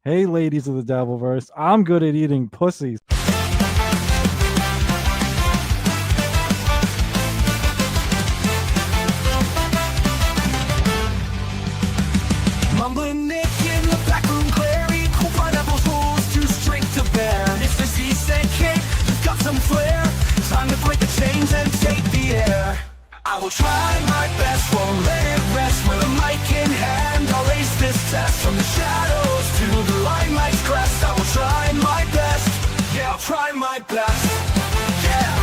Hey, ladies of the Dabbleverse, I'm good at eating pussies. Mumbling Nick in the back room, Clary. Cool pineapple rules too strict to bear. If this he said cake, you've got some flair. Time to break the chains and take the air. I will try my best, won't let it rest. With a mic in hand, I'll ace this test. From the shadows to the limelight's crest, I will try my best. Yeah, I'll try my best. Yeah,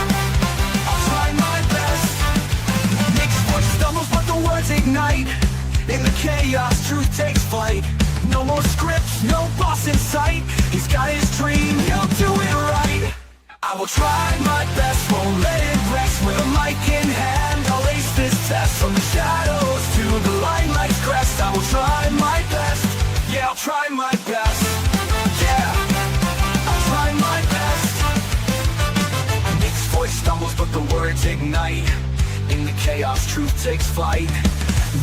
I'll try my best. Nick's voice stumbles, but the words ignite. In the chaos, truth takes flight. No more scripts, no boss in sight. He's got his dream, he'll do it right. I will try my best, won't let it rest. With a mic in hand, I'll ace this test. From the shadows to the limelight's crest, I will try my best. Yeah, I'll try my best. Yeah, I'll try my best. Nick's voice stumbles, but the words ignite. In the chaos, truth takes flight.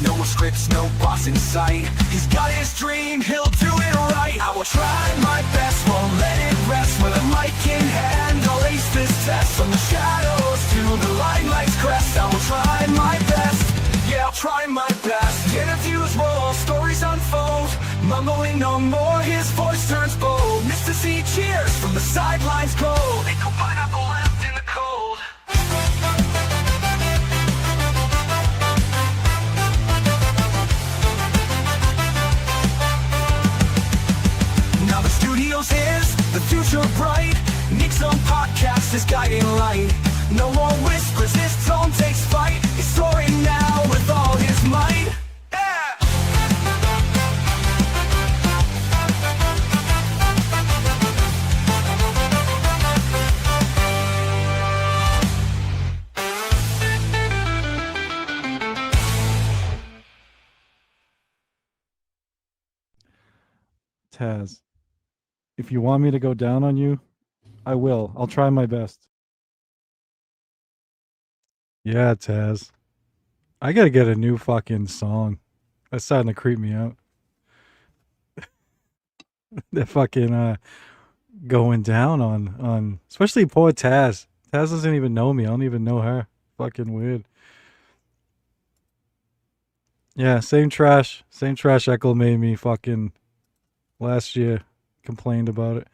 No more scripts, no boss in sight. He's got his dream, he'll do it right. I will try my best, won't let it rest. With a mic in hand, I'll ace this test. From the shadows to the limelight's crest, I will try my best. Yeah, I'll try my best. Interviews roll, stories unfold. Mumbling no more, his voice turns bold. Mr. C cheers from the sidelines cold. Ain't no pineapple left in the cold. Now the studio's his, the future bright. Nick's own podcast is guiding light. No more whispers, his tone takes flight. He's soaring now with all his might. Yeah! Taz, if you want me to go down on you, I will. I'll try my best. Yeah, Taz. I gotta get a new fucking song. That's starting to creep me out. They're fucking going down on especially poor Taz. Taz doesn't even know me. I don't even know her. Fucking weird. Yeah, same trash. Same trash Echo made me fucking last year. Complained about it.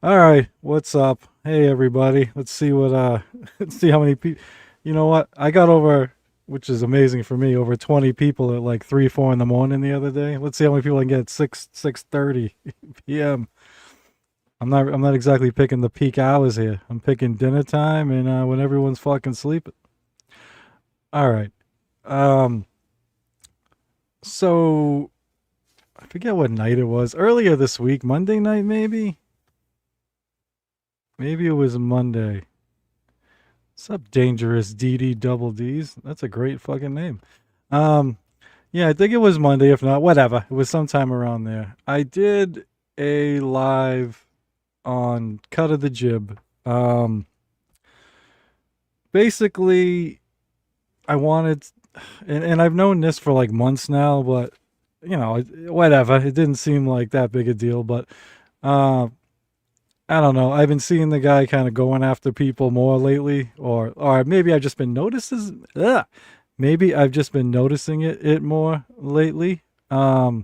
Alright, what's up? Hey everybody. Let's see what let's see how many people. You know what? I got over, which is amazing for me, over 20 people at like 3-4 in the morning the other day. Let's see how many people I can get at 6:30 p.m. I'm not exactly picking the peak hours here. I'm picking dinner time and when everyone's fucking sleeping. All right. So I forget what night it was. Earlier this week, Monday night maybe? Maybe it was Monday. What's up, Dangerous DD Double D's? That's a great fucking name. Yeah, I think it was Monday. If not, whatever. It was sometime around there. I did a live on Cut of the Jib. Basically, I wanted, and I've known this for like months now, but you know, whatever. It didn't seem like that big a deal, but I don't know. I've been seeing the guy kind of going after people more lately, or maybe I've just been maybe I've just been noticing it more lately. But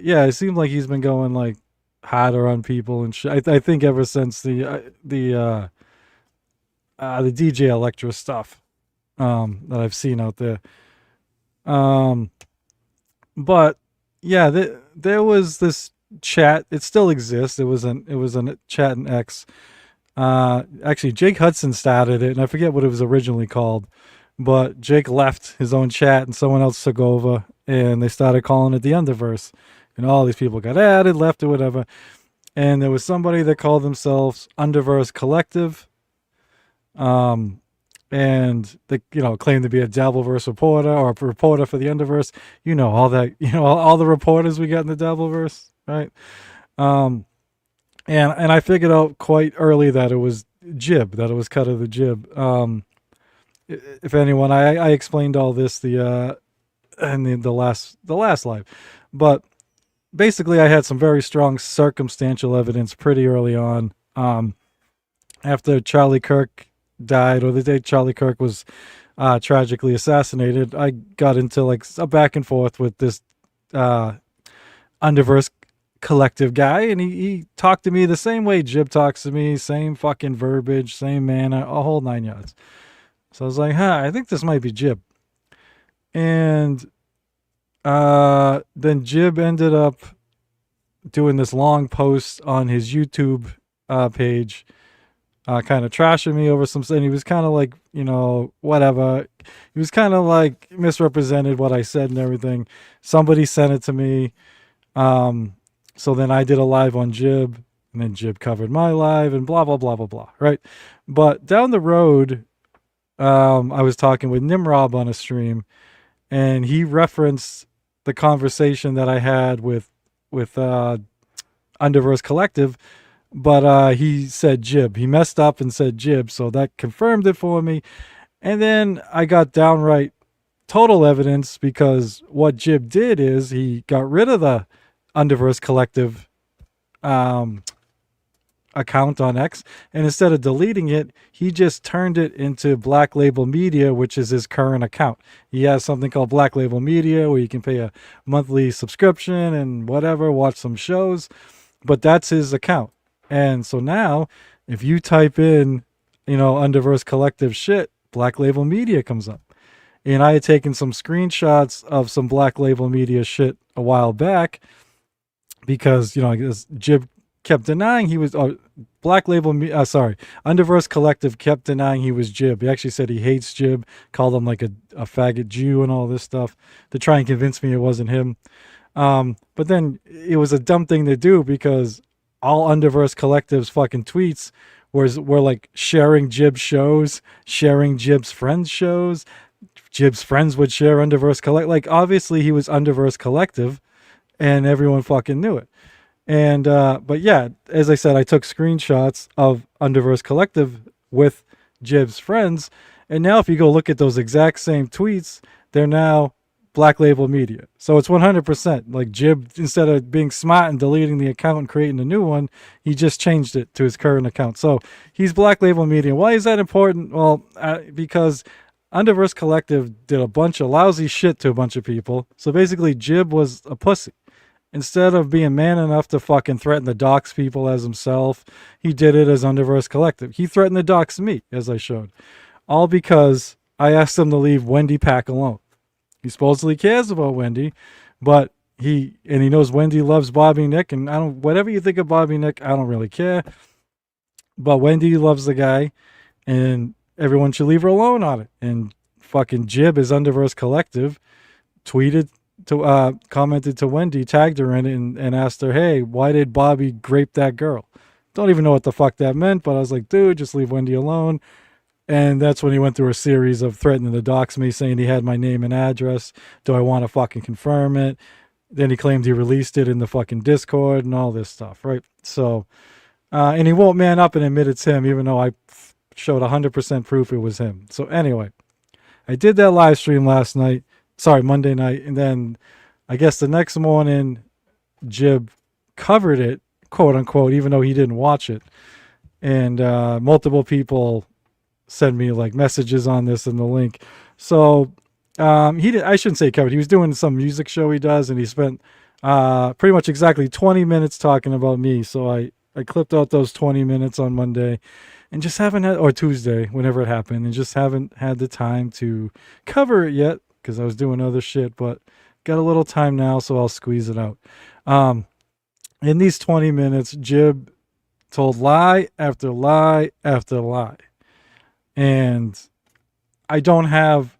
yeah, it seemed like he's been going like harder on people and shit. I think ever since the DJ Electro stuff that I've seen out there. But yeah, there was this chat. It still exists. It was a chat in X. Actually, Jake Hudson started it, and I forget what it was originally called. But Jake left his own chat, and someone else took over, and they started calling it the Underverse. And all these people got added, left, or whatever. And there was somebody that called themselves Underverse Collective. And they, claimed to be a Dabbleverse reporter or a reporter for the Underverse. You know, all that, all the reporters we got in the Dabbleverse, right? And I figured out quite early that it was Jib, that it was Cut of the Jib. If anyone, I explained all this in the last live, but basically I had some very strong circumstantial evidence pretty early on. After Charlie Kirk died, or the day Charlie Kirk was tragically assassinated, I got into like a back and forth with this Underverse Collective guy, and he talked to me the same way Jib talks to me, same fucking verbiage, same manner, a whole 9 yards. So I was like, I think this might be Jib. And then Jib ended up doing this long post on his YouTube page, kind of trashing me over something. He was kind of like, whatever. He was kind of like misrepresented what I said and everything. Somebody sent it to me. So then I did a live on Jib, and then Jib covered my live, and blah, blah, blah, blah, blah, right? But down the road, I was talking with Nimrob on a stream, and he referenced the conversation that I had with Underverse Collective, but he said Jib. He messed up and said Jib, so that confirmed it for me. And then I got downright total evidence, because what Jib did is he got rid of the Underverse Collective account on X, and instead of deleting it, he just turned it into Black Label Media, which is his current account. He has something called Black Label Media where you can pay a monthly subscription and whatever, watch some shows, but that's his account. And so now if you type in, Underverse Collective shit, Black Label Media comes up. And I had taken some screenshots of some Black Label Media shit a while back, because I guess Jib kept denying he was Underverse Collective kept denying he was Jib. He actually said he hates Jib, called him like a faggot Jew and all this stuff to try and convince me it wasn't him. But then it was a dumb thing to do, because all Underverse Collective's fucking tweets were like sharing Jib's shows, sharing Jib's friends' shows. Jib's friends would share Underverse Collective. Like, obviously he was Underverse Collective, and everyone fucking knew it. And but yeah, as I said, I took screenshots of Underverse Collective with Jib's friends, and now if you go look at those exact same tweets, they're now Black Label Media. So it's 100% like Jib, instead of being smart and deleting the account and creating a new one, he just changed it to his current account. So he's Black Label Media. Why is that important? Well, because Underverse Collective did a bunch of lousy shit to a bunch of people. So basically Jib was a pussy. Instead of being man enough to fucking threaten to dox people as himself, he did it as Underverse Collective. He threatened to dox me, as I showed. All because I asked him to leave Wendy Pack alone. He supposedly cares about Wendy, but he knows Wendy loves Bobby Nick, and whatever you think of Bobby Nick, I don't really care. But Wendy loves the guy, and everyone should leave her alone on it. And fucking Jib is Underverse Collective, commented to Wendy, tagged her in it, and asked her, hey, why did Bobby grape that girl? Don't even know what the fuck that meant, but I was like, dude, just leave Wendy alone. And that's when he went through a series of threatening to dox me, saying he had my name and address. Do I want to fucking confirm it? Then he claimed he released it in the fucking Discord and all this stuff, right? So, and he won't man up and admit it's him, even though I showed 100% proof it was him. So anyway, I did that live stream Monday night, and then I guess the next morning, Jib covered it, quote unquote, even though he didn't watch it. And multiple people send me like messages on this and the link. So I shouldn't say covered. He was doing some music show he does, and he spent pretty much exactly 20 minutes talking about me. So I clipped out those 20 minutes on Monday, and just haven't had, or Tuesday, whenever it happened, and just haven't had the time to cover it yet, because I was doing other shit, but got a little time now, so I'll squeeze it out. In these 20 minutes, Jib told lie after lie after lie. And I don't have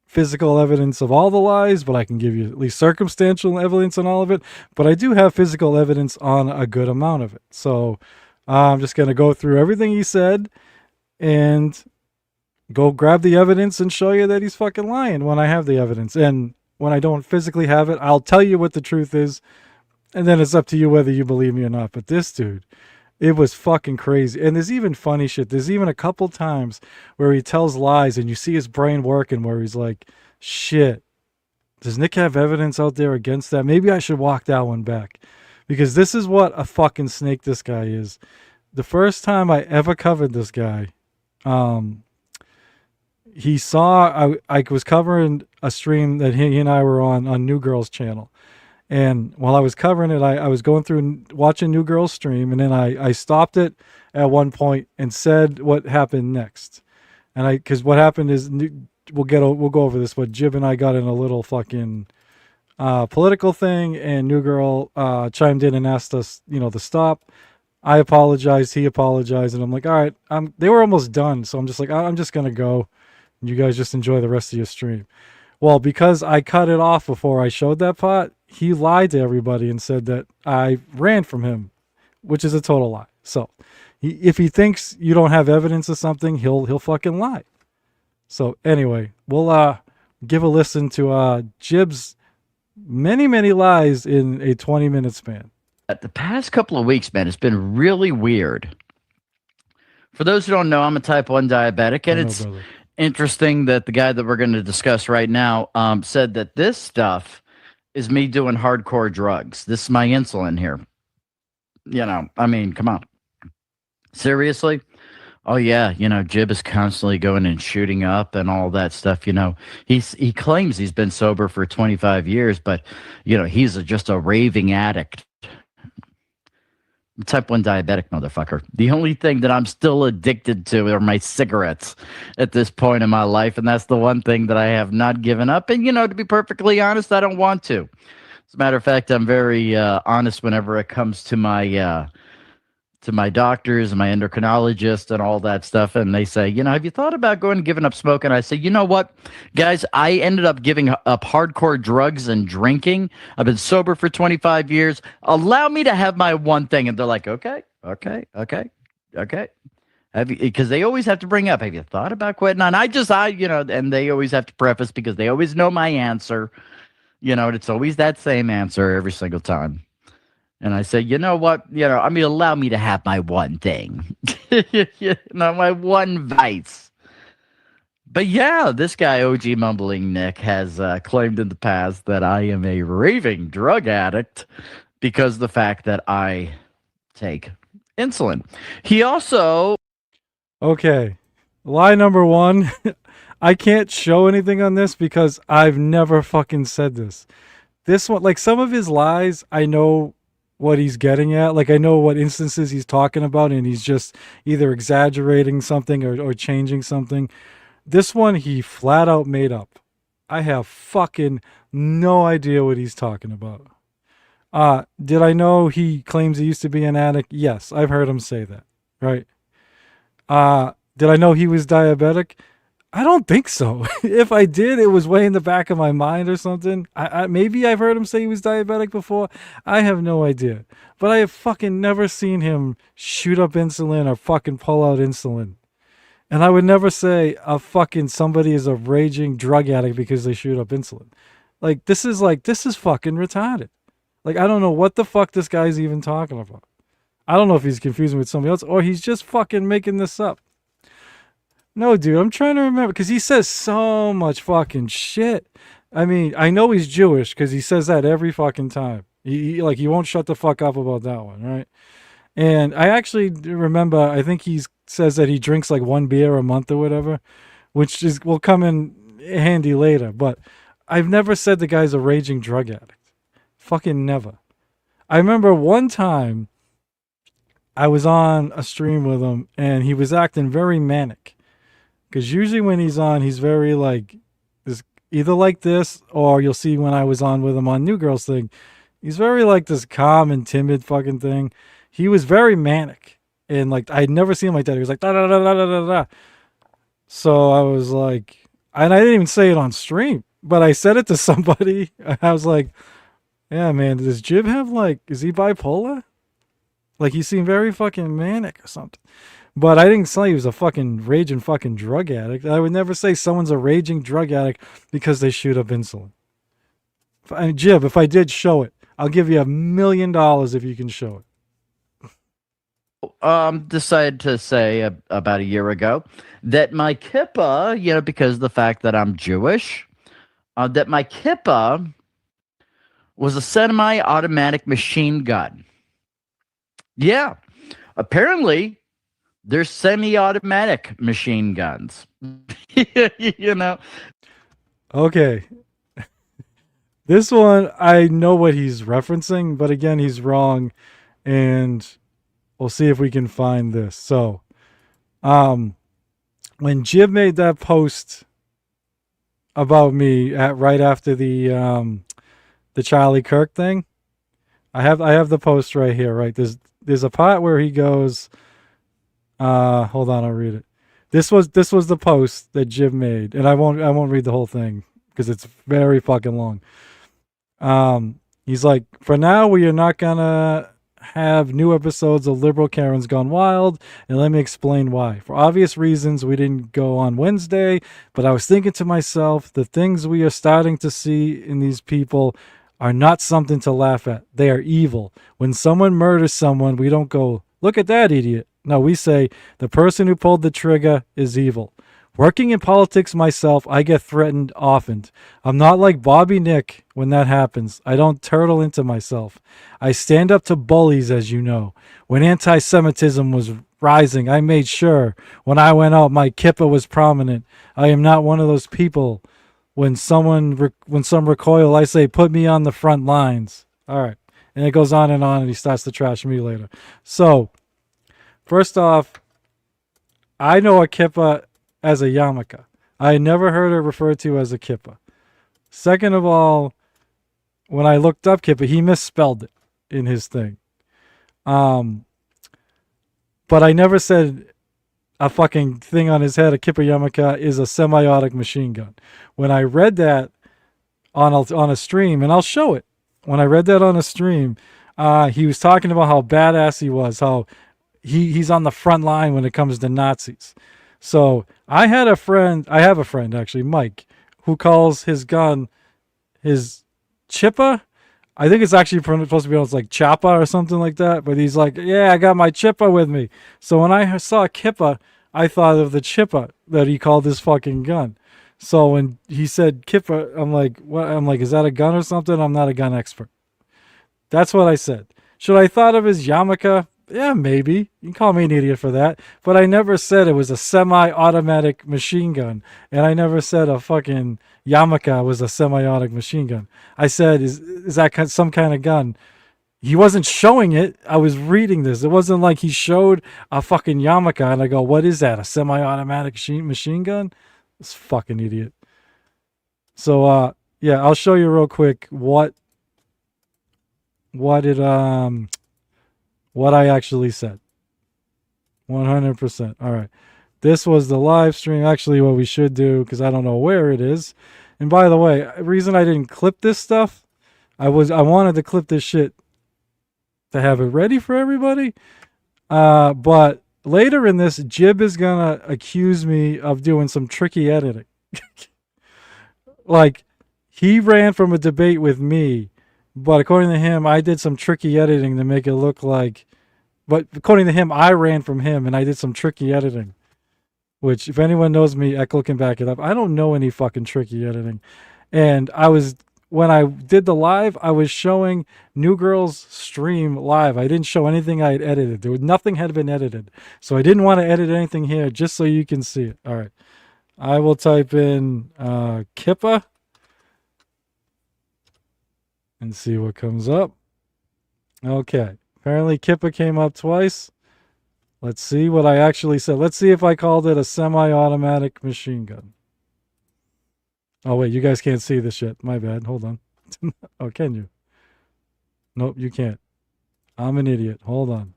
physical evidence of all the lies, but I can give you at least circumstantial evidence on all of it. But I do have physical evidence on a good amount of it. So I'm just going to go through everything he said and go grab the evidence and show you that he's fucking lying when I have the evidence. And when I don't physically have it, I'll tell you what the truth is. And then it's up to you whether you believe me or not. But this dude, it was fucking crazy. And there's even funny shit. There's even a couple times where he tells lies and you see his brain working, where he's like, shit, Does Nick have evidence out there against that? Maybe I should walk that one back, because this is what a fucking snake this guy is. The first time I ever covered this guy, he saw I was covering a stream that he and I were on New Girl's channel. And while I was covering it, I was going through and watching New Girl's stream, and then I stopped it at one point and said what happened next. And because what happened is, we'll go over this, but Jib and I got in a little fucking political thing, and New Girl chimed in and asked us, to stop. I apologized, he apologized, and I'm like, all right, they were almost done, so I'm just like, I'm just gonna go. You guys just enjoy the rest of your stream. Well, because I cut it off before I showed that part, he lied to everybody and said that I ran from him, which is a total lie. So if he thinks you don't have evidence of something, he'll fucking lie. So anyway, we'll give a listen to Jib's many, many lies in a 20-minute span. The past couple of weeks, man, it's been really weird. For those who don't know, I'm a type 1 diabetic, and it's interesting that the guy that we're going to discuss right now said that this stuff is me doing hardcore drugs. This is my insulin here. I mean, come on. Seriously? Oh, yeah, Jib is constantly going and shooting up and all that stuff. He claims he's been sober for 25 years, but, he's just a raving addict. I'm type 1 diabetic, motherfucker. The only thing that I'm still addicted to are my cigarettes at this point in my life, and that's the one thing that I have not given up. And, to be perfectly honest, I don't want to. As a matter of fact, I'm very honest whenever it comes to my doctors and my endocrinologist and all that stuff, and they say, have you thought about going and giving up smoking? I say, you know what, guys, I ended up giving up hardcore drugs and drinking. I've been sober for 25 years. Allow me to have my one thing. And they're like, okay. Because they always have to bring up, have you thought about quitting? And and they always have to preface, because they always know my answer. It's always that same answer every single time. And I say, you know what? Allow me to have my one thing. My one vice. But yeah, this guy, OG Mumbling Nick, has claimed in the past that I am a raving drug addict because of the fact that I take insulin. He also... Okay. Lie number one. I can't show anything on this because I've never fucking said this. This one, like some of his lies, I know what he's getting at. Like, I know what instances he's talking about, and he's just either exaggerating something or changing something. This one, he flat out made up. I have fucking no idea what he's talking about. Did I know he claims he used to be an addict? Yes, I've heard him say that, right? Did I know he was diabetic? I don't think so. If I did, it was way in the back of my mind or something. Maybe I've heard him say he was diabetic before. I have no idea. But I have fucking never seen him shoot up insulin or fucking pull out insulin. And I would never say somebody is a raging drug addict because they shoot up insulin. This is fucking retarded. Like, I don't know what the fuck this guy's even talking about. I don't know if he's confusing with somebody else or he's just fucking making this up. No, dude, I'm trying to remember, because he says so much fucking shit. I mean, I know he's Jewish because he says that every fucking time. He won't shut the fuck up about that one, right? And I actually remember, I think he says that he drinks like one beer a month or whatever, which will come in handy later. But I've never said the guy's a raging drug addict. Fucking never. I remember one time I was on a stream with him and he was acting very manic. Because usually when he's on, he's very either like this, or you'll see when I was on with him on New Girls thing, he's very like this calm and timid fucking thing. He was very manic, and I'd never seen him like that. He was like da da da da da da da. So I was like, and I didn't even say it on stream, but I said it to somebody. I was like, yeah, man, does Jib have is he bipolar? He seemed very fucking manic or something. But I didn't say he was a fucking raging fucking drug addict. I would never say someone's a raging drug addict because they shoot up insulin. Jib, if I did show it, I'll give you $1 million if you can show it. Decided to say about a year ago that my kippah, because of the fact that I'm Jewish, that my kippa was a semi-automatic machine gun. Yeah, apparently there's semi-automatic machine guns. You know. Okay. This one, I know what he's referencing, but again, he's wrong, and we'll see if we can find this. So, when Jib made that post about me right after the Charlie Kirk thing, I have the post right here. Right, there's a part where he goes, hold on, I'll read it. This was the post that Jib made, and I won't read the whole thing because it's very fucking long. He's like, for now, we are not gonna have new episodes of Liberal Karen's Gone Wild, and let me explain why. For obvious reasons, we didn't go on Wednesday, but I was thinking to myself, the things we are starting to see in these people are not something to laugh at. They are evil. When someone murders someone, we don't go, look at that idiot. No, we say, the person who pulled the trigger is evil. Working in politics myself, I get threatened often. I'm not like Bobby Nick when that happens. I don't turtle into myself. I stand up to bullies, as you know. When anti-Semitism was rising, I made sure when I went out my kippa was prominent. I am not one of those people. When some recoil, I say, put me on the front lines. All right. And it goes on, and he starts to trash me later. So, first off, I know a kippa as a yarmulke. I never heard it referred to as a kippa. Second of all, when I looked up kippa, he misspelled it in his thing. But I never said a fucking thing on his head, a kippa yarmulke is a semi-automatic machine gun. When I read that on a stream, and I'll show it. When I read that on a stream, he was talking about how badass he was, how he's on the front line when it comes to Nazis. So I have a friend actually, Mike, who calls his gun his chippa. I think it's actually supposed to be almost like choppa or something like that. But he's like, yeah, I got my chippa with me. So when I saw kippa, I thought of the chippa that he called his fucking gun. So when he said kippa, I'm like, what? I'm like, is that a gun or something? I'm not a gun expert. That's what I said. Should I thought of his yarmulke? Yeah, maybe. You can call me an idiot for that. But I never said it was a semi-automatic machine gun. And I never said a fucking yarmulke was a semi-automatic machine gun. I said, is that some kind of gun? He wasn't showing it. I was reading this. It wasn't like he showed a fucking yarmulke and I go, what is that? A semi-automatic machine gun? This fucking idiot. So, yeah, I'll show you real quick what I actually said. 100%. All right. This was the live stream. Actually, what we should do, because I don't know where it is. And by the way, the reason I didn't clip this stuff, I wanted to clip this shit to have it ready for everybody. But later in this, Jib is going to accuse me of doing some tricky editing. Like, he ran from a debate with me. But according to him, I did some tricky editing to make it look like... But according to him, I ran from him, and I did some tricky editing. Which, if anyone knows me, Echo can back it up. I don't know any fucking tricky editing. And when I did the live, I was showing New Girl's stream live. I didn't show anything I had edited. Nothing had been edited. So I didn't want to edit anything here, just so you can see it. All right. I will type in kippa. And see what comes up. Okay. Apparently kippa came up twice. Let's see what I actually said. Let's see if I called it a semi-automatic machine gun. Oh, wait. You guys can't see this shit. My bad. Hold on. Oh, can you? Nope, you can't. I'm an idiot. Hold on.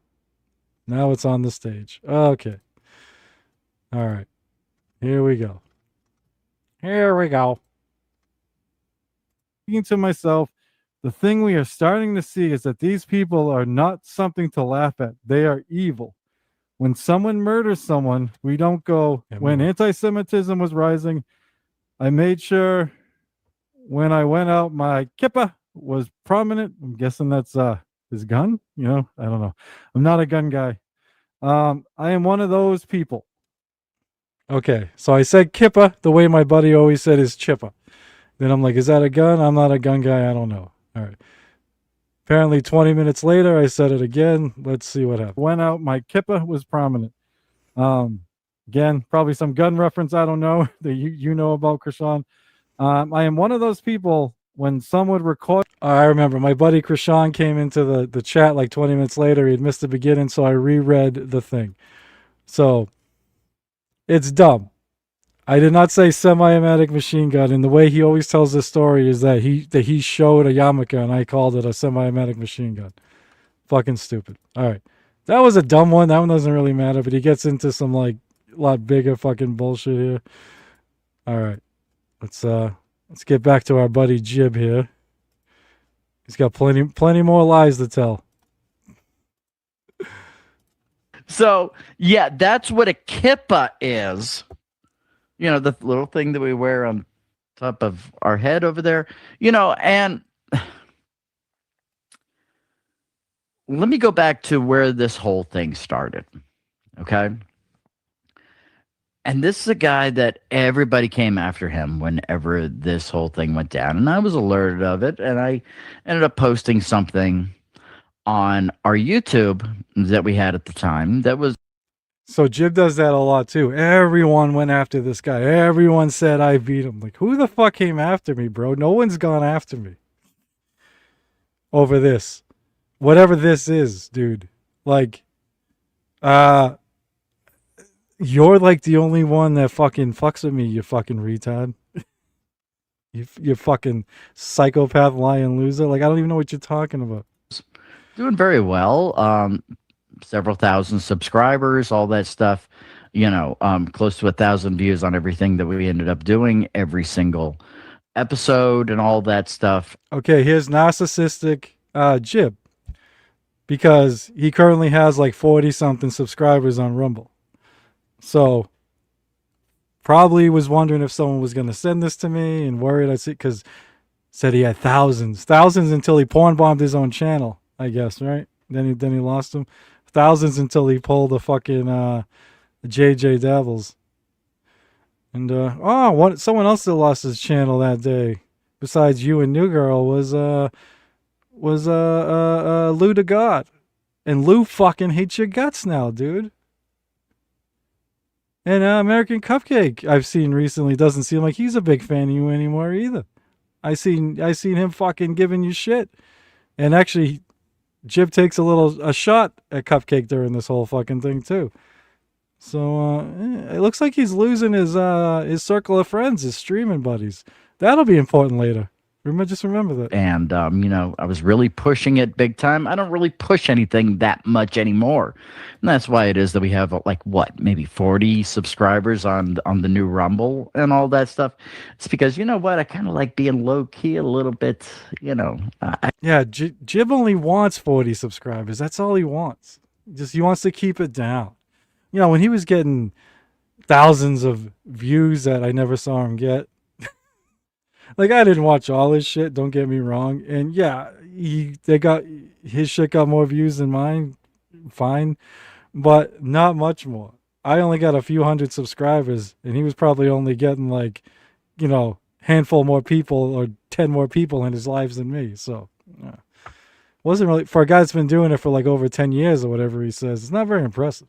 Now it's on the stage. Okay. All right. Here we go. Here we go. Thinking to myself, the thing we are starting to see is that these people are not something to laugh at. They are evil. When someone murders someone, we don't go, when anti-Semitism was rising, I made sure when I went out, my kippa was prominent. I'm guessing that's his gun. You know, I don't know. I'm not a gun guy. I am one of those people. Okay, so I said kippa the way my buddy always said his chippa. Then I'm like, is that a gun? I'm not a gun guy. I don't know. All right. Apparently 20 minutes later, I said it again. Let's see what happened. Went out. My kippa was prominent. Again, probably some gun reference. I don't know that you know about, Krishan. I am one of those people when some would record. I remember my buddy Krishan came into the chat like 20 minutes later. He had missed the beginning, so I reread the thing. So it's dumb. I did not say semi-automatic machine gun, and the way he always tells this story is that he showed a yarmulke and I called it a semi-automatic machine gun. Fucking stupid. All right, that was a dumb one. That one doesn't really matter, but he gets into some like a lot bigger fucking bullshit here. All right, let's get back to our buddy Jib here. He's got plenty more lies to tell. So yeah, that's what a kippa is. You know, the little thing that we wear on top of our head over there. You know, and let me go back to where this whole thing started. Okay. And this is a guy that everybody came after him whenever this whole thing went down. And I was alerted of it. And I ended up posting something on our YouTube that we had at the time that was. So Jib does that a lot too. Everyone went after this guy. Everyone said I beat him. Like, who the fuck came after me, bro? No one's gone after me over this. Whatever this is, dude. Like, you're like the only one that fucking fucks with me, you fucking retard. You fucking psychopath, lying loser. Like, I don't even know what you're talking about. Doing very well. Several thousand subscribers, all that stuff. You know, close to 1,000 views on everything that we ended up doing, every single episode and all that stuff. Okay, here's narcissistic Jib. Because he currently has like 40-something subscribers on Rumble. So probably was wondering if someone was going to send this to me and worried I'd see, because said he had thousands until he porn bombed his own channel, I guess, right? Then he lost them. Thousands until he pulled the fucking JJ Devils. And someone else that lost his channel that day, besides you and New Girl, was Lou to God. And Lou fucking hates your guts now, dude. And American Cupcake, I've seen recently, doesn't seem like he's a big fan of you anymore either. I seen him fucking giving you shit. And actually, Jib takes a shot at Cupcake during this whole fucking thing too. So it looks like he's losing his circle of friends, his streaming buddies. That'll be important later. Just remember that. And, you know, I was really pushing it big time. I don't really push anything that much anymore. And that's why it is that we have, like, what, maybe 40 subscribers on the new Rumble and all that stuff. It's because, you know what, I kind of like being low-key a little bit, you know. Yeah, Jib only wants 40 subscribers. That's all he wants. He wants to keep it down. You know, when he was getting thousands of views that I never saw him get, like, I didn't watch all his shit, don't get me wrong. And yeah, his shit got more views than mine, fine, but not much more. I only got a few hundred subscribers, and he was probably only getting like, you know, handful more people or 10 more people in his lives than me. So wasn't really, for a guy that's been doing it for like over 10 years or whatever he says, it's not very impressive.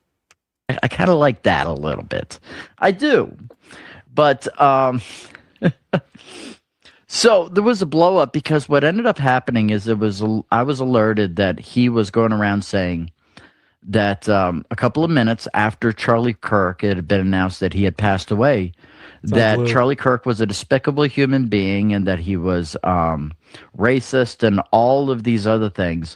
I kind of like that a little bit. I do. But so there was a blow up because what ended up happening is I was alerted that he was going around saying that a couple of minutes after Charlie Kirk, it had been announced that he had passed away, that Charlie Kirk was a despicable human being and that he was racist and all of these other things.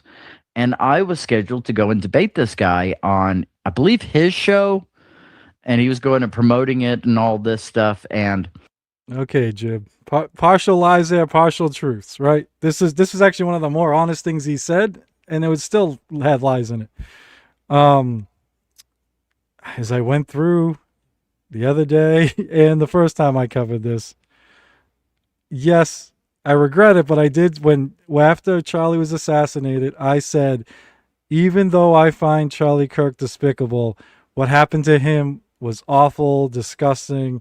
And I was scheduled to go and debate this guy on, I believe, his show, and he was going and promoting it and all this stuff. And okay, Jib, partial lies there, partial truths, right? This is actually one of the more honest things he said, and it would still had lies in it. As I went through the other day and the first time I covered this, yes, I regret it, but I did after Charlie was assassinated, I said, even though I find Charlie Kirk despicable, what happened to him was awful, disgusting.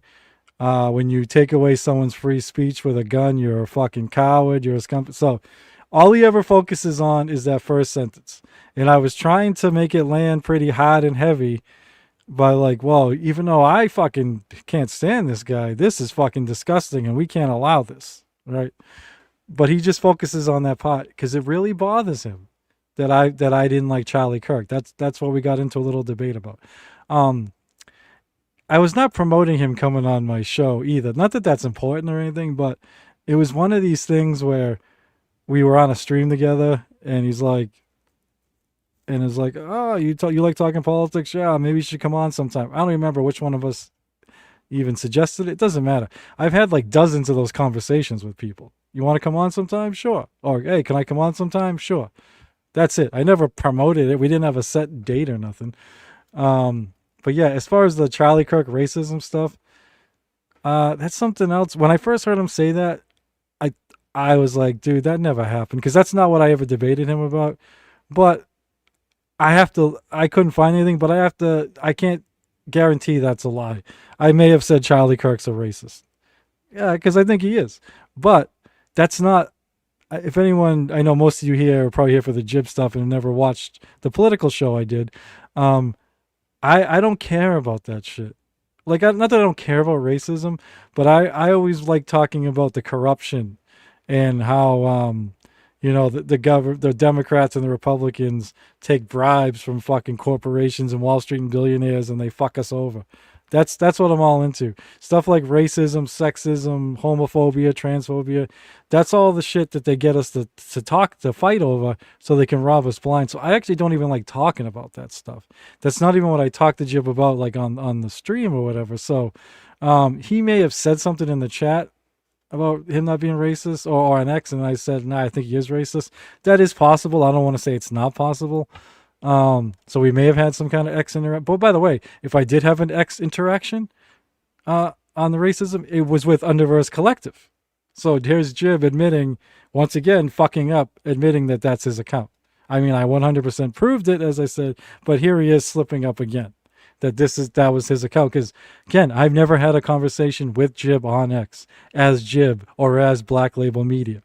When you take away someone's free speech with a gun, you're a fucking coward. You're a scum. So all he ever focuses on is that first sentence. And I was trying to make it land pretty hard and heavy by like, well, even though I fucking can't stand this guy, this is fucking disgusting and we can't allow this, right? But he just focuses on that part because it really bothers him that I didn't like Charlie Kirk. That's what we got into a little debate about. I was not promoting him coming on my show either. Not that that's important or anything, but it was one of these things where we were on a stream together, and he's like, oh, you like talking politics? Yeah, maybe you should come on sometime. I don't remember which one of us even suggested it. It doesn't matter. I've had like dozens of those conversations with people. You want to come on sometime? Sure. Or, hey, can I come on sometime? Sure. That's it. I never promoted it. We didn't have a set date or nothing. But yeah, as far as the Charlie Kirk racism stuff, that's something else. When I first heard him say that, I was like, dude, that never happened, because that's not what I ever debated him about. But I couldn't find anything, but I can't guarantee that's a lie. I may have said Charlie Kirk's a racist. Yeah, because I think he is. But that's not, if anyone, I know most of you here are probably here for the Jib stuff and never watched the political show I did. I don't care about that shit. Like, not that I don't care about racism, but I always like talking about the corruption and how, the Democrats and the Republicans take bribes from fucking corporations and Wall Street and billionaires, and they fuck us over. That's what I'm all into. Stuff like racism, sexism, homophobia, transphobia. That's all the shit that they get us to fight over so they can rob us blind. So I actually don't even like talking about that stuff. That's not even what I talk to Jib about, like on the stream or whatever. So he may have said something in the chat about him not being racist or an X, and I said, nah, I think he is racist. That is possible. I don't want to say it's not possible. So we may have had some kind of X interaction. But by the way, if I did have an X interaction on the racism, it was with Underverse Collective. So here's Jib admitting, once again, fucking up, admitting that that's his account. I mean, I 100% proved it, as I said, but here he is slipping up again, that was his account. Because again, I've never had a conversation with Jib on X as Jib or as Black Label Media,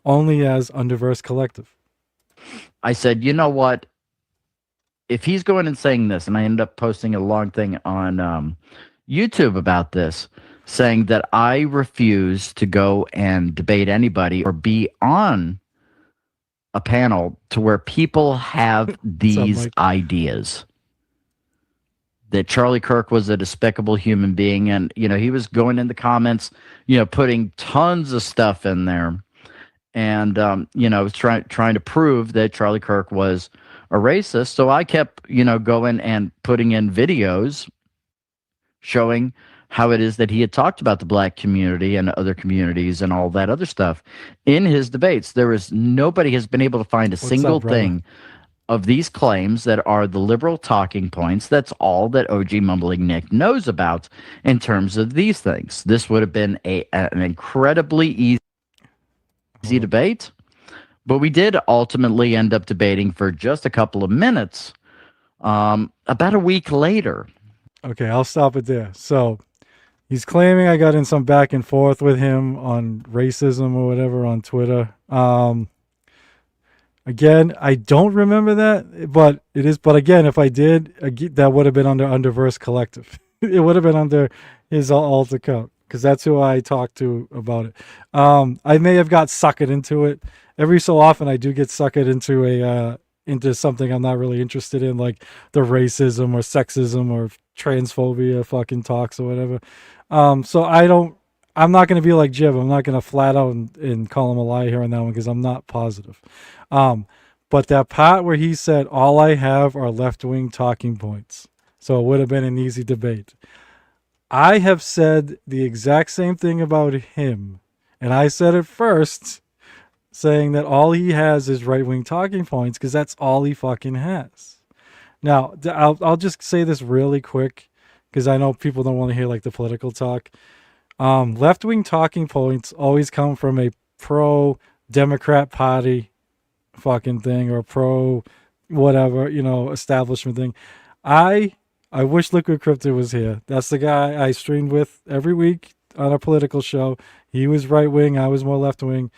only as Underverse Collective. I said, you know what? If he's going and saying this, and I ended up posting a long thing on YouTube about this, saying that I refuse to go and debate anybody or be on a panel to where people have these ideas. That Charlie Kirk was a despicable human being, and he was going in the comments, putting tons of stuff in there, and was trying to prove that Charlie Kirk was a racist. So I kept, going and putting in videos showing how it is that he had talked about the Black community and other communities and all that other stuff in his debates. Nobody has been able to find a single thing of these claims that are the liberal talking points. That's all that OG Mumbling Nick knows about in terms of these things. This would have been an incredibly easy debate. But we did ultimately end up debating for just a couple of minutes about a week later. Okay, I'll stop it there. So he's claiming I got in some back and forth with him on racism or whatever on Twitter. Again, I don't remember that, but it is. But again, if I did, that would have been under Underverse Collective. It would have been under his alt account, because that's who I talked to about it. I may have got suckered into it. Every so often, I do get suckered into something I'm not really interested in, like the racism or sexism or transphobia fucking talks or whatever. So I'm not going to be like Jib. I'm not going to flat out and call him a lie here on that one, because I'm not positive. But that part where he said, all I have are left-wing talking points, so it would have been an easy debate. I have said the exact same thing about him, and I said it first, saying that all he has is right-wing talking points, because that's all he fucking has. Now, I'll just say this really quick, because I know people don't want to hear like the political talk. Left-wing talking points always come from a pro-Democrat Party fucking thing, or pro whatever, establishment thing. I I wish Liquid Crypto was here. That's the guy I streamed with every week on a political show. He was right wing. I was more left wing.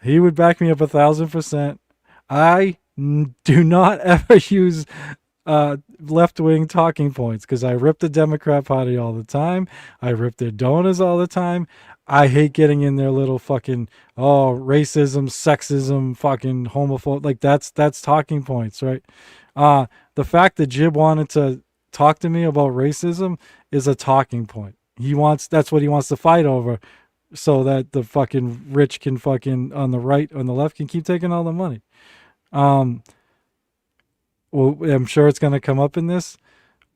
He would back me up 1,000%. I do not ever use left wing talking points because I rip the Democrat Party all the time. I rip their donors all the time. I hate getting in their little fucking racism, sexism, fucking homophobe. Like that's talking points, right? The fact that Jib wanted to talk to me about racism is a talking point. That's what he wants to fight over, so that the fucking rich can fucking on the right, on the left can keep taking all the money. Well, I'm sure it's going to come up in this.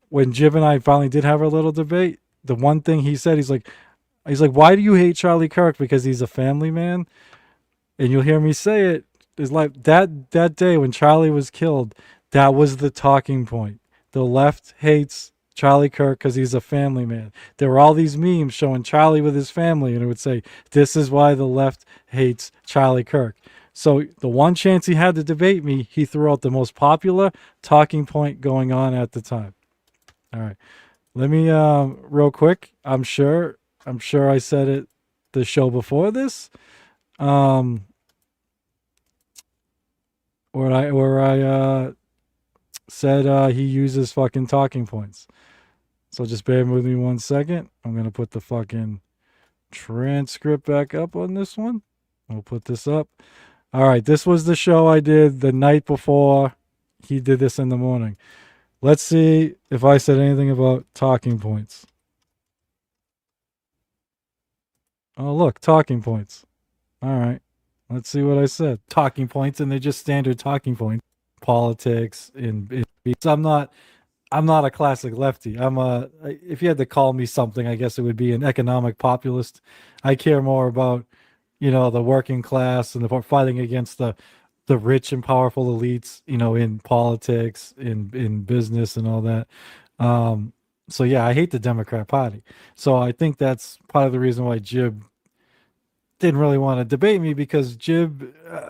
When Jib and I finally did have our little debate, the one thing he said, he's like, why do you hate Charlie Kirk? Because he's a family man. And you'll hear me say it. Is like that day when Charlie was killed, that was the talking point. The left hates Charlie Kirk because he's a family man. There were all these memes showing Charlie with his family, and it would say, this is why the left hates Charlie Kirk. So the one chance he had to debate me, he threw out the most popular talking point going on at the time. All right. Let me real quick. I'm sure I said it the show before this. Where I said he uses fucking talking points. So just bear with me 1 second. I'm gonna put the fucking transcript back up on this one. We'll put this up. All right, this was the show I did the night before he did this in the morning. Let's see if I said anything about talking points. Oh, look, talking points. All right, let's see what I said. Talking points, and they're just standard talking points. Politics in I'm not a classic lefty. If you had to call me something, I guess it would be an economic populist. I care more about, the working class and the fighting against the rich and powerful elites, in politics, in business and all that. So yeah, I hate the Democrat Party. So I think that's part of the reason why Jib didn't really want to debate me, because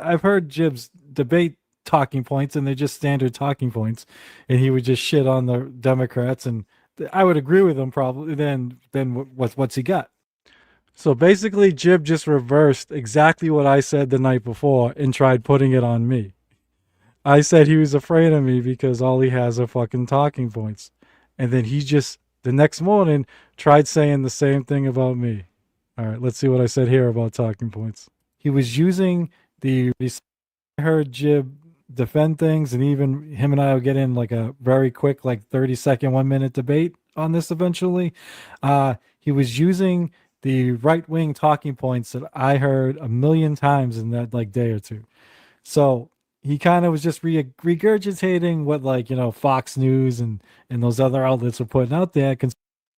I've heard Jib's debate talking points, and they're just standard talking points, and he would just shit on the Democrats, and I would agree with him probably. Then what's he got? So basically, Jib just reversed exactly what I said the night before and tried putting it on me. I said he was afraid of me because all he has are fucking talking points. And then he just, the next morning, tried saying the same thing about me. All right, let's see what I said here about talking points. He was using I heard Jib defend things, and even him and I will get in like a very quick, like 30-second, 1 minute debate on this eventually. He was using the right-wing talking points that I heard a million times in that like day or two. So he kind of was just regurgitating what Fox News and those other outlets were putting out there.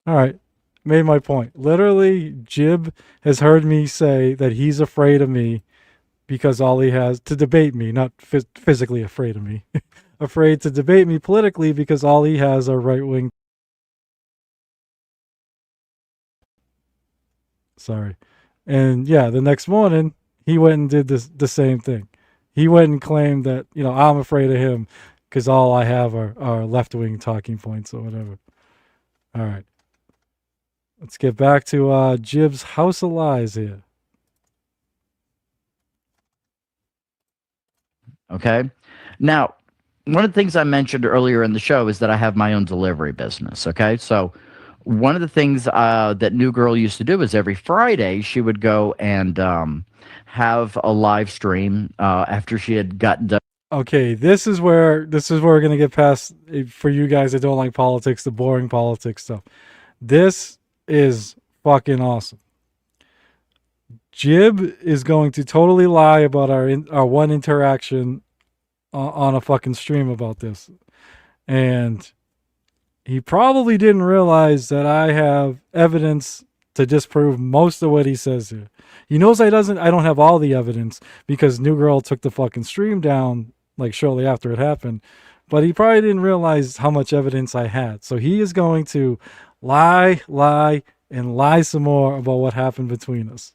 All right, made my point. Literally, Jib has heard me say that he's afraid of me because all he has to debate me, not physically afraid of me, afraid to debate me politically because all he has are right-wing. Sorry. And yeah, the next morning, he went and did the same thing. He went and claimed that, I'm afraid of him because all I have are left-wing talking points or whatever. All right. Let's get back to Jib's House of Lies here. Okay. Now, one of the things I mentioned earlier in the show is that I have my own delivery business. Okay. So one of the things that New Girl used to do is every Friday she would go and have a live stream after she had gotten done. Okay, this is where we're gonna get past, for you guys that don't like politics, the boring politics stuff. This is fucking awesome. Jib is going to totally lie about our one interaction on a fucking stream about this, and he probably didn't realize that I have evidence to disprove most of what he says here. He knows I don't have all the evidence because New Girl took the fucking stream down like shortly after it happened, but he probably didn't realize how much evidence I had. So he is going to lie, and lie some more about what happened between us.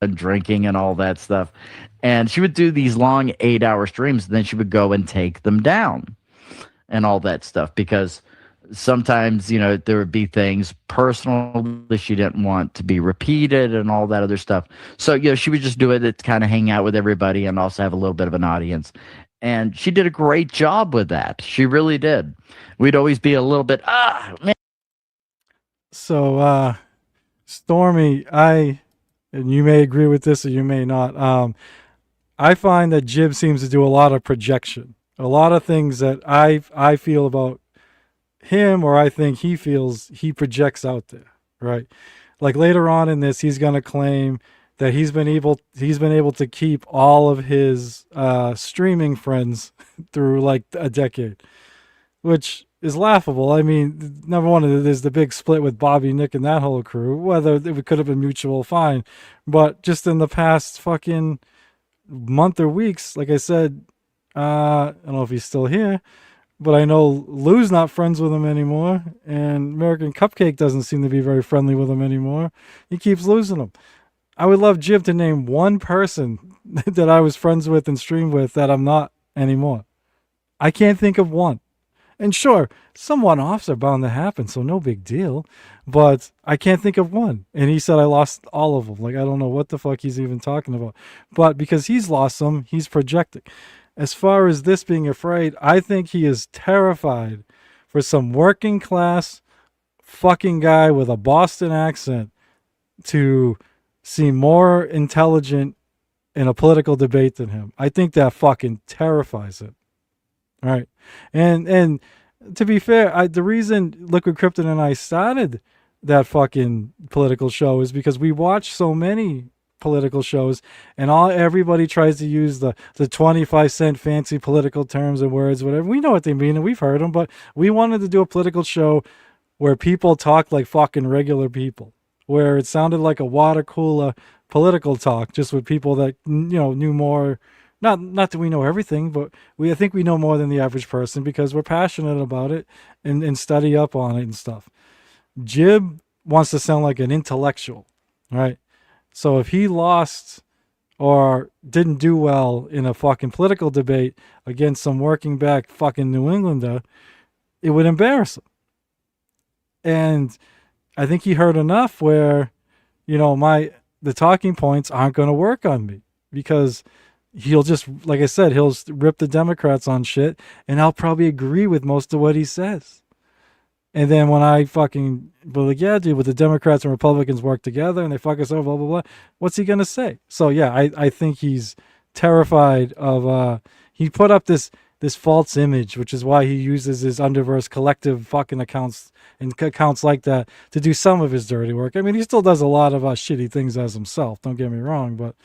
And drinking and all that stuff. And she would do these long 8-hour streams, and then she would go and take them down and all that stuff, because sometimes, there would be things personal that she didn't want to be repeated and all that other stuff. So, she would just do it to kind of hang out with everybody and also have a little bit of an audience. And she did a great job with that. She really did. We'd always be a little bit, man. So, Stormy, and you may agree with this or you may not. I find that Jib seems to do a lot of projection, a lot of things that I feel about him, or I think he feels, he projects out there, right? Like later on in this, he's going to claim that he's been able to keep all of his streaming friends through like a decade, which is laughable. I mean, number one, there's the big split with Bobby, Nick, and that whole crew. Whether it could have been mutual, fine, but just in the past fucking month or weeks, like I said, I don't know if he's still here, but I know Lou's not friends with him anymore, and American Cupcake doesn't seem to be very friendly with him anymore. He keeps losing them. I would love Jib to name one person that I was friends with and streamed with that I'm not anymore. I can't think of one. And sure, some one-offs are bound to happen, so no big deal. But I can't think of one. And he said I lost all of them. Like, I don't know what the fuck he's even talking about. But because he's lost some, he's projecting. As far as this being afraid, I think he is terrified for some working class fucking guy with a Boston accent to seem more intelligent in a political debate than him. I think that fucking terrifies it. All right. And to be fair, the reason Liquid Krypton and I started that fucking political show is because we watch so many political shows, and everybody tries to use the 25-cent fancy political terms and words, whatever. We know what they mean and we've heard them, but we wanted to do a political show where people talk like fucking regular people, where it sounded like a water cooler political talk, just with people that knew more. Not that we know everything, but I think we know more than the average person because we're passionate about it and study up on it and stuff. Jib wants to sound like an intellectual, right? So if he lost or didn't do well in a fucking political debate against some working back fucking New Englander, it would embarrass him. And I think he heard enough where, the talking points aren't going to work on me because he'll just, like I said, he'll rip the Democrats on shit, and I'll probably agree with most of what he says. And then when I fucking be like, yeah, dude, but the Democrats and Republicans work together and they fuck us over, blah, blah, blah. What's he going to say? So, yeah, I think he's terrified of, he put up this false image, which is why he uses his Underverse Collective fucking accounts and accounts like that to do some of his dirty work. I mean, he still does a lot of shitty things as himself, don't get me wrong, but,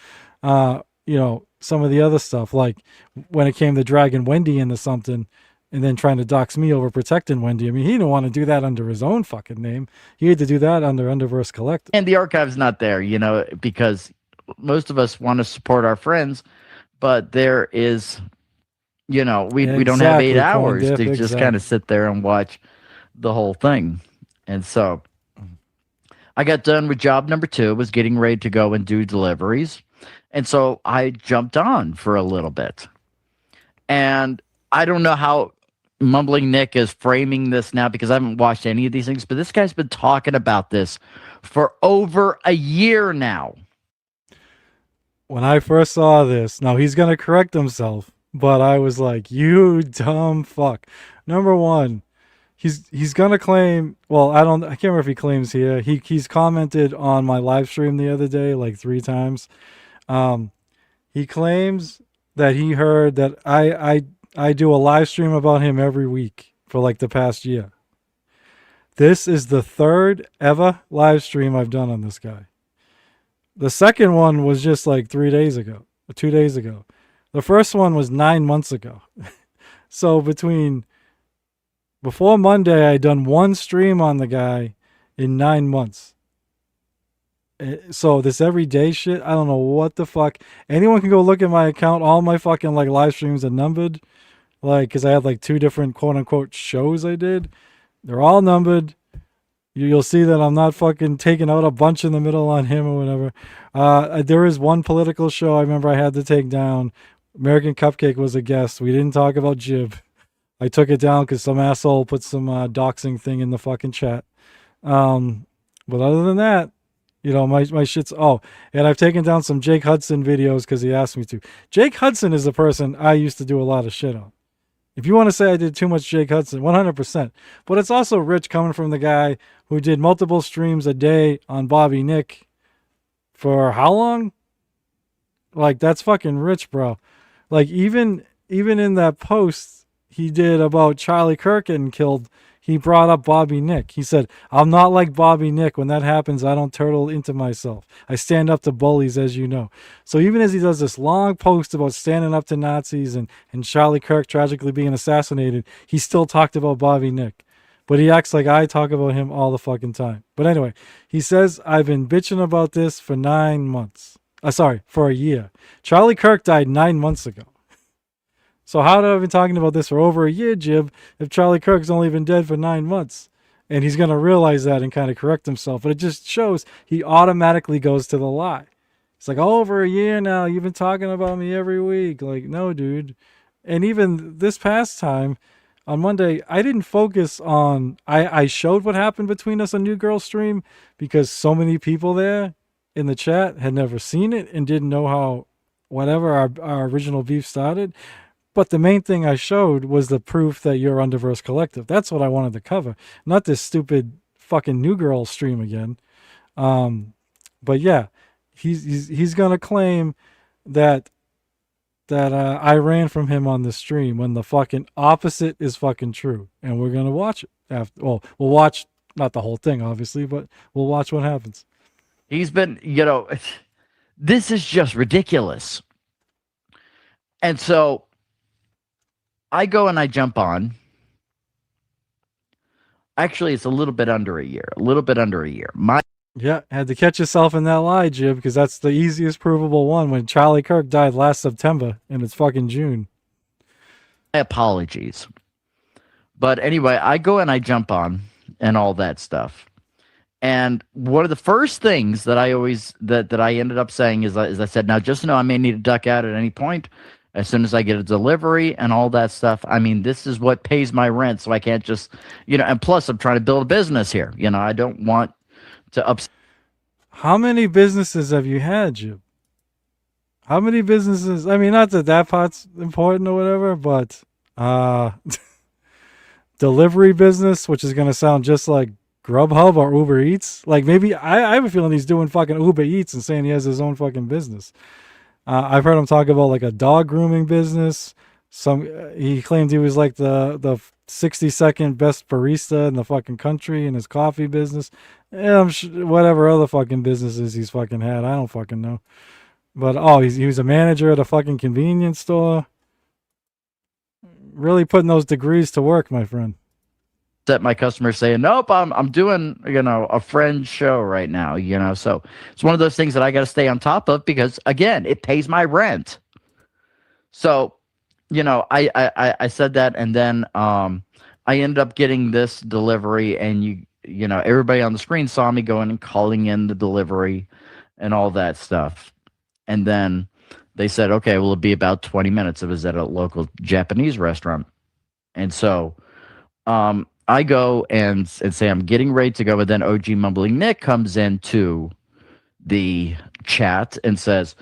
some of the other stuff, like when it came to dragging Wendy into something and then trying to dox me over protecting Wendy. I mean, he didn't want to do that under his own fucking name. He had to do that under Underverse Collective. And the archive's not there, because most of us want to support our friends, but there is, we don't have 8 hours to just kind of sit there and watch the whole thing. And so I got done with job number 2, was getting ready to go and do deliveries. And so I jumped on for a little bit. And I don't know how Mumbling Nick is framing this now because I haven't watched any of these things, but this guy's been talking about this for over a year now. When I first saw this, now he's going to correct himself, but I was like, you dumb fuck. Number one, he's going to claim, well, I can't remember if he claims here. He's commented on my live stream the other day like 3 times. He claims that he heard that I do a live stream about him every week for like the past year. This is the 3rd ever live stream I've done on this guy. The second one was just like 3 days ago, or 2 days ago. The first one was 9 months ago. So before Monday, I'd done 1 stream on the guy in 9 months. So this everyday shit, I don't know what the fuck. Anyone can go look at my account. All my fucking like live streams are numbered, like because I had like 2 different quote unquote shows I did. They're all numbered. You'll see that I'm not fucking taking out a bunch in the middle on him or whatever. There is one political show I remember I had to take down. American Cupcake was a guest. We didn't talk about Jib. I took it down because some asshole put some doxing thing in the fucking chat. But other than that, my shit's. Oh, and I've taken down some Jake Hudson videos because he asked me to. Jake Hudson is the person I used to do a lot of shit on. If you want to say I did too much Jake Hudson, 100%. But it's also rich coming from the guy who did multiple streams a day on Bobby Nick for how long? Like, that's fucking rich, bro. Like, even in that post he did about Charlie Kirk getting killed, he brought up Bobby Nick. He said, I'm not like Bobby Nick. When that happens, I don't turtle into myself. I stand up to bullies, as you know. So even as he does this long post about standing up to Nazis and Charlie Kirk tragically being assassinated, he still talked about Bobby Nick. But he acts like I talk about him all the fucking time. But anyway, he says, I've been bitching about this for 9 months. For a year. Charlie Kirk died 9 months ago. So how have I been talking about this for over a year, Jib, if Charlie Kirk's only been dead for 9 months? And he's going to realize that and kind of correct himself. But it just shows he automatically goes to the lie. It's like, over a year now, you've been talking about me every week. Like, no, dude. And even this past time, on Monday, I didn't focus on... I showed what happened between us on New Girl Stream because so many people there in the chat had never seen it and didn't know how whatever our original beef started. But the main thing I showed was the proof that you're Underverse Collective. That's what I wanted to cover, not this stupid fucking New Girl stream again. But yeah, he's gonna claim that I ran from him on the stream when the fucking opposite is fucking true, and we're gonna watch it after. Well, we'll watch not the whole thing, obviously, but we'll watch what happens. He's been, this is just ridiculous. And so I go and I jump on. Actually, it's a little bit under a year. Yeah, had to catch yourself in that lie, Jib, because that's the easiest provable one when Charlie Kirk died last September and it's fucking June. My apologies. But anyway, I go and I jump on and all that stuff. And one of the first things that I always that I ended up saying is I said, now just know I may need to duck out at any point as soon as I get a delivery and all that stuff. I mean, this is what pays my rent, so I can't just, and plus I'm trying to build a business here. I don't want to upset. How many businesses have you had, Jib? How many businesses? I mean, not that part's important or whatever, but delivery business, which is going to sound just like Grubhub or Uber Eats. Like, maybe I have a feeling he's doing fucking Uber Eats and saying he has his own fucking business. I've heard him talk about like a dog grooming business. He claimed he was like the 60-second best barista in the fucking country in his coffee business. Yeah, whatever other fucking businesses he's fucking had, I don't fucking know. But he was a manager at a fucking convenience store. Really putting those degrees to work, my friend. That my customers saying, nope, I'm doing a friend show right now, so it's one of those things that I got to stay on top of because again, it pays my rent. So I said that, and then I ended up getting this delivery, and everybody on the screen saw me going and calling in the delivery and all that stuff. And then they said, okay, well, it'll be about 20 minutes. It was at a local Japanese restaurant. And so I go and say I'm getting ready to go, but then OG Mumbling Nick comes into the chat and says,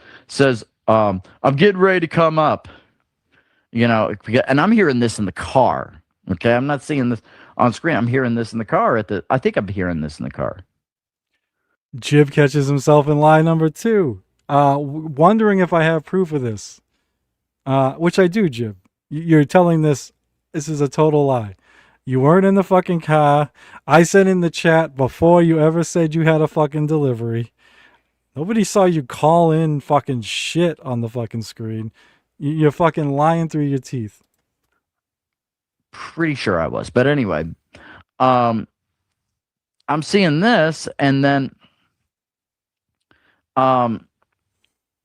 I'm getting ready to come up, and I'm hearing this in the car. Okay, I'm not seeing this on screen. I'm hearing this in the car I think I'm hearing this in the car. Jib catches himself in lie number 2, wondering if I have proof of this, which I do, Jib. You're telling this is a total lie. You weren't in the fucking car. I said in the chat before you ever said you had a fucking delivery. Nobody saw you call in fucking shit on the fucking screen. You're fucking lying through your teeth. Pretty sure I was. But anyway, I'm seeing this, and then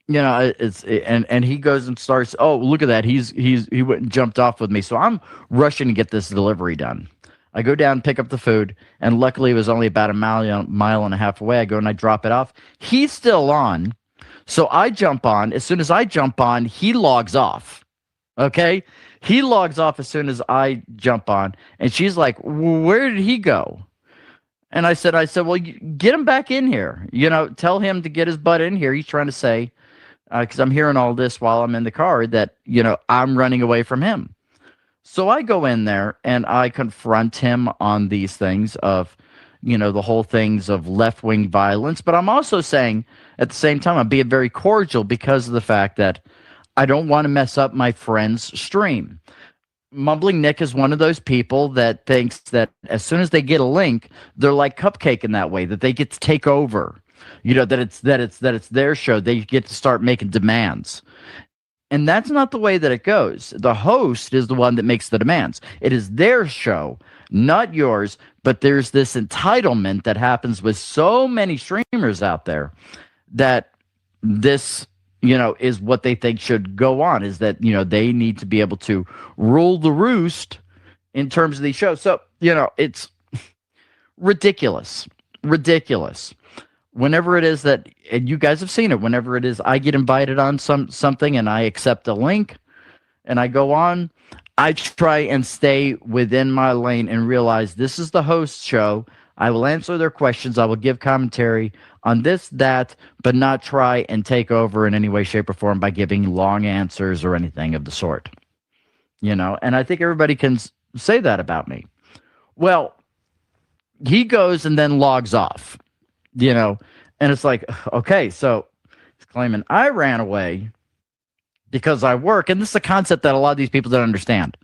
and he goes and starts, oh, look at that, he went and jumped off with me. So I'm rushing to get this delivery done. I go down, pick up the food, and luckily it was only about a mile and a half away. I go and I drop it off. He's still on, so I jump on. As soon as I jump on, he logs off. Okay. He logs off as soon as I jump on. And she's like, where did he go? And I said, well, get him back in here. Tell him to get his butt in here. He's trying to say, because I'm hearing all this while I'm in the car, that, I'm running away from him. So I go in there and I confront him on these things of, the whole things of left-wing violence. But I'm also saying at the same time, I'm being very cordial because of the fact that I don't want to mess up my friend's stream. Mumbling Nick is one of those people that thinks that as soon as they get a link, they're like Cupcake in that way, that they get to take over. That it's their show. They get to start making demands. And that's not the way that it goes. The host is the one that makes the demands. It is their show, not yours. But there's this entitlement that happens with so many streamers out there that this, is what they think should go on, is that, they need to be able to rule the roost in terms of these shows. So, it's ridiculous. Whenever it is that, and you guys have seen it, whenever it is I get invited on something and I accept a link and I go on, I try and stay within my lane and realize this is the host show. I will answer their questions. I will give commentary on this, that, but not try and take over in any way, shape, or form by giving long answers or anything of the sort. And I think everybody can say that about me. Well, he goes and then logs off, and it's like, okay, so he's claiming I ran away because I work. And this is a concept that a lot of these people don't understand.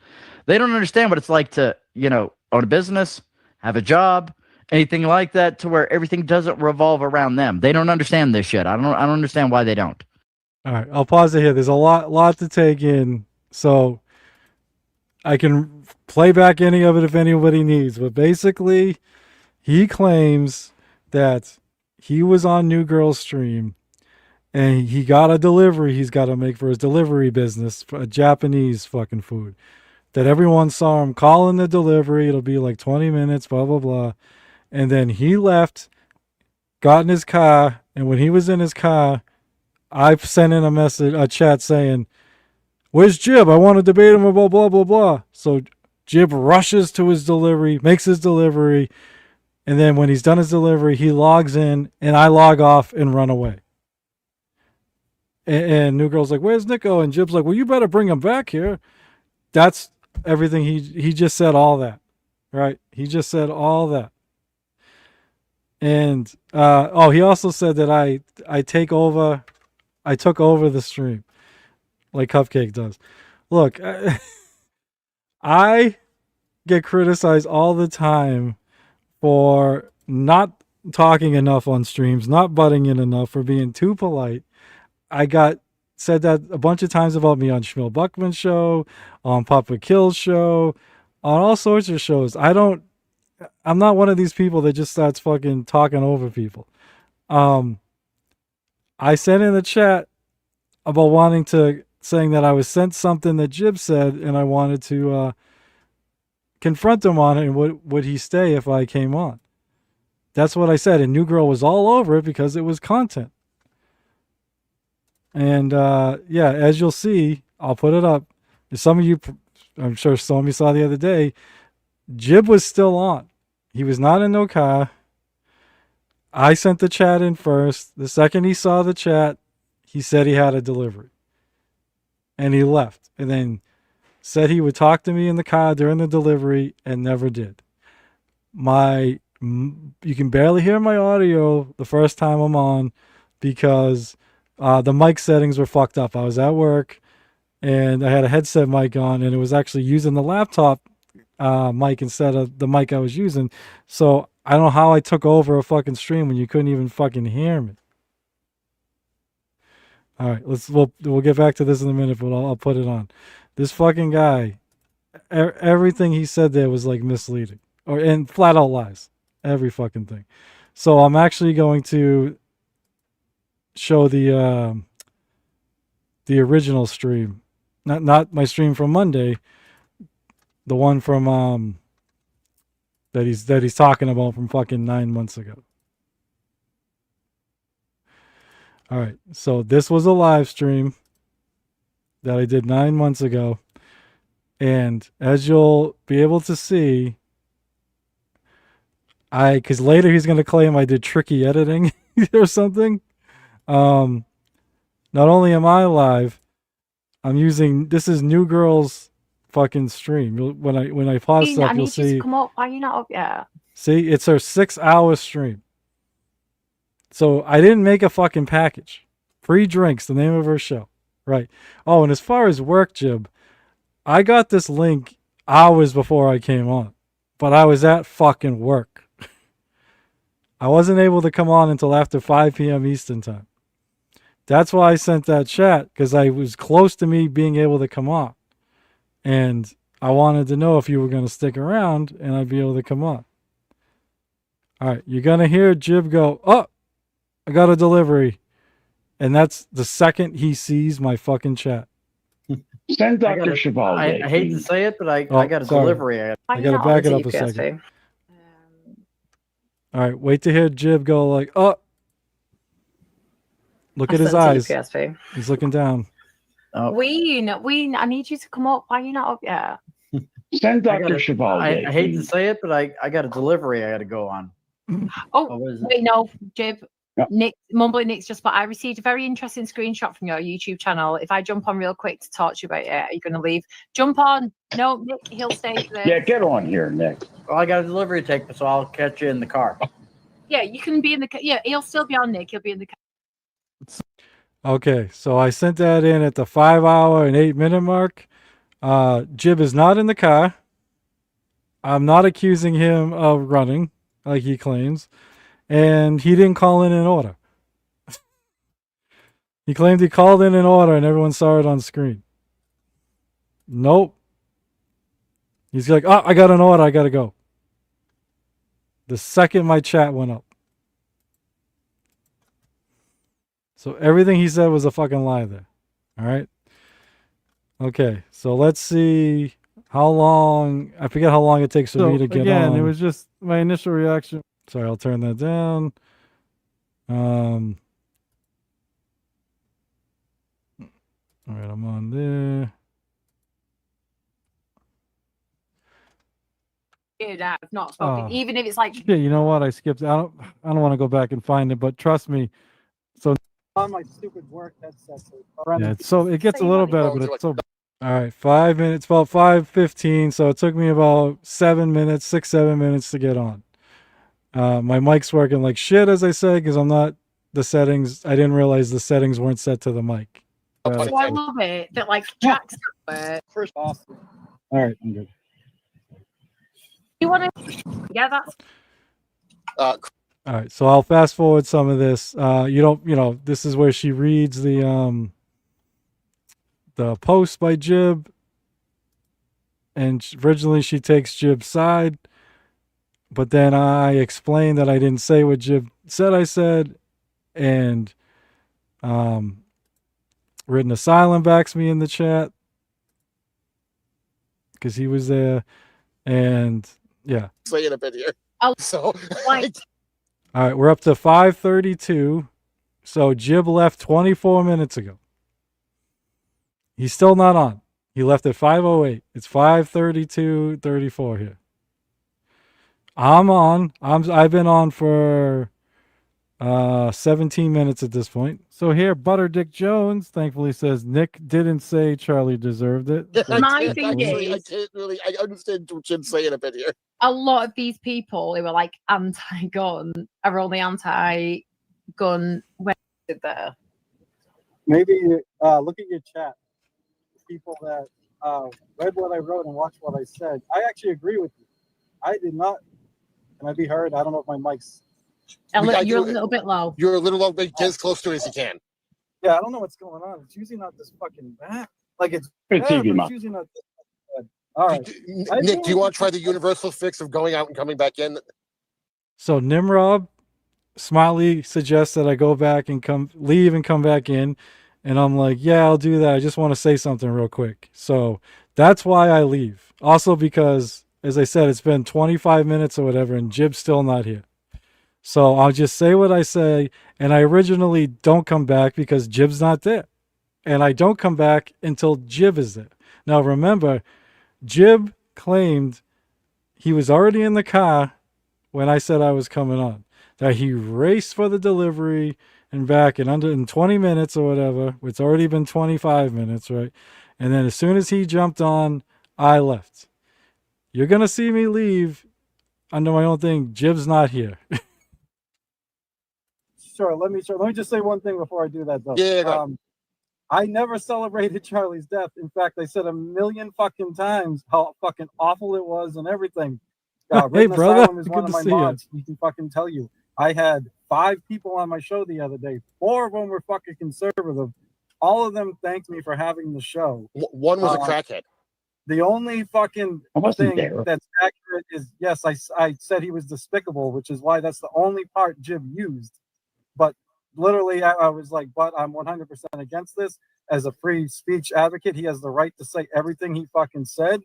They don't understand what it's like to, own a business, have a job, anything like that, to where everything doesn't revolve around them. They don't understand this shit. I don't understand why they don't. All right, I'll pause it here. There's a lot to take in, so I can play back any of it if anybody needs. But basically, he claims that he was on New Girl's stream and he got a delivery he's got to make for his delivery business, for a Japanese fucking food. That everyone saw him calling the delivery. It'll be like 20 minutes, blah, blah, blah. And then he left, got in his car, and when he was in his car, I sent in a chat saying, "Where's Jib? I want to debate him about blah, blah, blah." So Jib rushes to his delivery, makes his delivery, and then when he's done his delivery, he logs in, and I log off and run away. And New Girl's like, "Where's Nico?" And Jib's like, "Well, you better bring him back here." That's everything. He just said all that, right? He just said all that. And he also said that I took over the stream like Cupcake does. Look, I get criticized all the time for not talking enough on streams, not butting in enough, for being too polite. I got said that a bunch of times about me on Shmuel Buckman's show, on Papa Kill's show, on all sorts of shows. I'm not one of these people that just starts fucking talking over people. I sent in a chat about saying that I was sent something that Jib said, and I wanted to confront him on it, and would he stay if I came on? That's what I said, and New Girl was all over it because it was content. And as you'll see, I'll put it up. Some of you, I'm sure some of you saw the other day, Jib was still on. He was not in no car. I sent the chat in first. The second he saw the chat, he said he had a delivery. And he left. And then said he would talk to me in the car during the delivery and never did. You can barely hear my audio the first time I'm on because the mic settings were fucked up. I was at work and I had a headset mic on and it was actually using the laptop mic instead of the mic I was using. So I don't know how I took over a fucking stream when you couldn't even fucking hear me. All right, we'll get back to this in a minute, but I'll put it on. This fucking guy, everything he said there was like misleading and flat out lies. Every fucking thing. So I'm actually going to show the original stream, not my stream from Monday, the one from that he's talking about from fucking 9 months ago. All right, so this was a live stream that I did 9 months ago. And as you'll be able to see, because later he's going to claim I did tricky editing or something. Not only am I live, I'm using, this is New Girl's fucking stream. When I pause stuff, I you'll need you see. to come up. Why are you not up yet? See, it's her 6-hour stream. So I didn't make a fucking package. Free drinks, the name of her show. Right. Oh, and as far as work, Jib, I got this link hours before I came on, but I was at fucking work. I wasn't able to come on until after 5 p.m. Eastern time. That's why I sent that chat, because I was close to me being able to come on. And I wanted to know if you were going to stick around and I'd be able to come on. All right, you're going to hear Jib go, oh, I got a delivery. And that's the second he sees my fucking chat. Send Dr. Chivaldi. I hate to say it, but I got a sorry. delivery. I got to back it up a second. All right, wait to hear Jib go like, oh. Look at his eyes. He's looking down. Ween, I need you to come up. Why are you not up yet? Send Dr. Chivaldi. I hate to say it, but I got a delivery I got to go on. Oh, wait, no, Jib. Yeah. Nick, Mumbling Nick's just, but I received a very interesting screenshot from your YouTube channel. If I jump on real quick to talk to you about it, are you going to leave? Jump on. No, Nick, he'll stay there. Yeah, get on here, Nick. Well, I got a delivery to take, so I'll catch you in the car. Yeah, you can be in the car. Yeah, he'll still be on, Nick. He'll be in the car. Okay, so I sent that in at the 5-hour and 8-minute mark. Jib is not in the car. I'm not accusing him of running like he claims. And he didn't call in an order. He claimed he called in an order and everyone saw it on screen. Nope. He's like, oh, I got an order. I got to go. The second my chat went up. So everything he said was a fucking lie there. All right. Okay. So let's see how long. I forget how long it takes for me to get on. It was just my initial reaction. Sorry, I'll turn that down. All right, I'm on there. I've not spoken, even if it's like. Yeah, you know what? I skipped. I don't want to go back and find it, but trust me. So on my stupid work headset. Yeah, so it gets a little better, but it's so. All right, 5 minutes, about 5:15. So it took me about 7 minutes, 6-7 minutes to get on. My mic's working like shit, as I say, because I'm not the settings. I didn't realize the settings weren't set to the mic. So I love it that like Jack's First off. All right, I'm good. You want to? Yeah, that's. All right, so I'll fast forward some of this. This is where she reads the post by Jib, and originally she takes Jib's side. But then I explained that I didn't say what Jib said I said, and Written Asylum backs me in the chat because he was there, and yeah. Say it a bit here. Oh, so like. All right, we're up to 5:32. So Jib left 24 minutes ago. He's still not on. He left at 5:08. It's 5:32:34 here. I'm on. I've been on for 17 minutes at this point. So here, Butterdick Jones thankfully says Nick didn't say Charlie deserved it. My thing is, I understand what Jim's saying a bit here. A lot of these people who are like anti-gun are only anti-gun when they're there. Maybe look at your chat. People that read what I wrote and watched what I said. I actually agree with you. I did not. Can I be heard? I don't know if my mic's. You're a little bit low. You're a little low, but get as close to it as you can. Yeah, I don't know what's going on. It's usually not this fucking bad. Like it's TV, it's usually not this bad. All right. Nick, do you want to try the universal fix of going out and coming back in? So Nimrod smartly suggests that I go back and leave and come back in. And I'm like, yeah, I'll do that. I just want to say something real quick. So that's why I leave. Also because, as I said, it's been 25 minutes or whatever, and Jib's still not here. So I'll just say what I say. And I originally don't come back because Jib's not there. And I don't come back until Jib is there. Now, remember, Jib claimed he was already in the car when I said I was coming on. That he raced for the delivery and back in 20 minutes or whatever. It's already been 25 minutes, right? And then as soon as he jumped on, I left. You're gonna see me leave under my own thing. Jib's not here. Sure. Let me just say one thing before I do that, though. Yeah. I never celebrated Charlie's death. In fact, I said a million fucking times how fucking awful it was and everything. Hey, brother, Asylum is good one of to my see you. mods. He can fucking tell you. I had 5 people on my show the other day. 4 of them were fucking conservative. All of them thanked me for having the show. One was a crackhead. The only fucking thing that's accurate is, yes, I said he was despicable, which is why that's the only part Jib used. But literally, I was like, but I'm 100% against this. As a free speech advocate, he has the right to say everything he fucking said.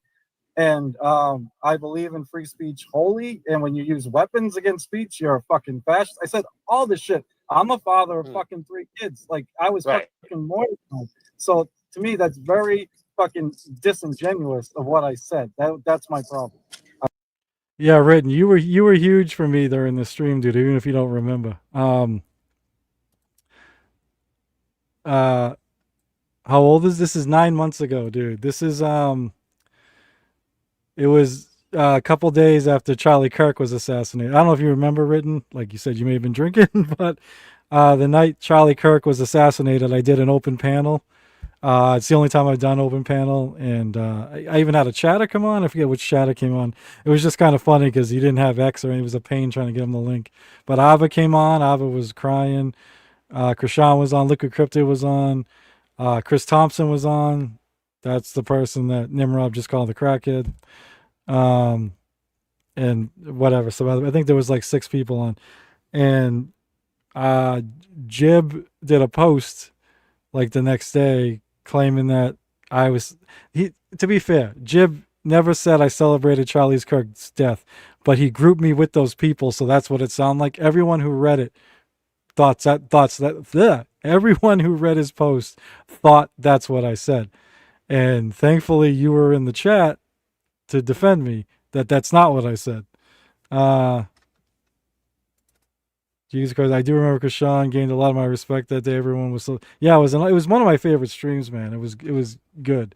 And I believe in free speech wholly. And when you use weapons against speech, you're a fucking fascist. I said all this shit. I'm a father of fucking 3 kids. Like, I was fucking mortified. So to me, that's very fucking disingenuous of what I said. That's my problem. Yeah, Ritten, you were huge for me during the stream, dude, even if you don't remember. How old is this? Is 9 months ago, dude. This is it was a couple days after Charlie Kirk was assassinated. I don't know if you remember, Ritten. Like you said, you may have been drinking, but the night Charlie Kirk was assassinated, I did an open panel. It's the only time I've done open panel, and I even had a chatter come on. I forget which chatter came on. It was just kind of funny because he didn't have X, or it was a pain trying to get him the link. But Ava came on. Ava was crying. Krishan was on. Liquid Crypto was on. Chris Thompson was on. That's the person that Nimrod just called the crackhead. And whatever. So I think there was like 6 people on, and Jib did a post like the next day claiming that to be fair, Jib never said I celebrated Charlie Kirk's death, but he grouped me with those people, so that's what it sounded like. Everyone who read it everyone who read his post thought that's what I said. And thankfully you were in the chat to defend me that that's not what I said. Jesus Christ, I do remember Krishan gained a lot of my respect that day. Everyone was so, yeah, it was one of my favorite streams, man. It was good.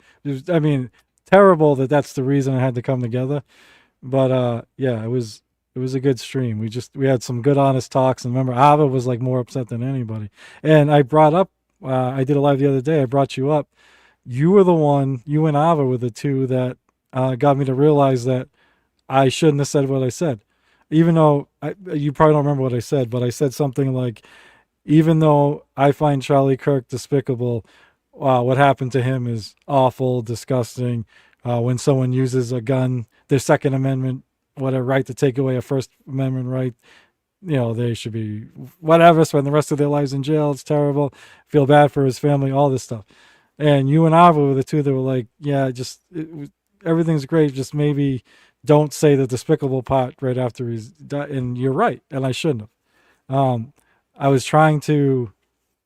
I mean, terrible that's the reason I had to come together. But yeah, it was a good stream. We had some good honest talks, and remember Ava was like more upset than anybody. And I brought up I did a live the other day, I brought you up. You were the one, you and Ava were the 2 that got me to realize that I shouldn't have said what I said. Even though you probably don't remember what I said, but I said something like, even though I find Charlie Kirk despicable, what happened to him is awful, disgusting. When someone uses a gun, their Second Amendment, whatever right to take away a First Amendment right, they should be whatever, spend the rest of their lives in jail. It's terrible. Feel bad for his family, all this stuff. And you and Ava were the 2 that were like, yeah, everything's great, just maybe don't say the despicable part right after he's died. And you're right, and I shouldn't have. I was trying to,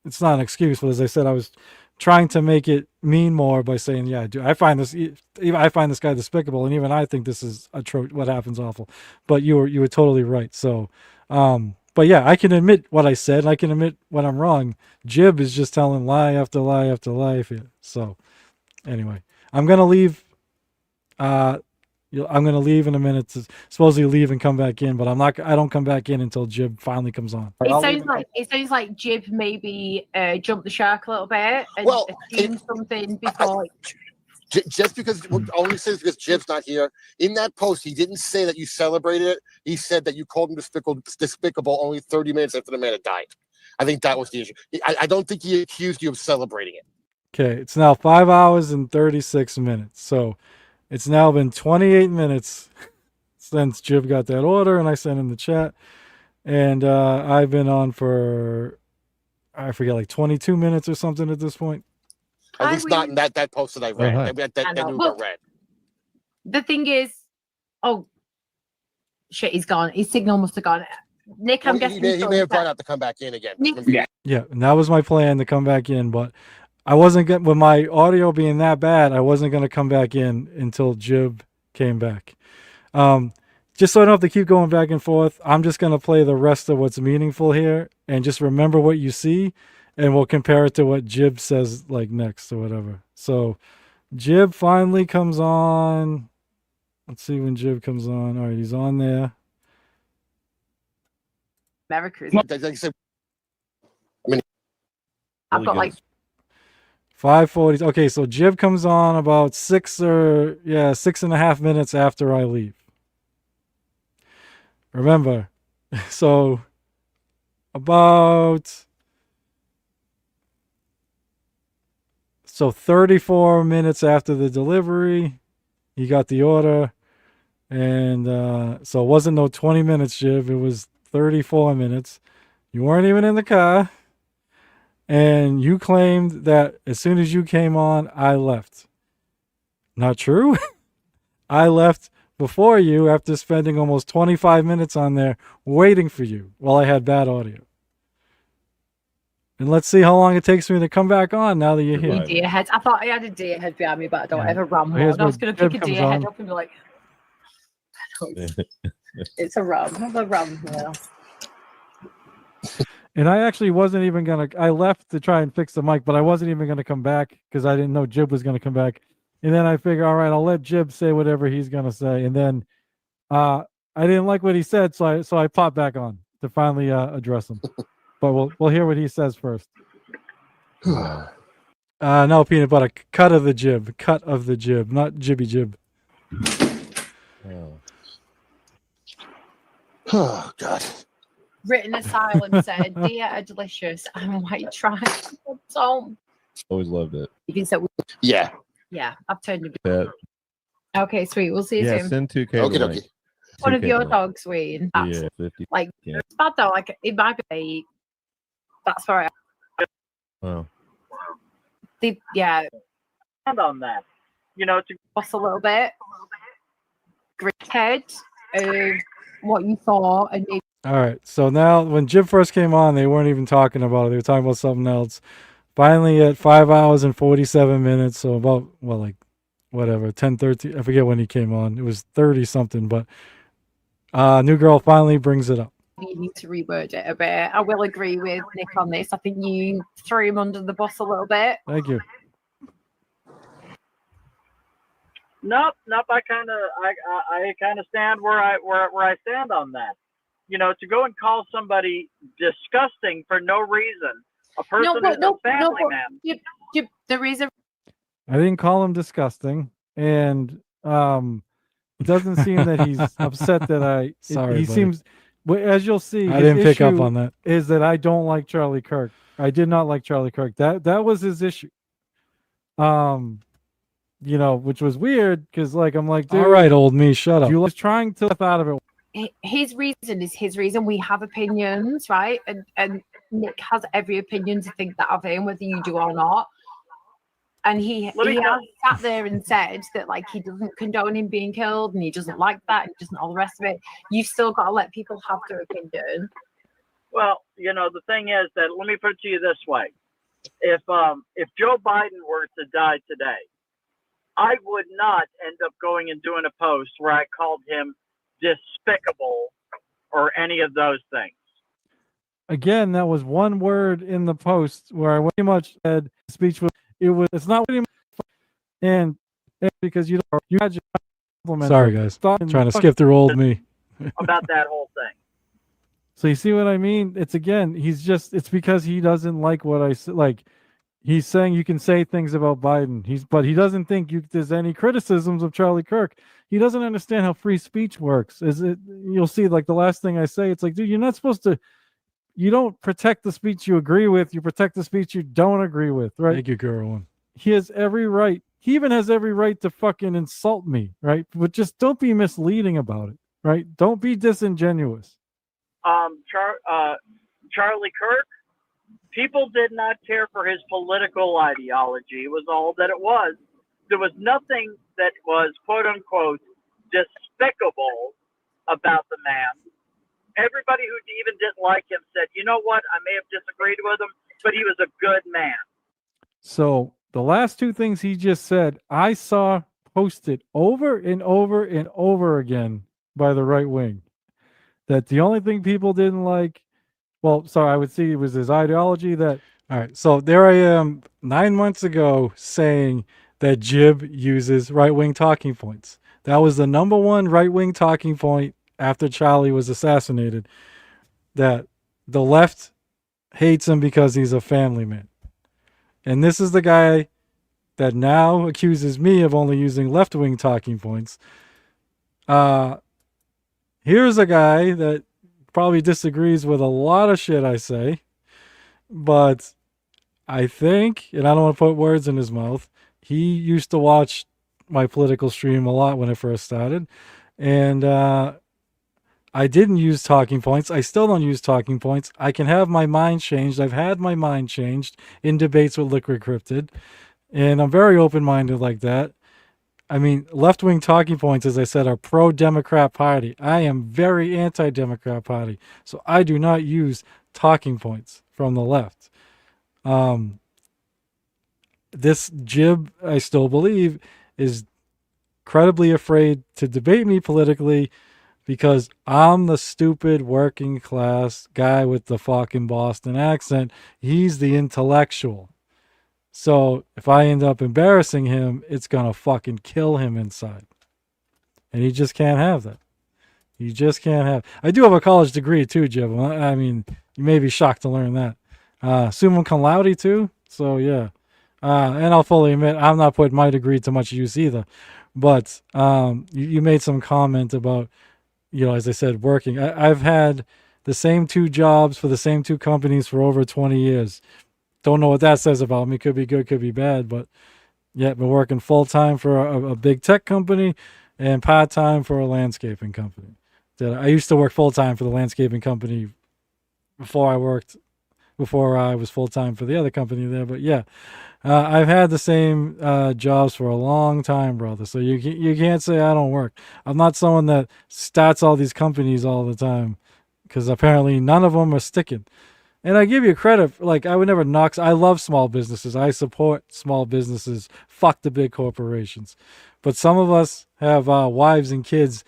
it's not an excuse, but as I said, I was trying to make it mean more by saying, yeah, I find this guy despicable, and even I think this is what happens awful. But you were totally right. So but yeah, I can admit what I said, and I can admit when I'm wrong. Jib is just telling lie after lie after lie. So anyway, I'm gonna leave. I'm gonna leave in a minute to supposedly leave and come back in, but I don't come back in until Jib finally comes on. It sounds like Jib maybe jumped the shark a little bit and assumed something before. Just because only says because Jib's not here. In that post, he didn't say that you celebrated it. He said that you called him despicable only 30 minutes after the man had died. I think that was the issue. I don't think he accused you of celebrating it. Okay, it's now 5 hours and 36 minutes. So it's now been 28 minutes since Jib got that order, and I sent in the chat. And I've been on for, I forget, like 22 minutes or something at this point. At least not in that post that I read. That new got read. The thing is, oh shit, he's gone. His signal must have gone. Nick, I'm guessing he may have tried out to come back in again. Yeah, and that was my plan, to come back in, but I wasn't going with my audio being that bad. I wasn't going to come back in until Jib came back. Just so I don't have to keep going back and forth, I'm just going to play the rest of what's meaningful here and just remember what you see, and we'll compare it to what Jib says like next or whatever. So Jib finally comes on. Let's see when Jib comes on. All right, he's on there. Merry Cruise. Like I said, I've got like 5:40. Okay, so Jib comes on about 6.5 minutes after I leave. Remember, so about 34 minutes after the delivery, he got the order, and so it wasn't no 20 minutes, Jib. It was 34 minutes. You weren't even in the car, and you claimed that as soon as you came on, I left. Not true. I left before you after spending almost 25 minutes on there waiting for you while I had bad audio. And let's see how long it takes me to come back on now that you're here. deer heads. I thought I had a deer head behind me, but I don't ever ram one. Here's I was where going to pick Jib a deer comes head on. up and be like, it's a ram, not a ram. Yeah. And I actually wasn't even going to, I left to try and fix the mic, but I wasn't even going to come back because I didn't know Jib was going to come back. And then I figure, all right, I'll let Jib say whatever he's going to say. And then I didn't like what he said, so I popped back on to finally address him. But we'll hear what he says first. No, peanut butter. Cut of the jib, not jibby jib. oh God. Written asylum said, deer are delicious and white trash. Don't. Always loved it. You can say, Yeah. yeah, I've turned it. That, Okay, sweet. We'll see you yeah, soon. send 2K. Okay, the okay. link. One of 2K your the link. dogs, Wayne. That's Yeah, 50. like Yeah. it's bad though. Like it might be. That's where I. Wow. Yeah, And on that, you know, to us a little bit. Great head. What you thought and maybe. All right. So now, when Jib first came on, they weren't even talking about it. They were talking about something else. Finally, at 5 hours and 47 minutes, so about, well, like, whatever, 10:13. I forget when he came on. It was 30 something, but New Girl finally brings it up. You need to reword it a bit. I will agree with Nick on this. I think you threw him under the bus a little bit. Thank you. Nope. I kind of stand where I stand on that. You know, to go and call somebody disgusting for no reason. A person who's a family man. There is a. I didn't call him disgusting, and it doesn't seem that he's upset that I. Sorry, he buddy. seems, as you'll see, I his didn't pick up issue on that. is that I don't like Charlie Kirk. I did not like Charlie Kirk. That was his issue. You know, which was weird because, like, I'm like, dude, All right, old me, shut up. you was trying to get out of it. His reason is his reason. We have opinions, right? And Nick has every opinion to think that of him, whether you do or not. And he has sat there and said that, like, he doesn't condone him being killed and he doesn't like that and doesn't all the rest of it. You've still got to let people have their opinion. Well, you know, the thing is that, let me put it to you this way. If Joe Biden were to die today, I would not end up going and doing a post where I called him despicable or any of those things. Again, that was one word in the post where I pretty much said speech was. It's not pretty much, and because you had your compliment. Sorry, guys. Trying to skip through old me. About that whole thing. So you see what I mean? It's it's because he doesn't like what I said. Like, he's saying you can say things about Biden. But he doesn't think there's any criticisms of Charlie Kirk. He doesn't understand how free speech works. You'll see, like, the last thing I say, it's like, dude, you're not supposed to. You don't protect the speech you agree with. You protect the speech you don't agree with, right? Thank you, girl. He has every right. He even has every right to fucking insult me, right? But just don't be misleading about it, right? Don't be disingenuous. Charlie Kirk, people did not care for his political ideology. It was all that it was. There was nothing that was, quote unquote, despicable about the man. Everybody who even didn't like him said, you know what, I may have disagreed with him, but he was a good man. So the last two things he just said, I saw posted over and over and over again by the right wing. That the only thing people didn't like, well, sorry, I would see it was his ideology that, all right, so there I am 9 months ago saying that Jib uses right-wing talking points. That was the #1 right-wing talking point after Charlie was assassinated, that the left hates him because he's a family man. And this is the guy that now accuses me of only using left-wing talking points. Here's a guy that probably disagrees with a lot of shit I say, but I think, and I don't want to put words in his mouth, he used to watch my political stream a lot when it first started, and I didn't use talking points. I still don't use talking points. I can have my mind changed. I've had my mind changed in debates with Liquid Cryptid, and I'm very open-minded like that. I mean, left-wing talking points, as I said, are pro-Democrat Party. I am very anti-Democrat Party, so I do not use talking points from the left. This Jib, I still believe, is incredibly afraid to debate me politically because I'm the stupid working class guy with the fucking Boston accent. He's the intellectual. So if I end up embarrassing him, it's going to fucking kill him inside. And he just can't have that. He just can't have. I do have a college degree too, Jib. I mean, you may be shocked to learn that. Summa cum laude too. So yeah. And I'll fully admit, I'm not putting my degree to much use either. But you made some comment about, as I said, working. I've had the same 2 jobs for the same 2 companies for over 20 years. Don't know what that says about me. Could be good, could be bad. But yeah, been working full-time for a big tech company and part-time for a landscaping company. I used to work full-time for the landscaping company before I was full-time for the other company there. But yeah, I've had the same jobs for a long time, brother. So you can't say I don't work. I'm not someone that starts all these companies all the time, because apparently none of them are sticking. And I give you credit. Like, I would never knock. I love small businesses. I support small businesses. Fuck the big corporations. But some of us have wives and kids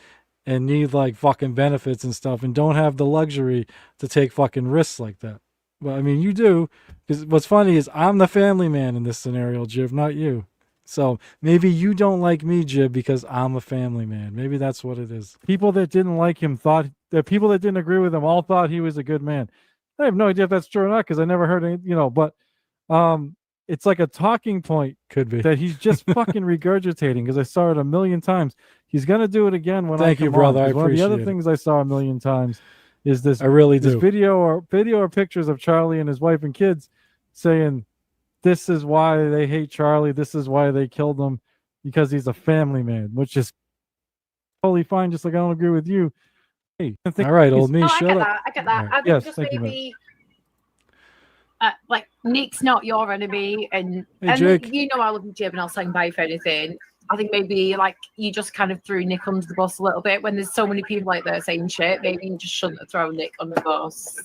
and need like fucking benefits and stuff and don't have the luxury to take fucking risks like that. Well, I mean, you do. Because what's funny is I'm the family man in this scenario, Jib, not you. So maybe you don't like me, Jib, because I'm a family man. Maybe that's what it is. People that didn't like him people that didn't agree with him all thought he was a good man. I have no idea if that's true or not, because I never heard any, but it's like a talking point, could be, that he's just fucking regurgitating, because I saw it a million times. He's going to do it again when Thank I come you, brother. on. I appreciate one of the other it. things I saw a million times is this. I really this do. video or pictures of Charlie and his wife and kids saying, this is why they hate Charlie. This is why they killed him, because he's a family man, which is totally fine. Just like I don't agree with you. Hey, all right, old me, shut up. I get that. Right. I think Yes, just thank you, maybe, like, Nick's not your enemy, and Jake. you know I love you, Jim, and I'll stand by for anything. I think maybe like you just kind of threw Nick under the bus a little bit when there's so many people like there saying shit. Maybe you just shouldn't have thrown Nick under the bus.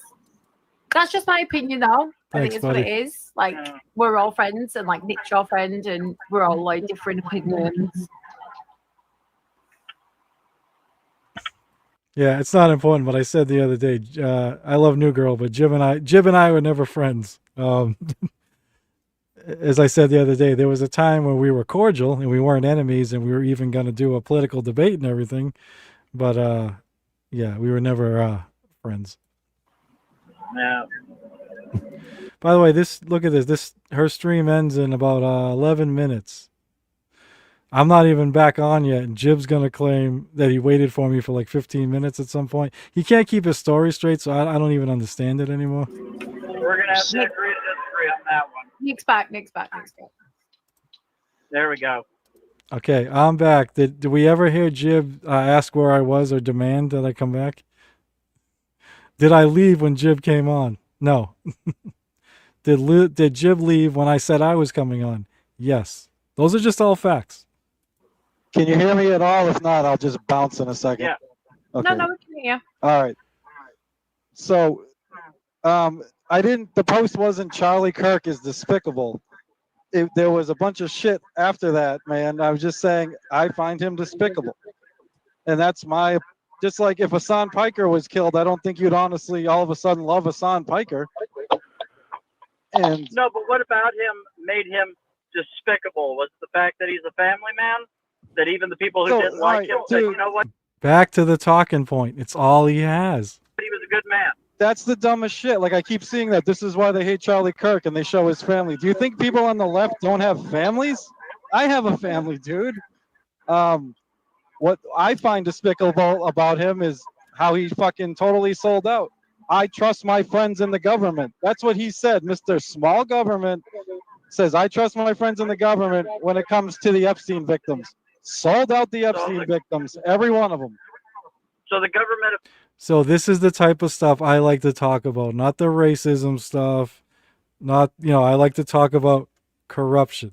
That's just my opinion, though. I think it's what it is. Like, we're all friends, and like Nick's your friend, and we're all like different opinions. Yeah, it's not important, but I said the other day, I love New Girl, but Jib and I were never friends. As I said the other day, there was a time when we were cordial and we weren't enemies, and we were even going to do a political debate and everything. But yeah, we were never friends. No. By the way, look at this. Her stream ends in about 11 minutes. I'm not even back on yet, and Jib's going to claim that he waited for me for like 15 minutes at some point. He can't keep his story straight, so I don't even understand it anymore. We're going to have to agree to disagree on that one. Nick's back. There we go. Okay, I'm back. Did we ever hear Jib ask where I was or demand that I come back? Did I leave when Jib came on? No. Did Jib leave when I said I was coming on? Yes. Those are just all facts. Can you hear me at all? If not, I'll just bounce in a second. Yeah. Okay. No, we can hear. All right. So, the post wasn't Charlie Kirk is despicable. there was a bunch of shit after that, man. I was just saying I find him despicable, and that's my. Just like if Hassan Piker was killed, I don't think you'd honestly all of a sudden love Hassan Piker. And No, but what about him made him despicable? Was the fact that he's a family man? That even the people who didn't like him said, you know what? Back to the talking point. It's all he has. He was a good man. That's the dumbest shit. Like I keep seeing that. This is why they hate Charlie Kirk and they show his family. Do you think people on the left don't have families? I have a family, dude. What I find despicable about him is how he fucking totally sold out. I trust my friends in the government. That's what he said. Mr. Small Government says, I trust my friends in the government when it comes to the Epstein victims. Sold out the Epstein victims, every one of them. So the government. So this is the type of stuff I like to talk about, not the racism stuff. Not, I like to talk about corruption.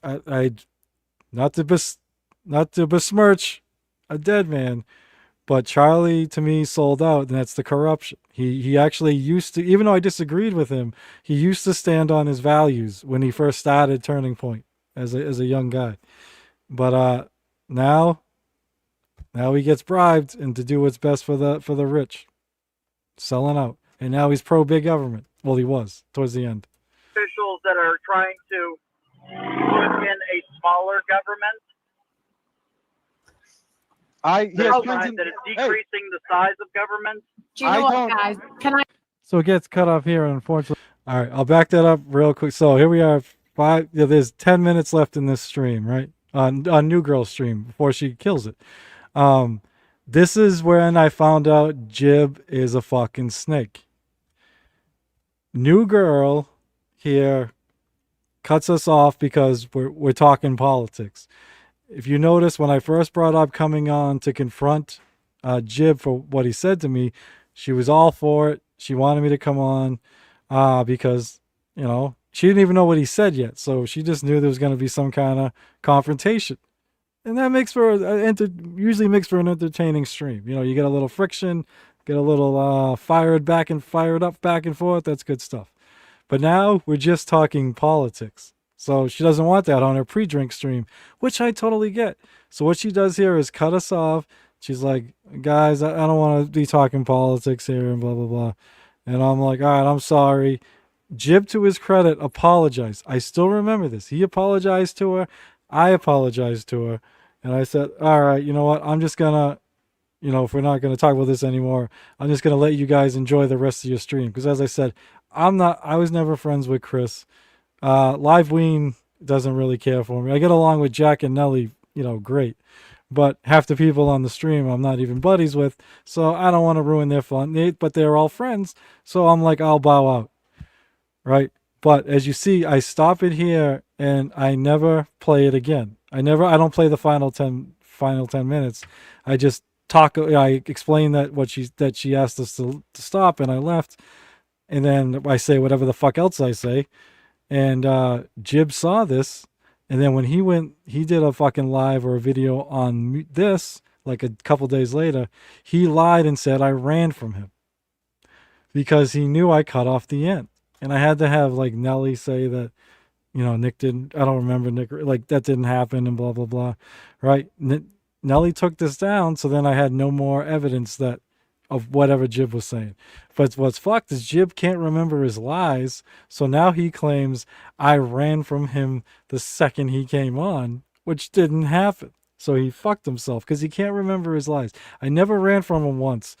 Not to besmirch a dead man, but Charlie to me sold out, and that's the corruption. He actually used to, even though I disagreed with him, he used to stand on his values when he first started Turning Point as a young guy. But now he gets bribed and to do what's best for the rich, selling out, and now he's pro big government. Well, he was towards the end. Officials that are trying to put in a smaller government. That it's decreasing the size of government. Do you know what, guys? Can I? So it gets cut off here, unfortunately. All right, I'll back that up real quick. So here we are. There's 10 minutes left in this stream, right? On New Girl's stream before she kills it. This is when I found out Jib is a fucking snake. New Girl here cuts us off because we're talking politics. If you notice, when I first brought up coming on to confront Jib for what he said to me, she was all for it. She wanted me to come on because, she didn't even know what he said yet. So she just knew there was going to be some kind of confrontation. And that usually makes for an entertaining stream. You get a little friction, get a little fired up back and forth. That's good stuff. But now we're just talking politics. So she doesn't want that on her pre-drink stream, which I totally get. So what she does here is cut us off. She's like, guys, I don't want to be talking politics here and blah, blah, blah. And I'm like, all right, I'm sorry. Jib, to his credit, apologized. I still remember this. He apologized to her. I apologized to her. And I said, all right, you know what? I'm just going to, if we're not going to talk about this anymore, I'm just going to let you guys enjoy the rest of your stream. Because as I said, I was never friends with Chris. Live Ween doesn't really care for me. I get along with Jack and Nelly, great. But half the people on the stream I'm not even buddies with, so I don't want to ruin their fun. But they're all friends, so I'm like, I'll bow out, right? But as you see, I stop it here and I never play it again. I don't play the final 10 minutes. I just talk. I explain that she asked us to stop, and I left, and then I say whatever the fuck else I say. And Jib saw this, and then when he did a fucking live or a video on this, like a couple days later, he lied and said I ran from him because he knew I cut off the end. And I had to have like Nelly say that, Nick didn't, I don't remember Nick, like that didn't happen and blah, blah, blah. Right. Nelly took this down. So then I had no more evidence of whatever Jib was saying. But what's fucked is Jib can't remember his lies. So now he claims I ran from him the second he came on, which didn't happen. So he fucked himself because he can't remember his lies. I never ran from him once.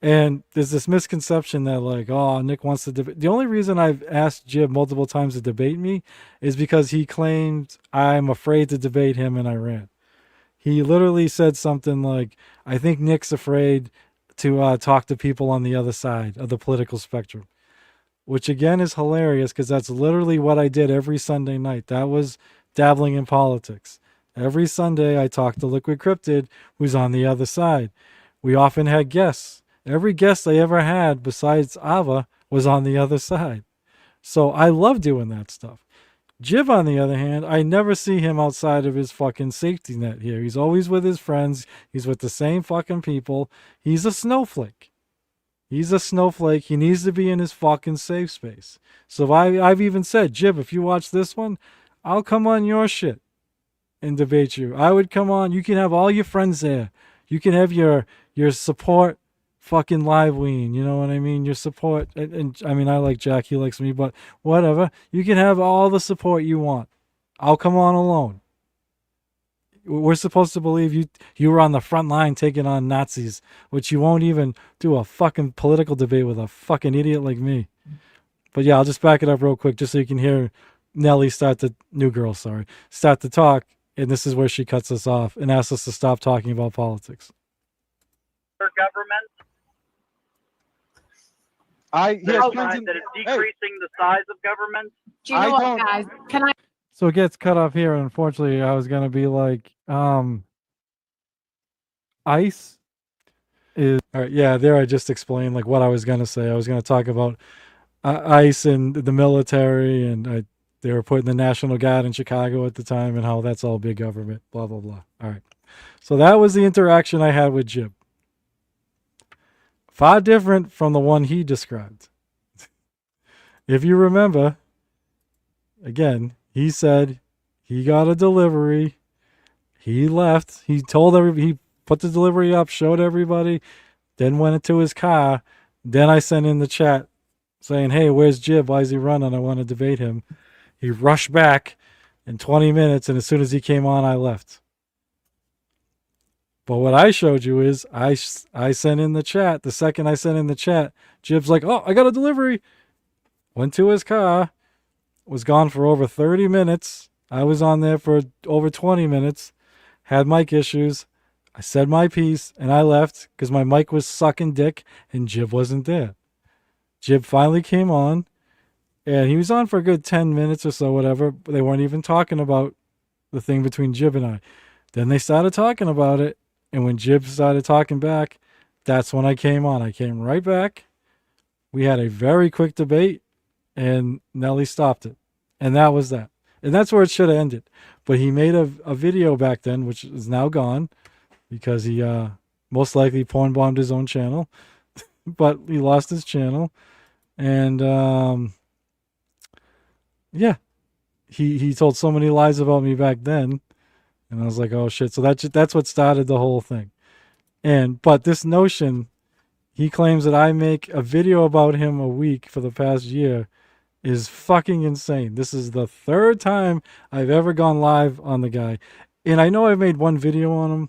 And there's this misconception that like, oh, Nick wants to debate. The only reason I've asked Jib multiple times to debate me is because he claimed I'm afraid to debate him and I ran. He literally said something like, I think Nick's afraid to talk to people on the other side of the political spectrum, which again is hilarious because that's literally what I did every Sunday night. That was dabbling in politics. Every Sunday I talked to Liquid Cryptid, who's on the other side. We often had guests. Every guest I ever had besides Ava was on the other side. So I love doing that stuff. Jib, on the other hand, I never see him outside of his fucking safety net here. He's always with his friends. He's with the same fucking people. He's a snowflake. He's a snowflake. He needs to be in his fucking safe space. So I've even said, Jib, if you watch this one, I'll come on your shit and debate you. I would come on. You can have all your friends there. You can have your support fucking live ween. You know what I mean? Your support. And I mean, I like Jack. He likes me, but whatever. You can have all the support you want. I'll come on alone. We're supposed to believe you were on the front line taking on Nazis, which you won't even do a fucking political debate with a fucking idiot like me. But yeah, I'll just back it up real quick just so you can hear Nelly start to talk, and this is where she cuts us off and asks us to stop talking about politics. Government. That it's decreasing the size of government. Do you know what, guys? Can I? So it gets cut off here. Unfortunately, I was gonna be like, ICE is all right. Yeah, there I just explained like what I was gonna say. I was gonna talk about ICE and the military, and they were putting the National Guard in Chicago at the time, and how that's all big government. Blah blah blah. All right. So that was the interaction I had with Jib. Far different from the one he described. If you remember, again, he said he got a delivery. He left. He put the delivery up, showed everybody, then went into his car. Then I sent in the chat saying, hey, where's Jib? Why is he running? I want to debate him. He rushed back in 20 minutes, and as soon as he came on, I left. But what I showed you is I sent in the chat. The second I sent in the chat, Jib's like, oh, I got a delivery. Went to his car, was gone for over 30 minutes. I was on there for over 20 minutes, had mic issues. I said my piece, and I left because my mic was sucking dick, and Jib wasn't there. Jib finally came on, and he was on for a good 10 minutes or so, whatever. But they weren't even talking about the thing between Jib and I. Then they started talking about it. And when Jib started talking back, that's when I came on. I came right back. We had a very quick debate, and Nelly stopped it. And that was that. And that's where it should have ended. But he made a video back then, which is now gone, because he most likely porn bombed his own channel. But he lost his channel. And, yeah. He told so many lies about me back then. And I was like, oh shit. So that's what started the whole thing. But this notion, he claims that I make a video about him a week for the past year, is fucking insane. This is the third time I've ever gone live on the guy. And I know I've made one video on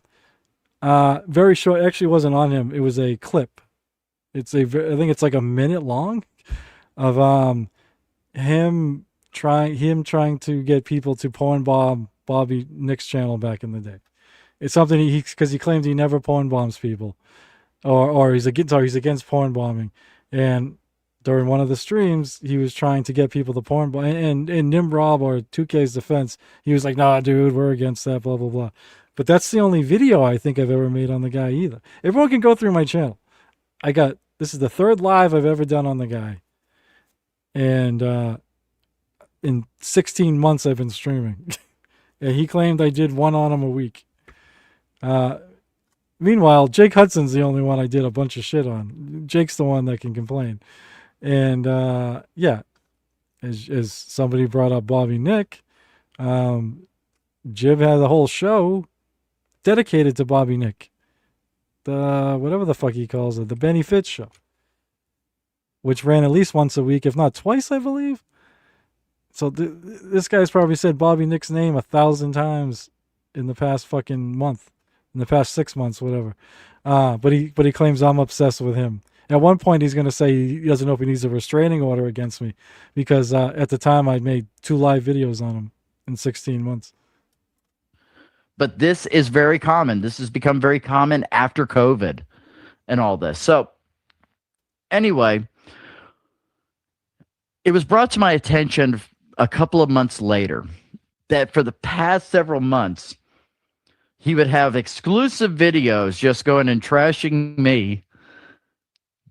him. Very short. Actually, it wasn't on him. It was a clip. I think it's like a minute long of him trying to get people to porn bomb Bobby Nick's channel back in the day. It's something because he claimed he never porn bombs people, or he's against porn bombing. And during one of the streams, he was trying to get people to porn bomb. And in Nimrob or 2K's defense, he was like, "Nah, dude, we're against that." Blah blah blah. But that's the only video I think I've ever made on the guy either. Everyone can go through my channel. This is the third live I've ever done on the guy, and in 16 months I've been streaming. And he claimed I did one on him a week. Meanwhile, Jake Hudson's the only one I did a bunch of shit on. Jake's the one that can complain. And yeah, as somebody brought up Bobby Nick, Jib had a whole show dedicated to Bobby Nick. The whatever the fuck he calls it, the Benny Fitz show, which ran at least once a week, if not twice, I believe. So this guy's probably said Bobby Nick's name 1,000 times in the past fucking month, in the past 6 months, whatever. But he claims I'm obsessed with him. At one point, he's going to say he doesn't know if he needs a restraining order against me because at the time I made 2 live videos on him in 16 months. But this is very common. This has become very common after COVID and all this. So anyway, it was brought to my attention a couple of months later that for the past several months, he would have exclusive videos just going and trashing me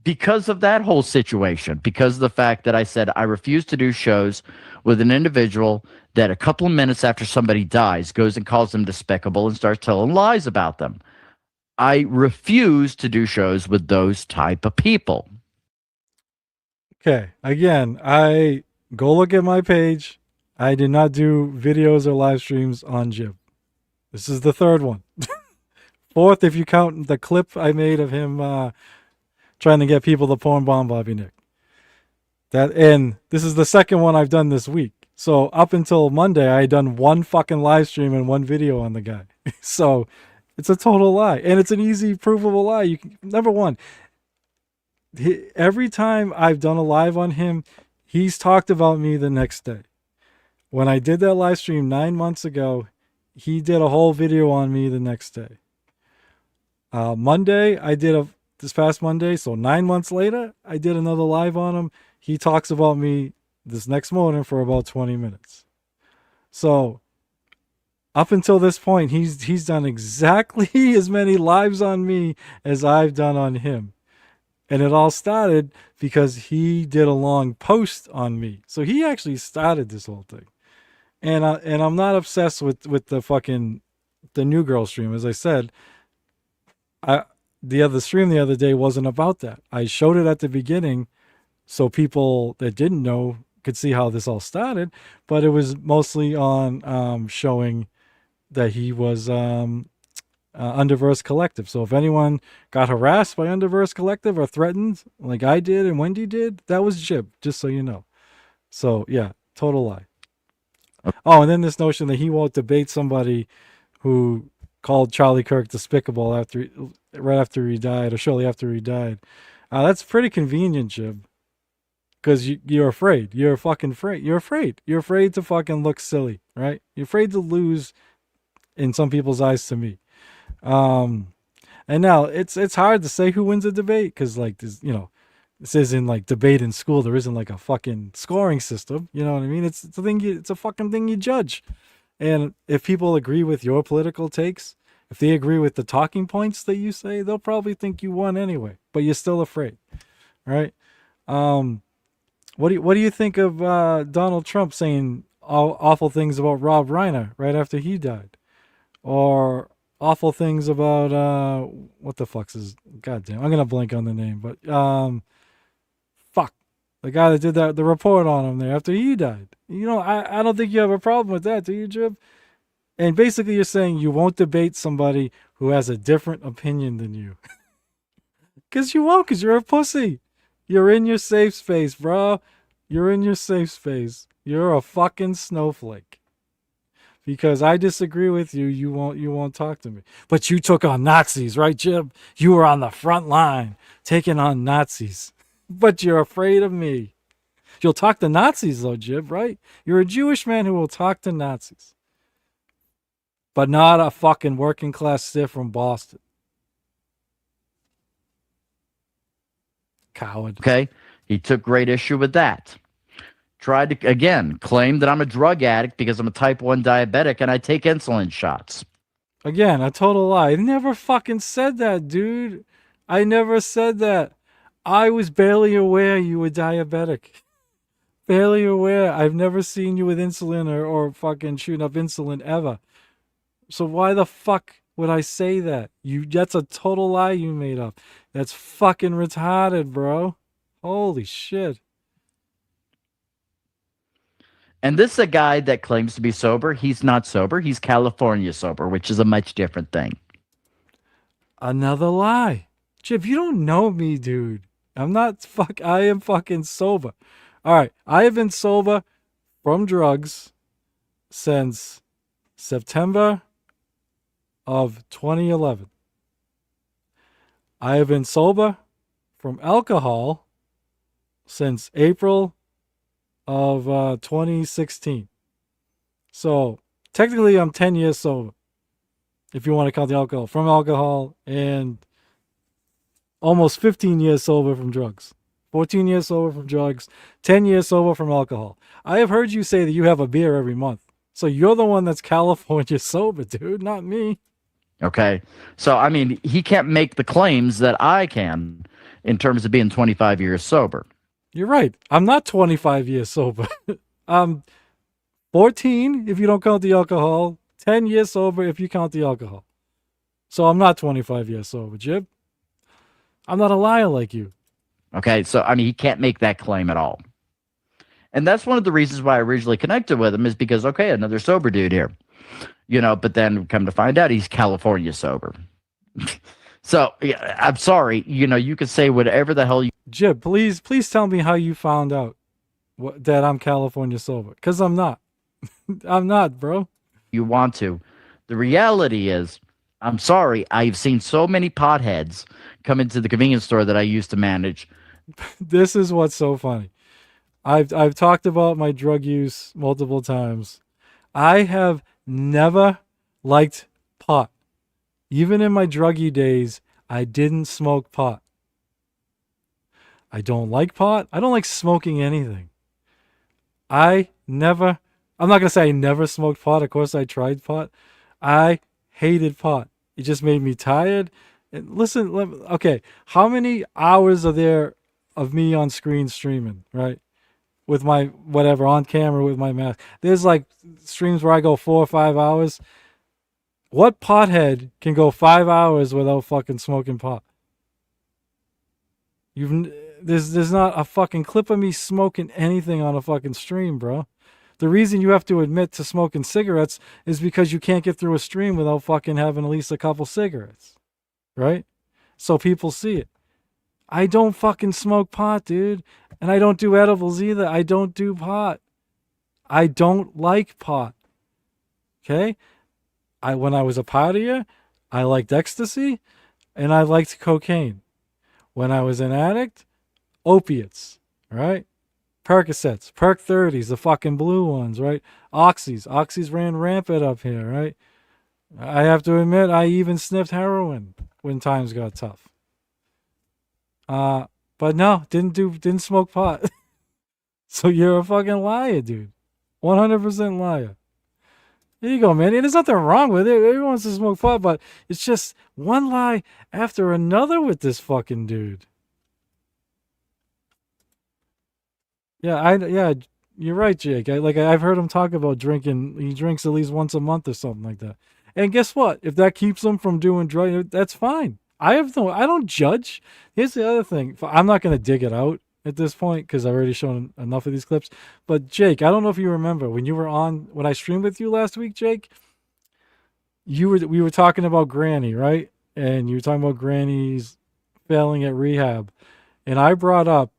because of that whole situation, because of the fact that I said I refuse to do shows with an individual that a couple of minutes after somebody dies goes and calls them despicable and starts telling lies about them. I refuse to do shows with those type of people. Okay. Again, I go look at my page. I did not do videos or live streams on Jib. This is the third one. Fourth, if you count the clip I made of him trying to get people to porn bomb Bobby Nick. And this is the second one I've done this week. So up until Monday, I had done one fucking live stream and one video on the guy. So it's a total lie. And it's an easy, provable lie. Number one, every time I've done a live on him, he's talked about me the next day. When I did that live stream 9 months ago, he did a whole video on me the next day. Monday, this past Monday, so 9 months later, I did another live on him. He talks about me this next morning for about 20 minutes. So up until this point, he's done exactly as many lives on me as I've done on him. And it all started because he did a long post on me. So he actually started this whole thing. And I'm not obsessed with the new girl stream. As I said, the stream the other day wasn't about that. I showed it at the beginning so people that didn't know could see how this all started, but it was mostly on showing that he was Underverse Collective. So if anyone got harassed by Underverse Collective or threatened like I did and Wendy did, that was Jib, just so you know. So yeah, total lie. Oh, and then this notion that he won't debate somebody who called Charlie Kirk despicable right after he died or shortly after he died. That's pretty convenient, Jib. Because you're afraid. You're fucking afraid. You're afraid. You're afraid to fucking look silly, right? You're afraid to lose in some people's eyes to me. And now it's hard to say who wins a debate because like this, this isn't like debate in school. There isn't like a fucking scoring system. You know what I mean? It's a thing. It's a fucking thing you judge. And if people agree with your political takes, if they agree with the talking points that you say, they'll probably think you won anyway. But you're still afraid, right? What do you think of Donald Trump saying awful things about Rob Reiner right after he died, or awful things about what the fuck's his goddamn? I'm gonna blank on the name, but fuck, the guy that did the report on him there after he died. I don't think you have a problem with that, do you, Jib? And basically, you're saying you won't debate somebody who has a different opinion than you, because you won't, because you're a pussy. You're in your safe space, bro. You're in your safe space. You're a fucking snowflake. Because I disagree with you, you won't talk to me. But you took on Nazis, right, Jib? You were on the front line, taking on Nazis. But you're afraid of me. You'll talk to Nazis, though, Jib, right? You're a Jewish man who will talk to Nazis. But not a fucking working class stiff from Boston. Coward. Okay. He took great issue with that. Tried to, again, claim that I'm a drug addict because I'm a type 1 diabetic and I take insulin shots. Again, a total lie. I never fucking said that, dude. I never said that. I was barely aware you were diabetic. Barely aware. I've never seen you with insulin or fucking shooting up insulin ever. So why the fuck would I say that? That's a total lie you made up. That's fucking retarded, bro. Holy shit. And this is a guy that claims to be sober. He's not sober. He's California sober, which is a much different thing. Another lie. Chip, you don't know me, dude. I am fucking sober. All right. I have been sober from drugs since September of 2011. I have been sober from alcohol since April of 2016. So technically I'm 10 years sober, if you want to count the alcohol, and almost 15 years sober from drugs. 14 years sober from drugs, 10 years sober from alcohol. I have heard you say that you have a beer every month. So you're the one that's California sober, dude, not me. Okay. So, I mean, he can't make the claims that I can in terms of being 25 years sober. You're right. I'm not 25 years sober. I'm 14 if you don't count the alcohol, 10 years sober if you count the alcohol. So I'm not 25 years sober, Jib. I'm not a liar like you. Okay, so I mean, he can't make that claim at all. And that's one of the reasons why I originally connected with him, is because, okay, another sober dude here. But then come to find out he's California sober. So, yeah, I'm sorry. You can say whatever the hell you... Jib, please tell me how you found out that I'm California sober. Because I'm not. I'm not, bro. You want to. The reality is, I'm sorry, I've seen so many potheads come into the convenience store that I used to manage. This is what's so funny. I've talked about my drug use multiple times. I have never liked pot. Even in my druggy days, I didn't smoke pot. I don't like pot. I don't like smoking anything. I'm not going to say I never smoked pot. Of course, I tried pot. I hated pot. It just made me tired. And listen, okay, how many hours are there of me on screen streaming, right? With my whatever on camera with my mask. There's like streams where I go 4 or 5 hours. What pothead can go 5 hours without fucking smoking pot? There's not a fucking clip of me smoking anything on a fucking stream, bro. The reason you have to admit to smoking cigarettes is because you can't get through a stream without fucking having at least a couple cigarettes, right? So people see it. I don't fucking smoke pot, dude. And I don't do edibles either. I don't do pot. I don't like pot. Okay? When I was a partier, I liked ecstasy and I liked cocaine. When I was an addict, opiates, right? Percocets, Perc 30s, the fucking blue ones, right? Oxys. Oxys ran rampant up here, right? I have to admit, I even sniffed heroin when times got tough. But no, didn't smoke pot. So you're a fucking liar, dude. 100% liar. There you go, man. And there's nothing wrong with it. Everyone wants to smoke pot, but it's just one lie after another with this fucking dude. Yeah, you're right, Jake. I've heard him talk about drinking. He drinks at least once a month or something like that. And guess what? If that keeps him from doing drugs, that's fine. I don't judge. Here's the other thing. I'm not going to dig it out at this point because I've already shown enough of these clips. But Jake, I don't know if you remember when I streamed with you last week, Jake. We were talking about Granny, right? And you were talking about Granny's failing at rehab, and I brought up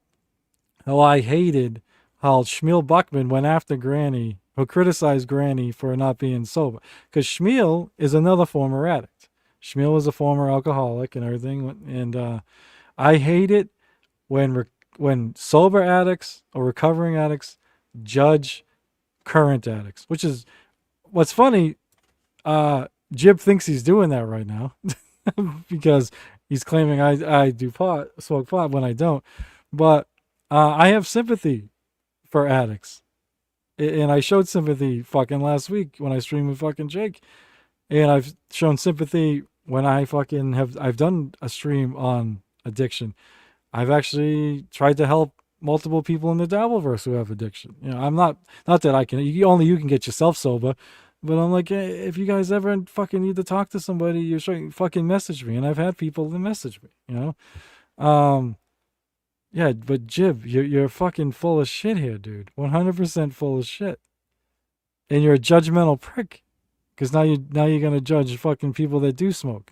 how I hated how Shmuel Buckman went after Granny, who criticized Granny for not being sober, because Shmuel is another former addict. Shmuel is a former alcoholic and everything, and I hate it when sober addicts or recovering addicts judge current addicts, which is what's funny. Jib thinks he's doing that right now because he's claiming I smoke pot when I don't. But I have sympathy for addicts, and I showed sympathy fucking last week when I streamed with fucking Jake. And I've shown sympathy when I've done a stream on addiction. I've actually tried to help multiple people in the Dabbleverse who have addiction. I'm not that I can, only you can get yourself sober, but I'm like, if you guys ever fucking need to talk to somebody, you're sure fucking message me. And I've had people that message me, yeah, but Jib, you're fucking full of shit here, dude. 100% full of shit. And you're a judgmental prick. Because now you're gonna judge fucking people that do smoke,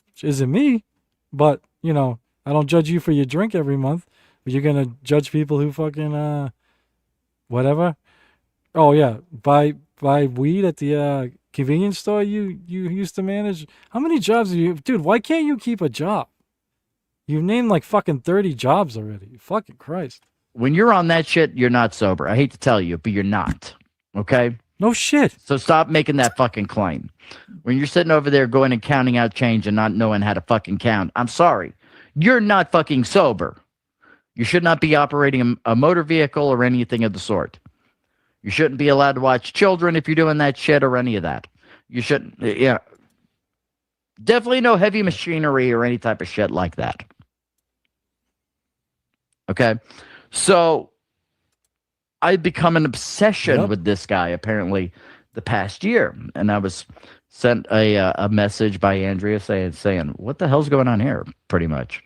which isn't me, but I don't judge you for your drink every month. But you're gonna judge people who fucking whatever. Oh yeah, buy weed at the convenience store you used to manage. How many jobs do you, dude? Why can't you keep a job? You've named like fucking 30 jobs already. Fucking Christ. When you're on that shit, you're not sober. I hate to tell you, but you're not. Okay. No shit. So stop making that fucking claim. When you're sitting over there going and counting out change and not knowing how to fucking count, I'm sorry. You're not fucking sober. You should not be operating a motor vehicle or anything of the sort. You shouldn't be allowed to watch children if you're doing that shit or any of that. You shouldn't, yeah. Definitely no heavy machinery or any type of shit like that. Okay? So I've become an obsession with this guy apparently the past year. And I was sent a message by Andrea saying, what the hell's going on here? Pretty much.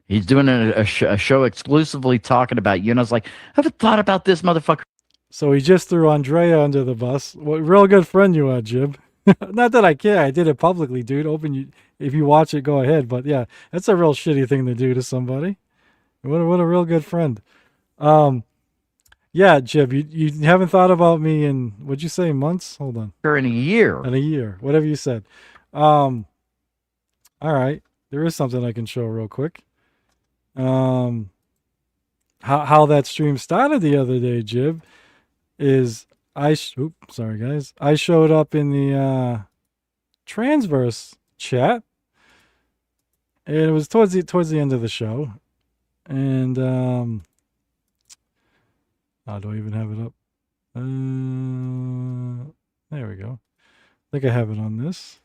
He's doing a show exclusively talking about you. And I was like, I haven't thought about this, motherfucker. So he just threw Andrea under the bus. What real good friend you are, Jib. Not that I care. I did it publicly, dude. If you watch it, go ahead. But yeah, that's a real shitty thing to do to somebody. What a real good friend. Yeah, Jib, you haven't thought about me in, what'd you say, months? Hold on. In a year. In a year, whatever you said. All right. There is something I can show real quick. How that stream started the other day, Jib, is sorry guys. I showed up in the Transverse chat. And it was towards the end of the show. And oh, do I even have it up? There we go. I think I have it on this.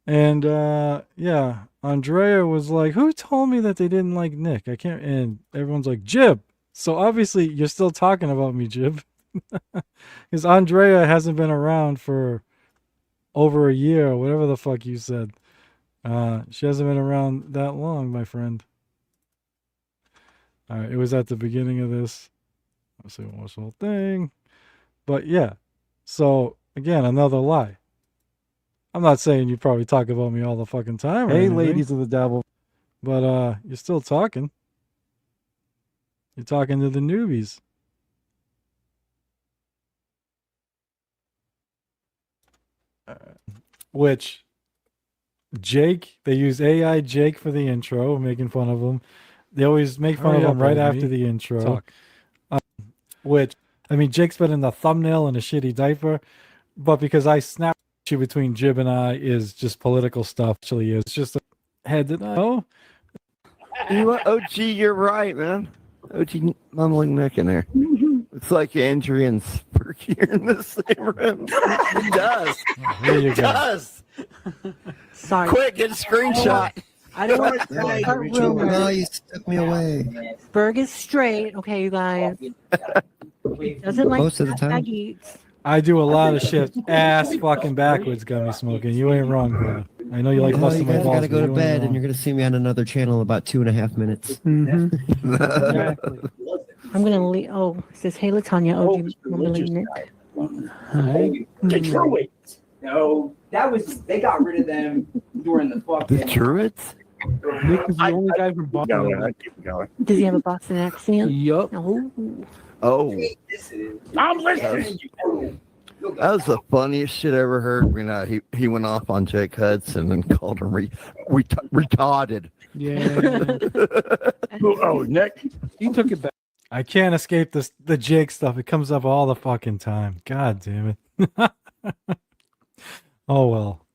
And yeah, Andrea was like, who told me that they didn't like Nick? I can't, and everyone's like, Jib. So obviously you're still talking about me, Jib. Because Andrea hasn't been around for over a year, or whatever the fuck you said. She hasn't been around that long, my friend. All right, it was at the beginning of this. Let's see, watch the whole thing. But yeah, so again, another lie. I'm not saying you probably talk about me all the fucking time. Hey, ladies of the Dabble. But you're still talking. You're talking to the newbies. Which Jake, they use AI Jake for the intro, making fun of him. They always make fun of him right after the intro. Which, I mean, Jake's been in the thumbnail in a shitty diaper, but because I snapped you between Jib and I is just political stuff. Actually, it's just a head that know. You know what, OG, you're right, man. OG mumbling Nick in there. It's like Andrea and Spurky are in the same room. He does. Here you He go. does. Sorry. Quick, get a screenshot. I don't want to start rumors. No, you took me away. Berg is straight, okay, you guys. Doesn't like Most of the time. eats. I do a lot of shit. Ass fucking backwards got me smoking. You ain't wrong, brother. I know you like Oh, busting you my guys balls. gotta go but to you ain't bed, and wrong. you're gonna see me on another channel in about 2.5 minutes. Exactly. I'm gonna leave. Oh, it says, "Hey, Latanya." Oh, do you want me to leave, Nick? Get through it. No, that was they got rid of them during the fucking. The Druids? Nick is the only guy from Boston. Does he have a Boston accent? Yup. Oh. Oh, I'm listening. that was the funniest shit I ever heard when he went off on Jake Hudson and called him retarded. Yeah. Oh, Nick. He took it back. I can't escape the Jake stuff. It comes up all the fucking time. God damn it. Oh well.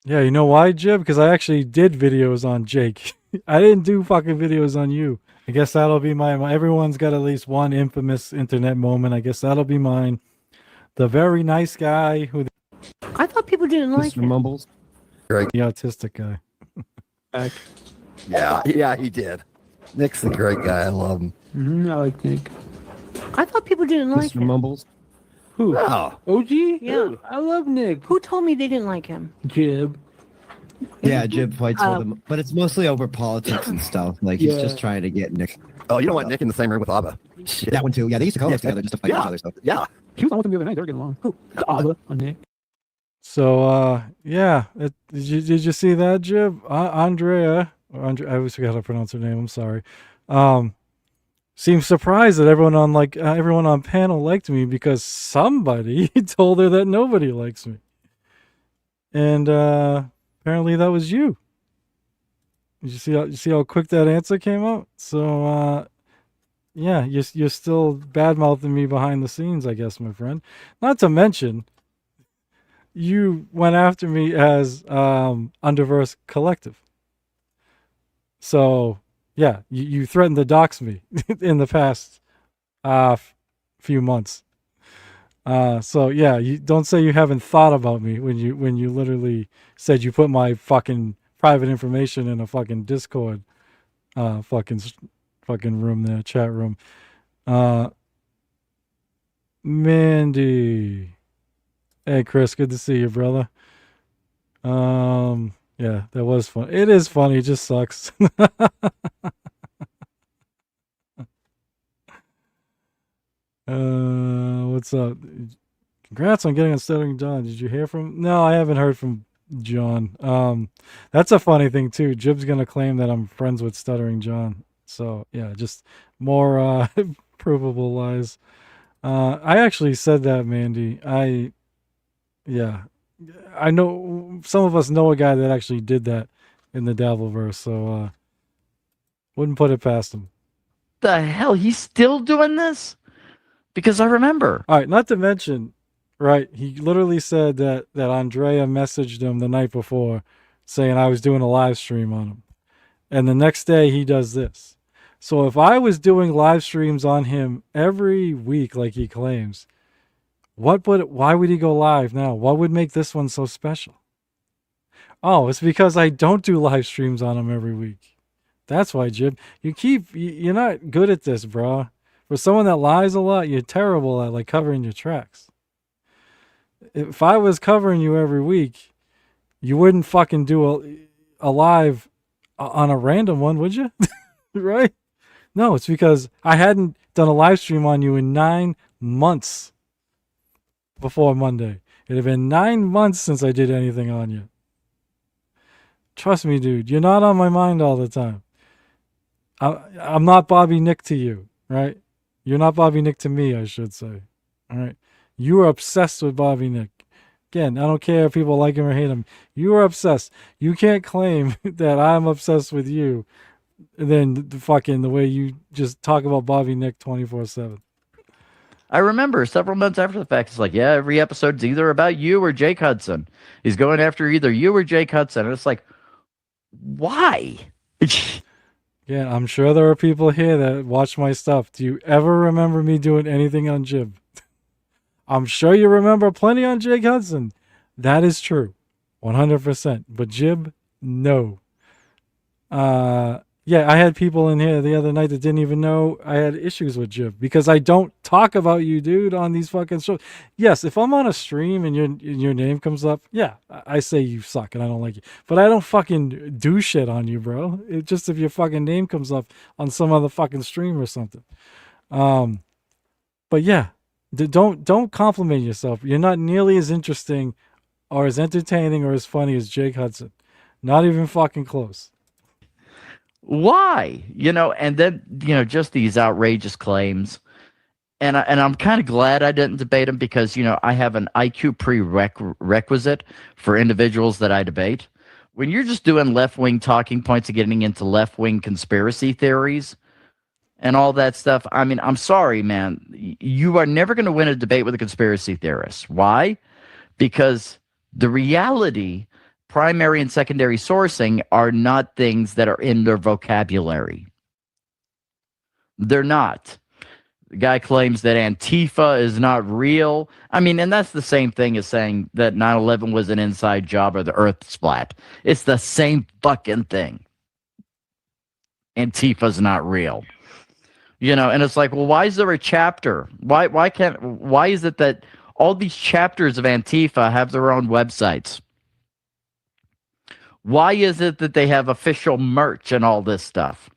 Yeah, you know why, Jib? Because I actually did videos on Jake. I didn't do fucking videos on you. I guess that'll be my everyone's got at least one infamous internet moment. I guess that'll be mine. The very nice guy who I thought people didn't like Mr. him. Mumbles. the autistic guy. Yeah, he did. Nick's a great guy. I love him. I like Nick. I thought people didn't like Mr. him. Mumbles. Who? Oh, OG? Yeah. I love Nick. Who told me they didn't like him? Jib. Yeah, Jib fights with him, but it's mostly over politics and stuff. Like he's just trying to get Nick. oh, you don't want Nick in the same room with Abba. Shit. That one too. Yeah, they used to co-host together just to fight each Yeah. other. So. Yeah. He was on with him the other night. They were getting along. Who? Abba on Nick. So yeah, did you see that, Jib? Andrea, I always forget how to pronounce her name. I'm sorry. Seems surprised that everyone on panel liked me because somebody told her that nobody likes me, and apparently that was you. Did you see how quick that answer came out? So yeah, you're still bad mouthing me behind the scenes, I guess, my friend. Not to mention, you went after me as Underverse Collective. So yeah, you threatened to dox me in the past few months. So yeah, you don't say you haven't thought about me when you literally said you put my fucking private information in a fucking Discord fucking room there, chat room. Mandy. Hey, Chris, good to see you, brother. Yeah, that was fun. It is funny. It just sucks. What's up? Congrats on getting on Stuttering John. Did you hear from? No, I haven't heard from John. That's a funny thing too. Jib's gonna claim that I'm friends with Stuttering John. So yeah, just more provable lies. I actually said that, Mandy. Yeah, I know some of us know a guy that actually did that in the Dabbleverse, so wouldn't put it past him. The hell, he's still doing this? Because I remember. All right, not to mention, right? He literally said that Andrea messaged him the night before, saying I was doing a live stream on him, and the next day he does this. So if I was doing live streams on him every week, like he claims, why would he go live now? What would make this one so special? Oh, it's because I don't do live streams on him every week. That's why, Jib. You're not good at this, bro. For someone that lies a lot, you're terrible at like covering your tracks. If I was covering you every week, you wouldn't fucking do a live on a random one, would you? Right? No, it's because I hadn't done a live stream on you in 9 months before Monday. It had been 9 months since I did anything on you. Trust me, dude. You're not on my mind all the time. I'm not Bobby Nick to you, right? You're not Bobby Nick to me, I should say. All right? You are obsessed with Bobby Nick. Again, I don't care if people like him or hate him. You are obsessed. You can't claim that I'm obsessed with you, and then the way you just talk about Bobby Nick 24/7. I remember several months after the fact, it's like, yeah, every episode's either about you or Jake Hudson. He's going after either you or Jake Hudson. And it's like, why? Yeah, I'm sure there are people here that watch my stuff. Do you ever remember me doing anything on Jib? I'm sure you remember plenty on Jake Hudson. That is true. 100%. But Jib, no. Yeah, I had people in here the other night that didn't even know I had issues with Jib because I don't talk about you, dude, on these fucking shows. Yes, if I'm on a stream and your name comes up, yeah, I say you suck and I don't like you. But I don't fucking do shit on you, bro. It just if your fucking name comes up on some other fucking stream or something. But yeah, don't compliment yourself. You're not nearly as interesting or as entertaining or as funny as Jake Hudson. Not even fucking close. Why? And then, just these outrageous claims. And I'm kind of glad I didn't debate them because, I have an IQ prerequisite for individuals that I debate. When you're just doing left-wing talking points and getting into left-wing conspiracy theories and all that stuff, I mean, I'm sorry, man. You are never going to win a debate with a conspiracy theorist. Why? Because the reality, primary and secondary sourcing, are not things that are in their vocabulary. They're not. The guy claims that Antifa is not real. I mean, and that's the same thing as saying that 9/11 was an inside job or the earth splat. It's the same fucking thing. Antifa's not real. And it's like, well, why is there a chapter? Why is it that all these chapters of Antifa have their own websites? Why is it that they have official merch and all this stuff?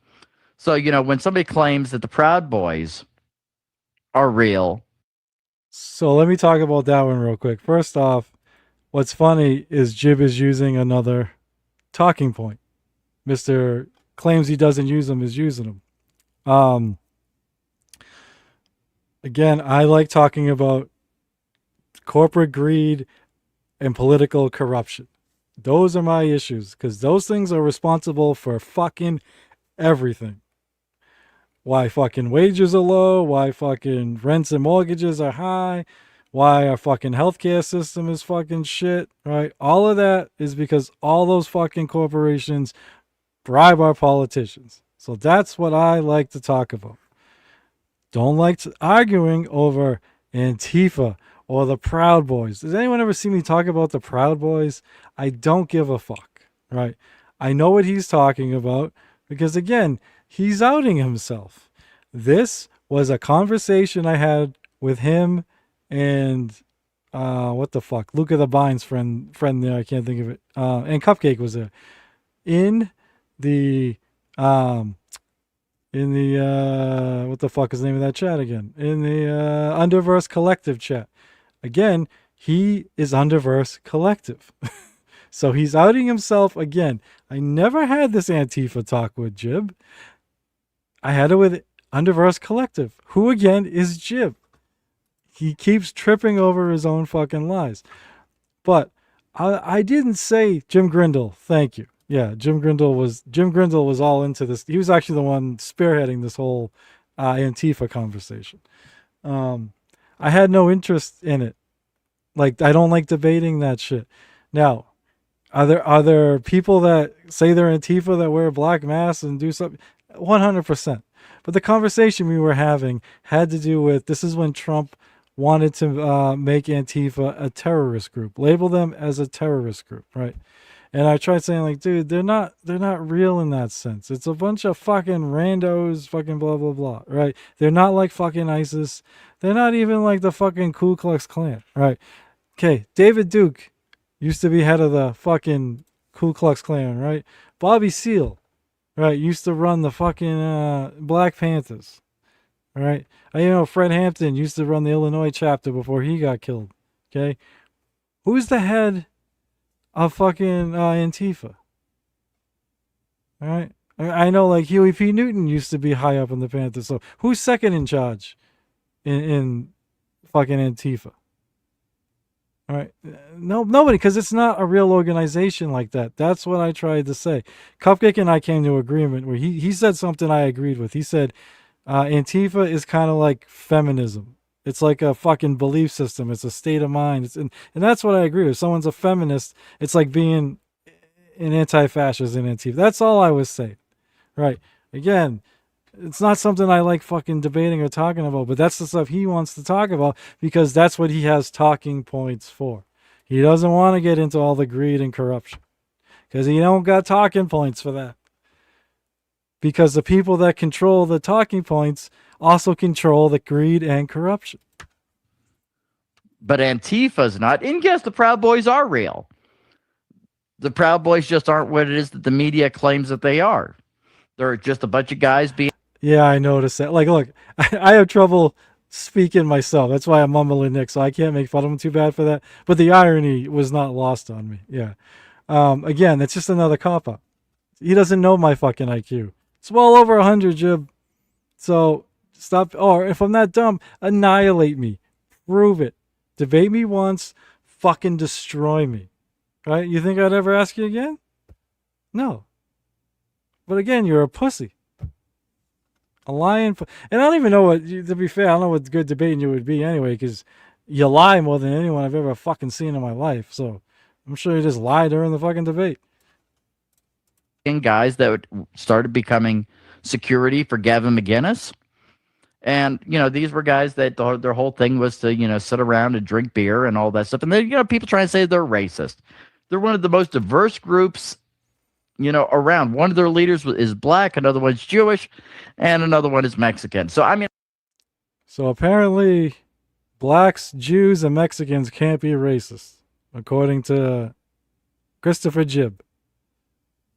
So, when somebody claims that the Proud Boys are real. So let me talk about that one real quick. First off, what's funny is Jib is using another talking point. Mr. claims he doesn't use them is using them. Again, I like talking about corporate greed and political corruption. Those are my issues because those things are responsible for fucking everything. Why fucking wages are low, why fucking rents and mortgages are high, why our fucking healthcare system is fucking shit, right? All of that is because all those fucking corporations bribe our politicians. So that's what I like to talk about. Don't like arguing over Antifa or the Proud Boys. Does anyone ever see me talk about the Proud Boys? I don't give a fuck, right? I know what he's talking about because, again, he's outing himself. This was a conversation I had with him and what the fuck? Luca the Bine's friend there. I can't think of it. And Cupcake was there. In the what the fuck is the name of that chat again? In the Underverse Collective chat. Again, he is Underverse Collective. So he's outing himself again. I never had this Antifa talk with Jib. I had it with Underverse Collective, who again is Jib. He keeps tripping over his own fucking lies. But I didn't say Jim Grindle. Thank you. Yeah, Jim Grindle was all into this. He was actually the one spearheading this whole Antifa conversation. I had no interest in it. Like, I don't like debating that shit. Now, are there people that say they're Antifa that wear black masks and do something? 100%. But the conversation we were having had to do with, this is when Trump wanted to make Antifa a terrorist group, label them as a terrorist group, right? And I tried saying, like, dude, they're not real in that sense. It's a bunch of fucking randos, fucking blah, blah, blah, right? They're not like fucking ISIS. They're not even like the fucking Ku Klux Klan, right? Okay, David Duke used to be head of the fucking Ku Klux Klan, right? Bobby Seale, right, used to run the fucking Black Panthers, right? Fred Hampton used to run the Illinois chapter before he got killed, okay? Who's the head of fucking Antifa? All right? I know, like, Huey P. Newton used to be high up in the Panthers, so who's second in charge in fucking Antifa? All right. No, nobody, because it's not a real organization like that. That's what I tried to say. Cupcake and I came to agreement where he said something I agreed with. He said Antifa is kind of like feminism. It's like a fucking belief system. It's a state of mind. And that's what I agree with. If someone's a feminist, it's like being an anti-fascist in Antifa. That's all I was saying. Right. Again, it's not something I like fucking debating or talking about, but that's the stuff he wants to talk about because that's what he has talking points for. He doesn't want to get into all the greed and corruption because he don't got talking points for that. Because the people that control the talking points also control the greed and corruption. But Antifa's not. And yes, the Proud Boys are real. The Proud Boys just aren't what it is that the media claims that they are. They're just a bunch of guys being... Yeah, I noticed that. Like, look, I have trouble speaking myself. That's why I'm mumbling Nick, so I can't make fun of him too bad for that. But the irony was not lost on me. Yeah. Again, it's just another cop-out. He doesn't know my fucking IQ. It's well over 100, Jib. So stop. Or if I'm that dumb, annihilate me. Prove it. Debate me once. Fucking destroy me. Right? You think I'd ever ask you again? No. But again, you're a pussy. A lying. And I don't even know what, to be fair, I don't know what good debating you would be anyway, because you lie more than anyone I've ever fucking seen in my life. So I'm sure you just lie during the fucking debate. Guys that started becoming security for Gavin McGinnis. And, these were guys that their whole thing was to, sit around and drink beer and all that stuff. And then, people trying to say they're racist. They're one of the most diverse groups around. One of their leaders is black, another one's Jewish, and another one is Mexican. So apparently blacks, Jews, and Mexicans can't be racist, according to Christopher Jib.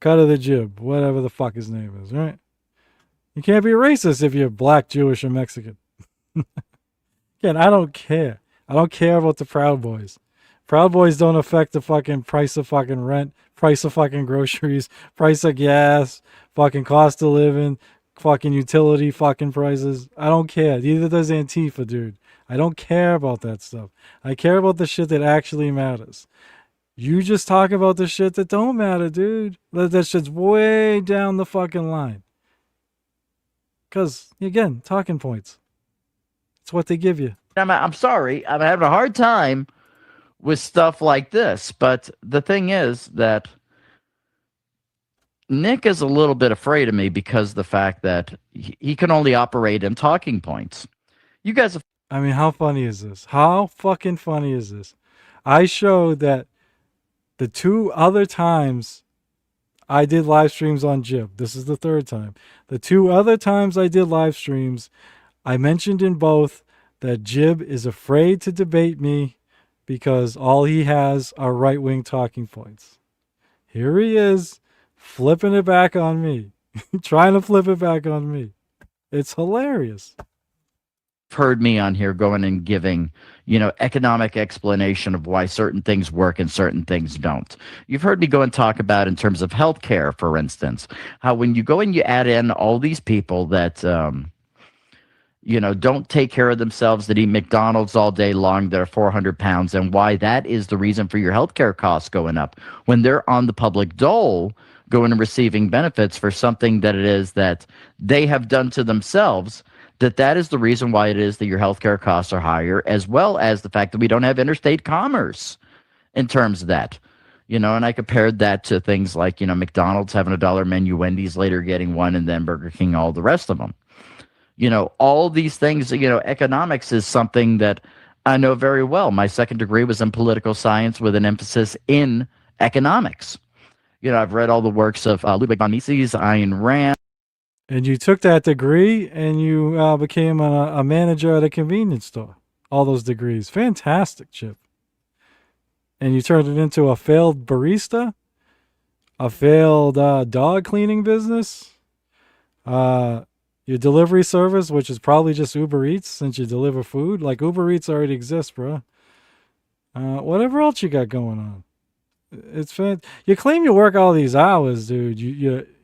Cut of the Jib, whatever the fuck his name is, right? You can't be racist if you're black, Jewish, or Mexican. Again, I don't care. I don't care about the Proud Boys. Proud Boys don't affect the fucking price of fucking rent, price of fucking groceries, price of gas, fucking cost of living, fucking utility fucking prices. I don't care. Neither does Antifa, dude. I don't care about that stuff. I care about the shit that actually matters. You just talk about the shit that don't matter, dude. That shit's way down the fucking line. Because, again, talking points. It's what they give you. I'm sorry. I'm having a hard time with stuff like this. But the thing is that Nick is a little bit afraid of me because of the fact that he can only operate in talking points. You guys have... I mean, how funny is this? How fucking funny is this? I showed that the 2 other times I did live streams on Jib, this is the 3rd time. The 2 other times I did live streams, I mentioned in both that Jib is afraid to debate me because all he has are right-wing talking points. Here he is, flipping it back on me, trying to flip it back on me. It's hilarious. Heard me on here going and giving, economic explanation of why certain things work and certain things don't. You've heard me go and talk about in terms of healthcare, for instance, how when you go and you add in all these people that, don't take care of themselves, that eat McDonald's all day long, that are 400 pounds, and why that is the reason for your healthcare costs going up when they're on the public dole, going and receiving benefits for something that it is that they have done to themselves. That is the reason why it is that your healthcare costs are higher, as well as the fact that we don't have interstate commerce in terms of that. And I compared that to things like, McDonald's having a $1 menu, Wendy's later getting one, and then Burger King, all the rest of them. All these things, economics is something that I know very well. My second degree was in political science with an emphasis in economics. I've read all the works of Ludwig von Mises, Ayn Rand. And you took that degree and you became a manager at a convenience store. All those degrees. Fantastic, Chip. And you turned it into a failed barista, a failed dog cleaning business, your delivery service, which is probably just Uber Eats since you deliver food. Like Uber Eats already exists, bro. Whatever else you got going on. It's fan. You claim you work all these hours, dude.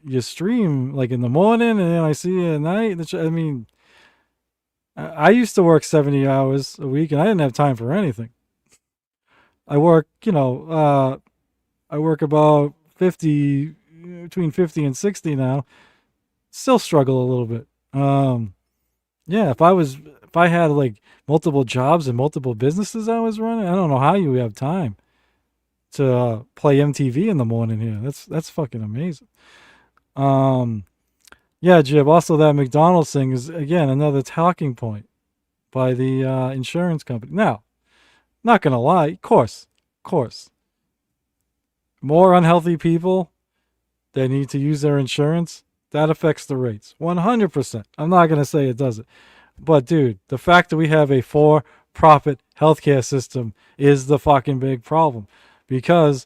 You stream like in the morning, and then I see you at night. I mean, I used to work 70 hours a week, and I didn't have time for anything. I work, I work about 50, between 50 and 60 now. Still struggle a little bit. Yeah, if I had like multiple jobs and multiple businesses I was running, I don't know how you have time to play MTV in the morning here. That's fucking amazing. Yeah, Jib, also that McDonald's thing is, again, another talking point by the insurance company. Now, not going to lie, of course. More unhealthy people that need to use their insurance, that affects the rates. 100%. I'm not going to say it doesn't. But, dude, the fact that we have a for-profit healthcare system is the fucking big problem. Because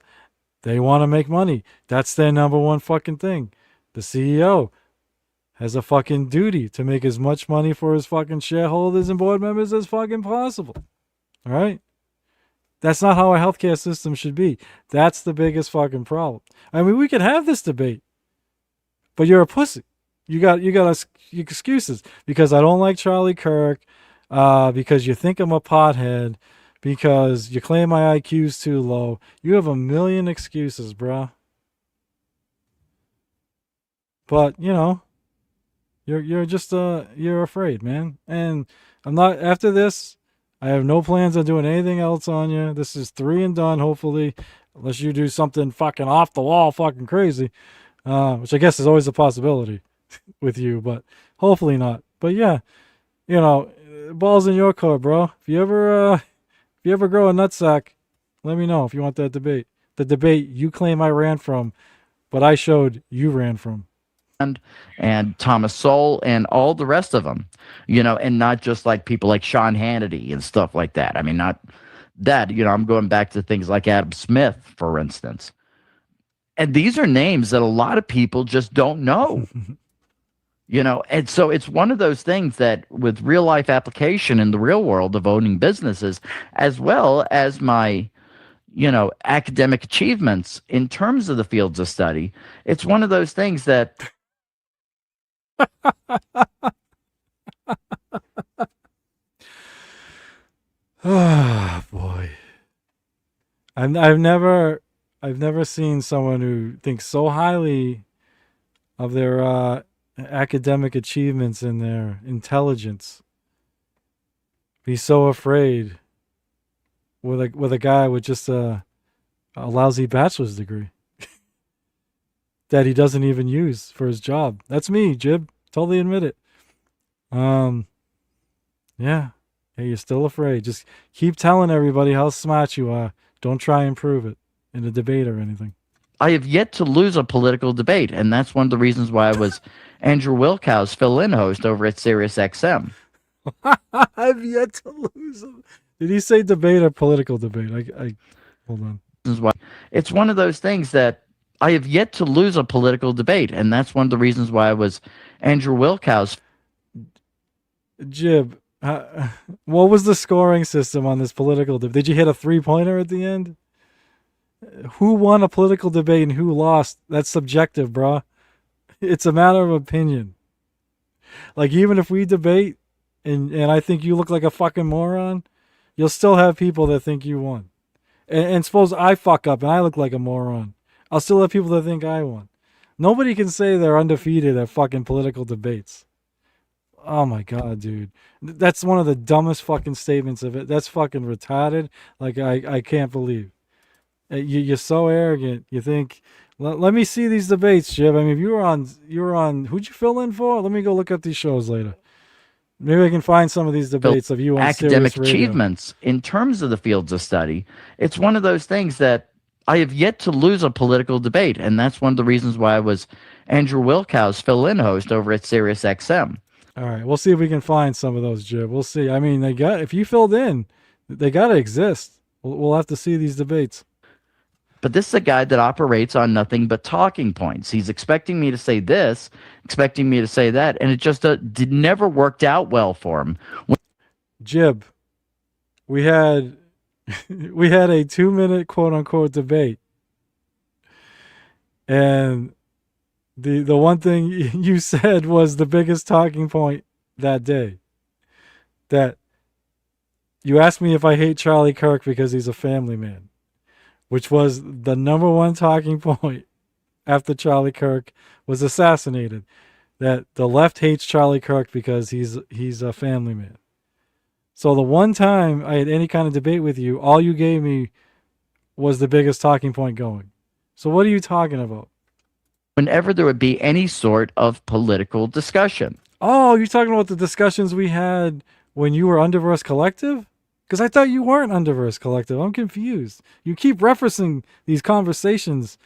they want to make money. That's their number one fucking thing. The CEO has a fucking duty to make as much money for his fucking shareholders and board members as fucking possible. All right? That's not how a healthcare system should be. That's the biggest fucking problem. I mean, we could have this debate, but you're a pussy. You got excuses because I don't like Charlie Kirk, because you think I'm a pothead, because you claim my IQ's too low. You have a million excuses, bruh. But, you're just you're afraid, man. And I'm not, after this, I have no plans on doing anything else on you. This is 3 and done, hopefully, unless you do something fucking off the wall, fucking crazy, which I guess is always a possibility with you, but hopefully not. But yeah, balls in your court, bro. If you ever grow a nutsack, let me know if you want that debate. The debate you claim I ran from, but I showed you ran from. And Thomas Sowell and all the rest of them, and not just like people like Sean Hannity and stuff like that. I mean, not that, I'm going back to things like Adam Smith, for instance. And these are names that a lot of people just don't know. And so it's one of those things that with real life application in the real world of owning businesses, as well as my, academic achievements in terms of the fields of study, it's one of those things that. Oh boy. I've never seen someone who thinks so highly of their academic achievements and their intelligence be so afraid with a guy with just a lousy bachelor's degree that he doesn't even use for his job. That's me, Jib. Totally admit it. Yeah. Hey, you're still afraid. Just keep telling everybody how smart you are. Don't try and prove it in a debate or anything. I have yet to lose a political debate, and that's one of the reasons why I was Andrew Wilkow's fill-in host over at Sirius XM. I've yet to lose them. Did he say debate or political debate? I hold on. This is why it's one of those things that I have yet to lose a political debate, and that's one of the reasons why I was Andrew Wilkow's. Jib, what was the scoring system on this political debate? Did you hit a 3-pointer at the end? Who won a political debate and who lost? That's subjective, bro. It's a matter of opinion. Like, even if we debate and I think you look like a fucking moron, you'll still have people that think you won. And suppose I fuck up and I look like a moron, I'll still have people that think I won. Nobody can say they're undefeated at fucking political debates. Oh my god, dude. That's one of the dumbest fucking statements of it. That's fucking retarded. Like, I can't believe. You're so arrogant. You think, let me see these debates, Jib. I mean, if you were on, who'd you fill in for? Let me go look up these shows later. Maybe I can find some of these debates of you on academic Sirius Radio. achievements in terms of the fields of study. It's one of those things that I have yet to lose a political debate, and that's one of the reasons why I was Andrew Wilkow's fill-in host over at Sirius XM. All right, we'll see if we can find some of those, Jib. We'll see. I mean, if you filled in, they got to exist. We'll have to see these debates. But this is a guy that operates on nothing but talking points. He's expecting me to say this, expecting me to say that, and it just never worked out well for him. Jib, we had a 2-minute quote-unquote debate, and the one thing you said was the biggest talking point that day. That you asked me if I hate Charlie Kirk because he's a family man, which was the number one talking point after Charlie Kirk was assassinated. That the left hates Charlie Kirk because he's a family man. So the one time I had any kind of debate with you, all you gave me was the biggest talking point going. So what are you talking about? Whenever there would be any sort of political discussion. Oh, you're talking about the discussions we had when you were Underverse Collective? Because I thought you weren't Underverse Collective. I'm confused. You keep referencing these conversations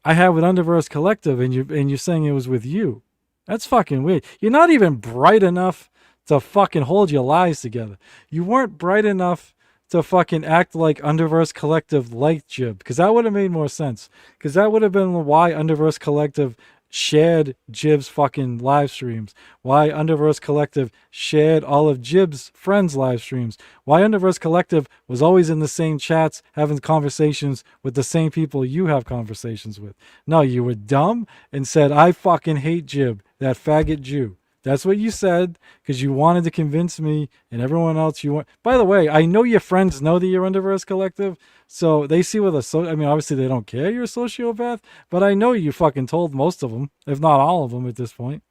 I had with Underverse Collective, and you're saying it was with you. That's fucking weird. You're not even bright enough to fucking hold your lies together. You weren't bright enough to fucking act like Underverse Collective liked Jib, because that would have made more sense. Because that would have been why Underverse Collective shared Jib's fucking live streams, why Underverse Collective shared all of Jib's friends' live streams, why Underverse Collective was always in the same chats having conversations with the same people you have conversations with. No, you were dumb and said, I fucking hate Jib, that faggot Jew. That's what you said because you wanted to convince me and everyone else you want. By the way, I know your friends know that you're Underverse Collective, so they see with I mean, obviously they don't care you're a sociopath, but I know you fucking told most of them, if not all of them at this point.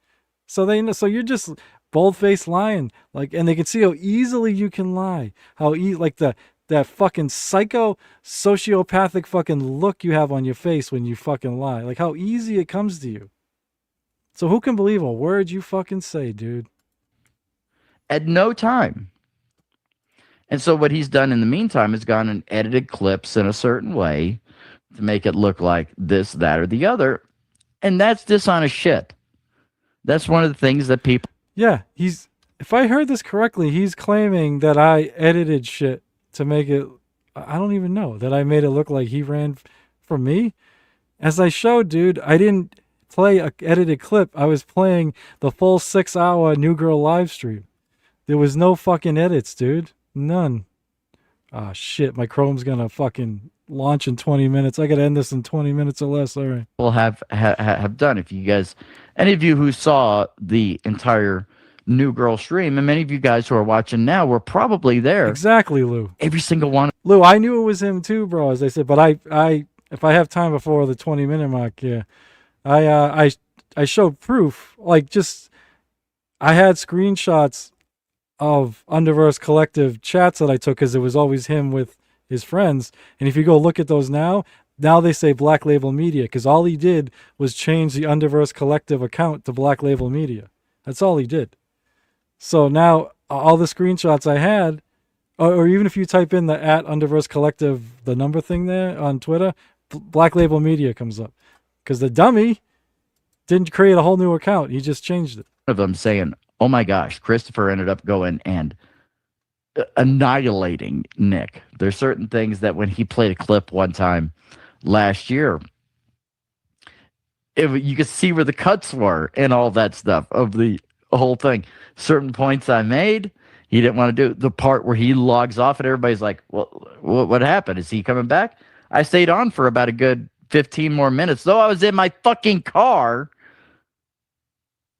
So they know. So you're just bold-faced lying, like, and they can see how easily you can lie. Like that fucking psycho sociopathic fucking look you have on your face when you fucking lie. Like how easy it comes to you. So who can believe a word you fucking say, dude? At no time. And so what he's done in the meantime is gone and edited clips in a certain way to make it look like this, that, or the other. And that's dishonest shit. That's one of the things that people... Yeah, if I heard this correctly, he's claiming that I edited shit to make it... I don't even know. That I made it look like he ran for me. As I showed, dude, I didn't play a edited clip. I was playing the full 6-hour New Girl live stream. There was no fucking edits, dude. None. Ah, shit. My Chrome's gonna fucking launch in 20 minutes. I gotta end this in 20 minutes or less. All right. Will have done. If you guys, any of you who saw the entire New Girl stream, and many of you guys who are watching now were probably there. Exactly, Lou. Every single one. Lou, I knew it was him too, bro, as I said, but I if I have time before the 20-minute mark, yeah. I showed proof, like just I had screenshots of Underverse Collective chats that I took because it was always him with his friends. And if you go look at those now they say Black Label Media because all he did was change the Underverse Collective account to Black Label Media. That's all he did. So now all the screenshots I had, or even if you type in the @Underverse Collective, the number thing there on Twitter, Black Label Media comes up. Because the dummy didn't create a whole new account. He just changed it. Of them saying, oh my gosh, Christopher ended up going and annihilating Nick. There's certain things that when he played a clip one time last year, you could see where the cuts were and all that stuff of the whole thing. Certain points I made, he didn't want to do. The part where he logs off and everybody's like, well, what happened? Is he coming back? I stayed on for about a good 15 more minutes. Though I was in my fucking car,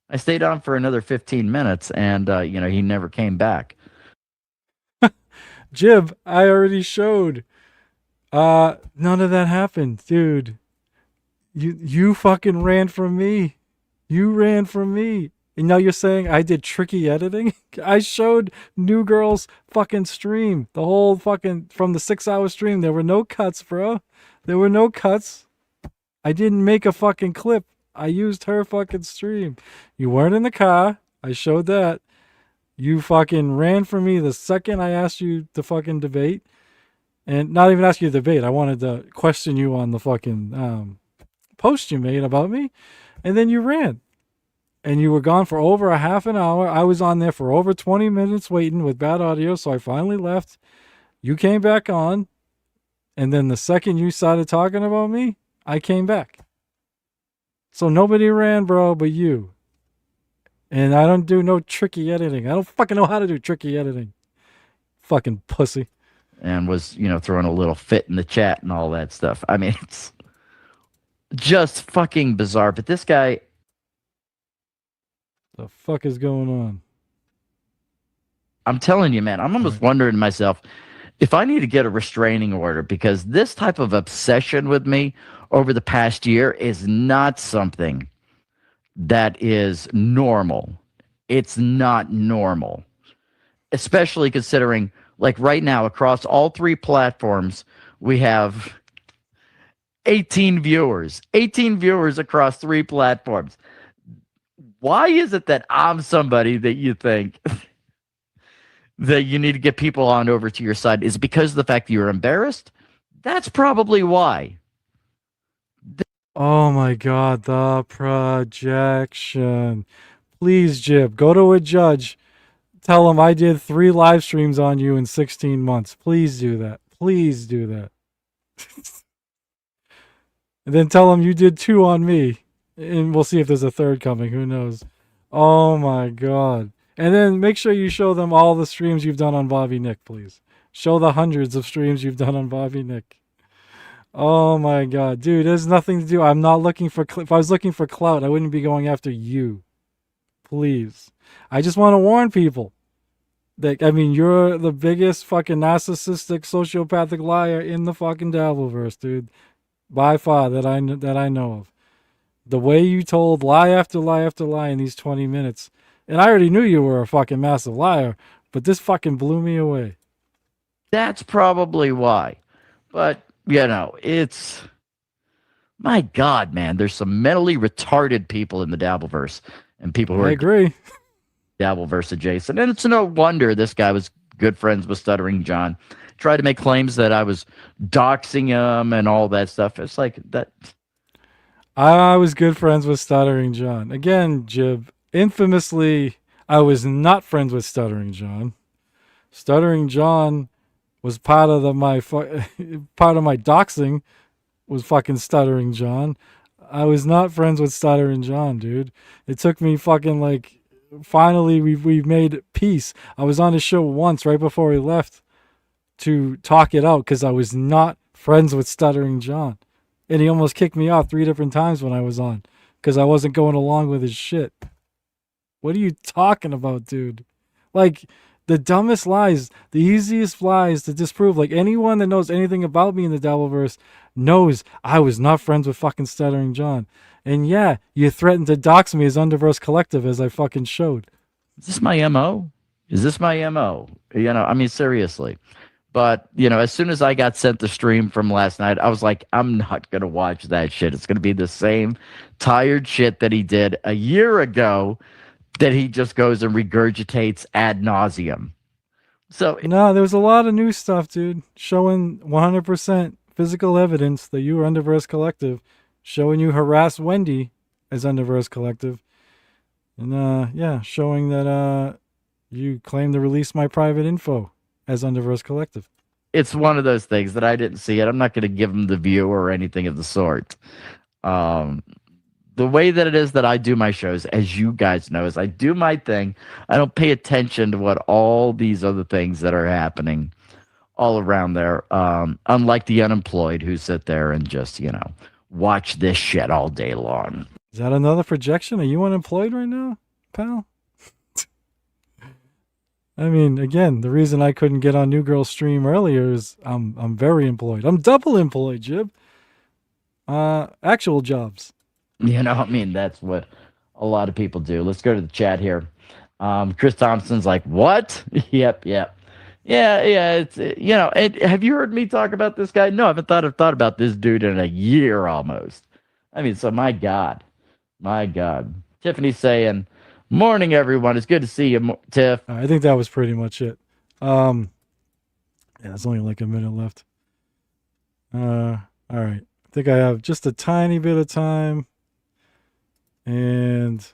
I stayed on for another 15 minutes and, he never came back. Jib, I already showed. None of that happened, dude. You fucking ran from me. You ran from me. And now you're saying I did tricky editing? I showed New Girl's fucking stream. The whole fucking, from the 6-hour stream. There were no cuts, bro. There were no cuts. I didn't make a fucking clip. I used her fucking stream. You weren't in the car. I showed that. You fucking ran from me the second I asked you to fucking debate. And not even ask you to debate. I wanted to question you on the fucking post you made about me. And then you ran. And you were gone for over a half an hour. I was on there for over 20 minutes waiting with bad audio, so I finally left. You came back on. And then the second you started talking about me, I came back. So nobody ran, bro, but you. And I don't do no tricky editing. I don't fucking know how to do tricky editing. Fucking pussy. And was, throwing a little fit in the chat and all that stuff. I mean, it's just fucking bizarre. But this guy... The fuck is going on? I'm telling you, man, I'm almost wondering to myself if I need to get a restraining order, because this type of obsession with me over the past year is not something that is normal. It's not normal, especially considering, like right now, across all 3 platforms, we have 18 viewers across 3 platforms. Why is it that I'm somebody that you think that you need to get people on over to your side? Is it because of the fact that you're embarrassed? That's probably why. Oh my God, the projection. Please, Jib, go to a judge. Tell him I did 3 live streams on you in 16 months. Please do that. Please do that. And then tell him you did 2 on me. And we'll see if there's a third coming. Who knows? Oh my God. And then make sure you show them all the streams you've done on Bobby Nick, please. Show the hundreds of streams you've done on Bobby Nick. Oh my God. Dude, there's nothing to do. I'm not looking for... If I was looking for clout, I wouldn't be going after you. Please. I just want to warn people. That, I mean, you're the biggest fucking narcissistic, sociopathic liar in the fucking Dabbleverse, dude. By far, that I know of. The way you told lie after lie after lie in these 20 minutes. And I already knew you were a fucking massive liar, but this fucking blew me away. That's probably why. But, it's... My God, man, there's some mentally retarded people in the Dabbleverse. And people who I agree. Dabbleverse adjacent. And it's no wonder this guy was good friends with Stuttering John. Tried to make claims that I was doxing him and all that stuff. It's like that... I was good friends with Stuttering John. Again, Jib, infamously, I was not friends with Stuttering John. Stuttering John was part of my doxing was fucking Stuttering John. I was not friends with Stuttering John, dude. It took me fucking finally we've made peace. I was on his show once right before he left to talk it out because I was not friends with Stuttering John. And he almost kicked me off 3 different times when I was on because I wasn't going along with his shit. What are you talking about, dude? Like, the dumbest lies, the easiest lies to disprove. Like, anyone that knows anything about me in the Dabbleverse knows I was not friends with fucking Stuttering John. And yeah, you threatened to dox me as Underverse Collective, as I fucking showed. Is this my MO? Is this my MO? I mean, seriously. But, as soon as I got sent the stream from last night, I was like, I'm not going to watch that shit. It's going to be the same tired shit that he did a year ago that he just goes and regurgitates ad nauseum. So no, there was a lot of new stuff, dude, showing 100% physical evidence that you were Underverse Collective, showing you harassed Wendy as Underverse Collective. And, showing that you claimed to release my private info as Underverse Collective. It's one of those things that I didn't see it. I'm not going to give them the view or anything of the sort. The way that it is that I do my shows, as you guys know, is I do my thing. I don't pay attention to what all these other things that are happening all around there. Unlike the unemployed who sit there and just, watch this shit all day long. Is that another projection? Are you unemployed right now, pal? I mean, again, the reason I couldn't get on New Girl stream earlier is I'm very employed. I'm double employed, Jib. Actual jobs. That's what a lot of people do. Let's go to the chat here. Chris Thompson's like, what? Yep. Yeah. It's, have you heard me talk about this guy? No, I haven't thought about this dude in a year almost. I mean, so my God. Tiffany's saying, morning, everyone. It's good to see you, Tiff. I think that was pretty much it. Yeah, there's only like a minute left. All right. I think I have just a tiny bit of time. And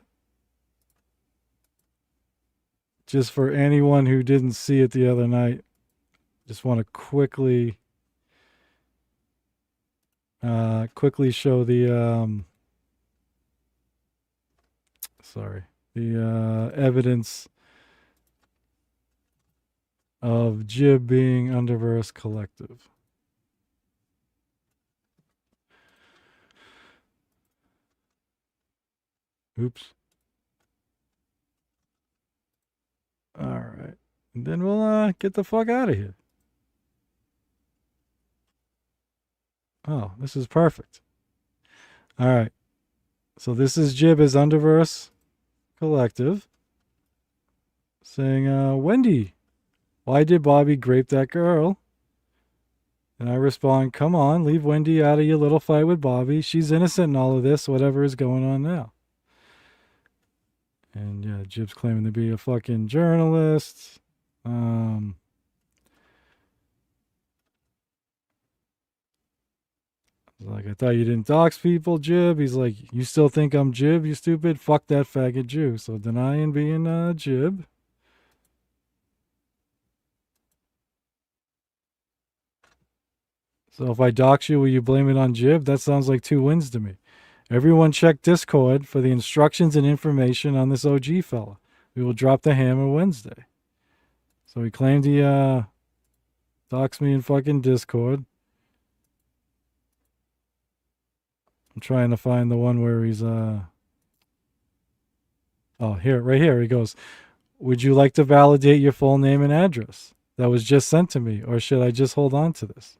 just for anyone who didn't see it the other night, just want to quickly show the evidence of Jib being Underverse Collective. Oops. All right. And then we'll get the fuck out of here. Oh, this is perfect. All right. So this is Jib as Underverse Collective saying, Wendy, why did Bobby grape that girl? And I respond, come on, leave Wendy out of your little fight with Bobby. She's innocent in all of this, whatever is going on now. And yeah, Jib's claiming to be a fucking journalist. Like, I thought you didn't dox people, Jib. He's like, you still think I'm Jib, you stupid? Fuck that faggot Jew. So denying being Jib. So if I dox you, will you blame it on Jib? That sounds like 2 wins to me. Everyone check Discord for the instructions and information on this OG fella. We will drop the hammer Wednesday. So he claimed he doxed me in fucking Discord. I'm trying to find the one where he's oh, here, right here he goes. Would you like to validate your full name and address? That was just sent to me, or should I just hold on to this?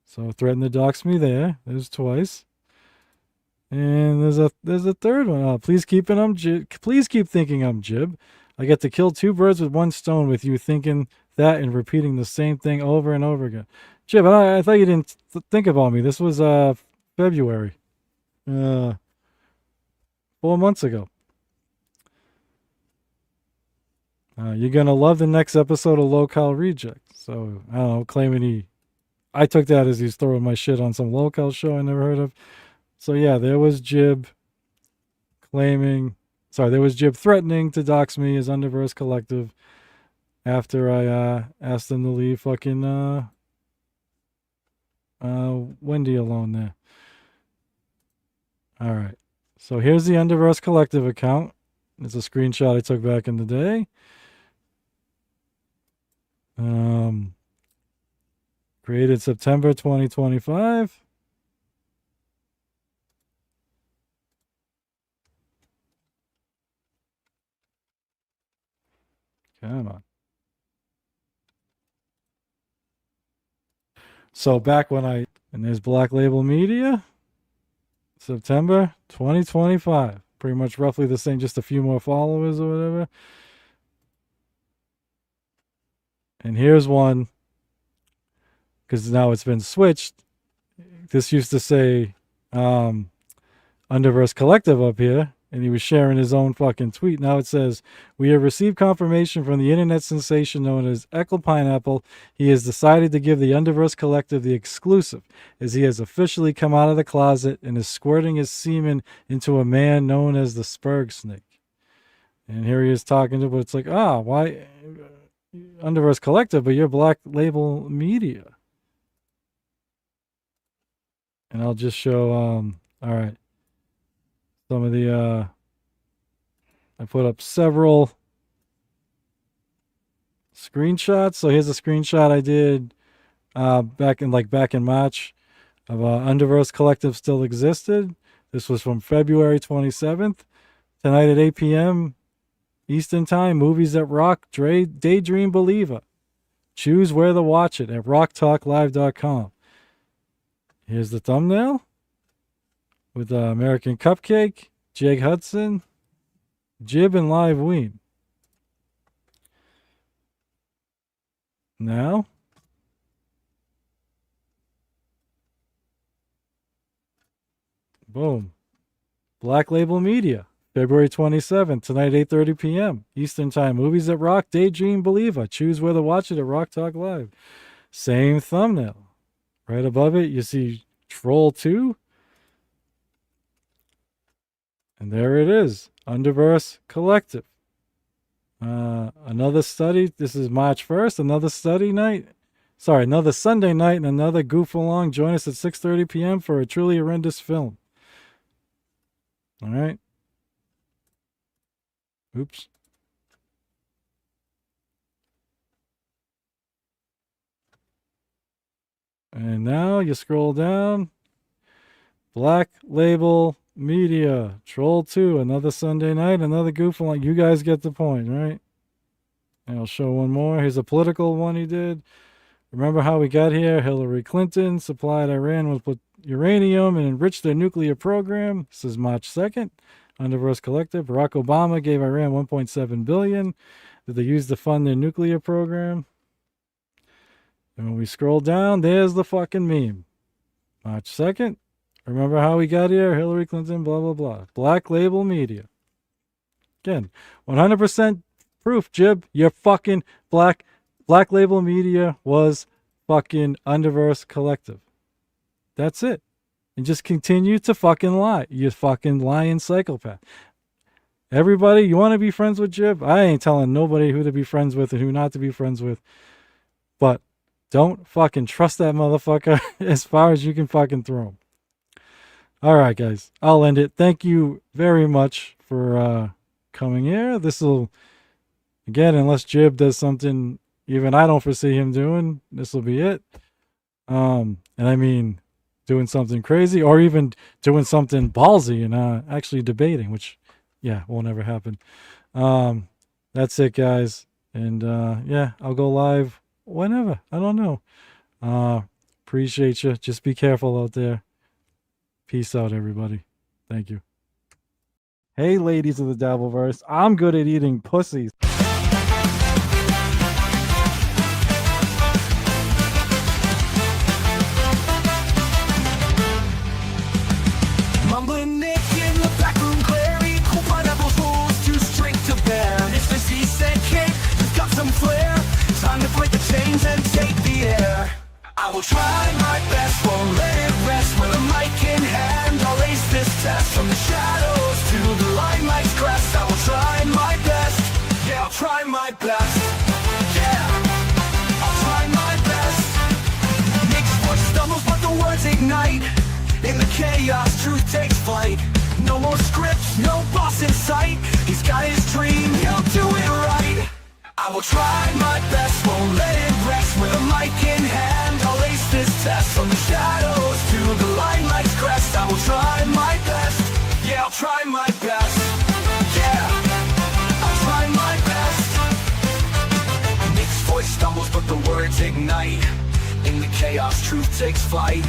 So threaten to dox me there. There's twice. And there's a third one. Oh, please keep thinking I'm Jib. I get to kill 2 birds with 1 stone with you thinking that and repeating the same thing over and over again. Jib, I thought you didn't think about me. This was February. 4 months ago. You're gonna love the next episode of Local Reject. So I don't know, claiming I took that as he's throwing my shit on some local show I never heard of. So yeah, there was Jib threatening to dox me as Underverse Collective after I asked him to leave fucking Wendy alone there. All right. So here's the Underverse Collective account. It's a screenshot I took back in the day. Created September 2025. Come on. So back when and there's Black Label Media, September 2025. Pretty much roughly the same, just a few more followers or whatever. And here's one, because now it's been switched. This used to say Underverse Collective up here, and he was sharing his own fucking tweet. Now it says, we have received confirmation from the internet sensation known as Eckle Pineapple. He has decided to give the Underverse Collective the exclusive, as he has officially come out of the closet and is squirting his semen into a man known as the Spurg Snake. And here he is talking to, but it's like, why? Underverse Collective, but you're Black Label Media. And I'll just show, all right, some of the, I put up several screenshots. So here's a screenshot I did back in March of Underverse Collective still existed. This was from February 27th. Tonight at 8 p.m. Eastern Time, movies that rock, Daydream Believer. Choose where to watch it at rocktalklive.com. Here's the thumbnail with American Cupcake, Jake Hudson, Jib, and Live Ween. Now, boom. Black Label Media, February 27th, tonight 8:30 p.m. Eastern Time. Movies that rock, Daydream Believer. Choose where to watch it at Rock Talk Live. Same thumbnail. Right above it, you see Troll 2. And there it is, Underverse Collective. Another study. This is March 1st. Another study night. Sorry, another Sunday night and another goof along. Join us at 6:30 p.m. for a truly horrendous film. All right. Oops. And now you scroll down. Black Label Media, Troll 2, another Sunday night, another goof along. You guys get the point, right? And I'll show one more. Here's a political one he did. Remember how we got here? Hillary Clinton supplied Iran with uranium and enriched their nuclear program. This is March 2nd. Underverse Collective. Barack Obama gave Iran $1.7 billion that they used to fund their nuclear program. And when we scroll down, there's the fucking meme. March 2nd. Remember how we got here? Hillary Clinton, blah, blah, blah. Black Label Media. Again, 100% proof, Jib. You're fucking Black Label Media was fucking Underverse Collective. That's it. And just continue to fucking lie. You fucking lying psychopath. Everybody, you want to be friends with Jib? I ain't telling nobody who to be friends with and who not to be friends with. But don't fucking trust that motherfucker as far as you can fucking throw him. All right, guys. I'll end it. Thank you very much for coming here. This will, again, unless Jib does something even I don't foresee him doing, this will be it. And I mean, doing something crazy or even doing something ballsy and actually debating, which, yeah, won't ever happen. That's it, guys. And yeah, I'll go live whenever. I don't know. Appreciate you. Just be careful out there. Peace out, everybody. Thank you. Hey, ladies of the Dabbleverse. I'm good at eating pussies. Mumbling Nick in the back room, Clary, cool pineapple rules, too strength to bear. If this he said cake, you've got some flair. Time to break the chains and take the air. I will try my best, won't let it rest. With a mic in hand, I'll ace this test. From the shadows to the limelight's crest, I will try my best. Yeah, I'll try my best. Yeah, I'll try my best. Nick's voice stumbles, but the words ignite. In the chaos, truth takes flight. No more scripts, no boss in sight. He's got his dream, he'll do it right. I will try my best, won't let it rest. With a mic in hand, I'll ace this test. From the shadows to the limelight's crest, I will try my best. Yeah, I'll try my best. Yeah, I'll try my best. Nick's voice stumbles, but the words ignite. In the chaos, truth takes flight.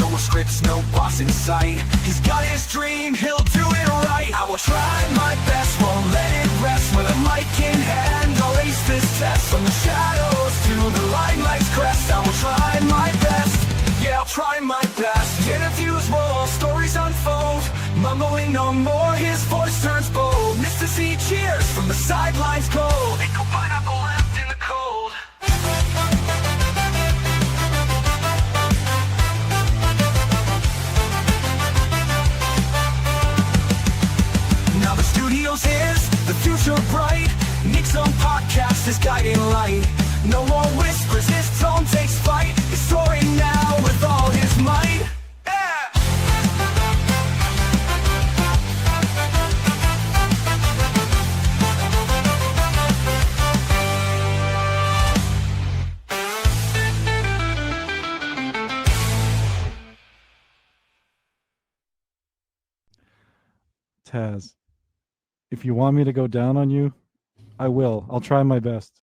No more scripts, no boss in sight. He's got his dream, he'll do it right. I will try my best, won't let it rest. With a mic in hand, I'll ace this test. From the shadows to the limelight's crest, I will try my best. Yeah, I'll try my best. Interviews roll, stories unfold. Mumbling no more, his voice turns bold. Mr. C cheers from the sidelines cold. Ain't no pineapple left in the cold. Now the studio's his, the future bright. Nick's own podcast is guiding light. Taz. If you want me to go down on you, I will. I'll try my best.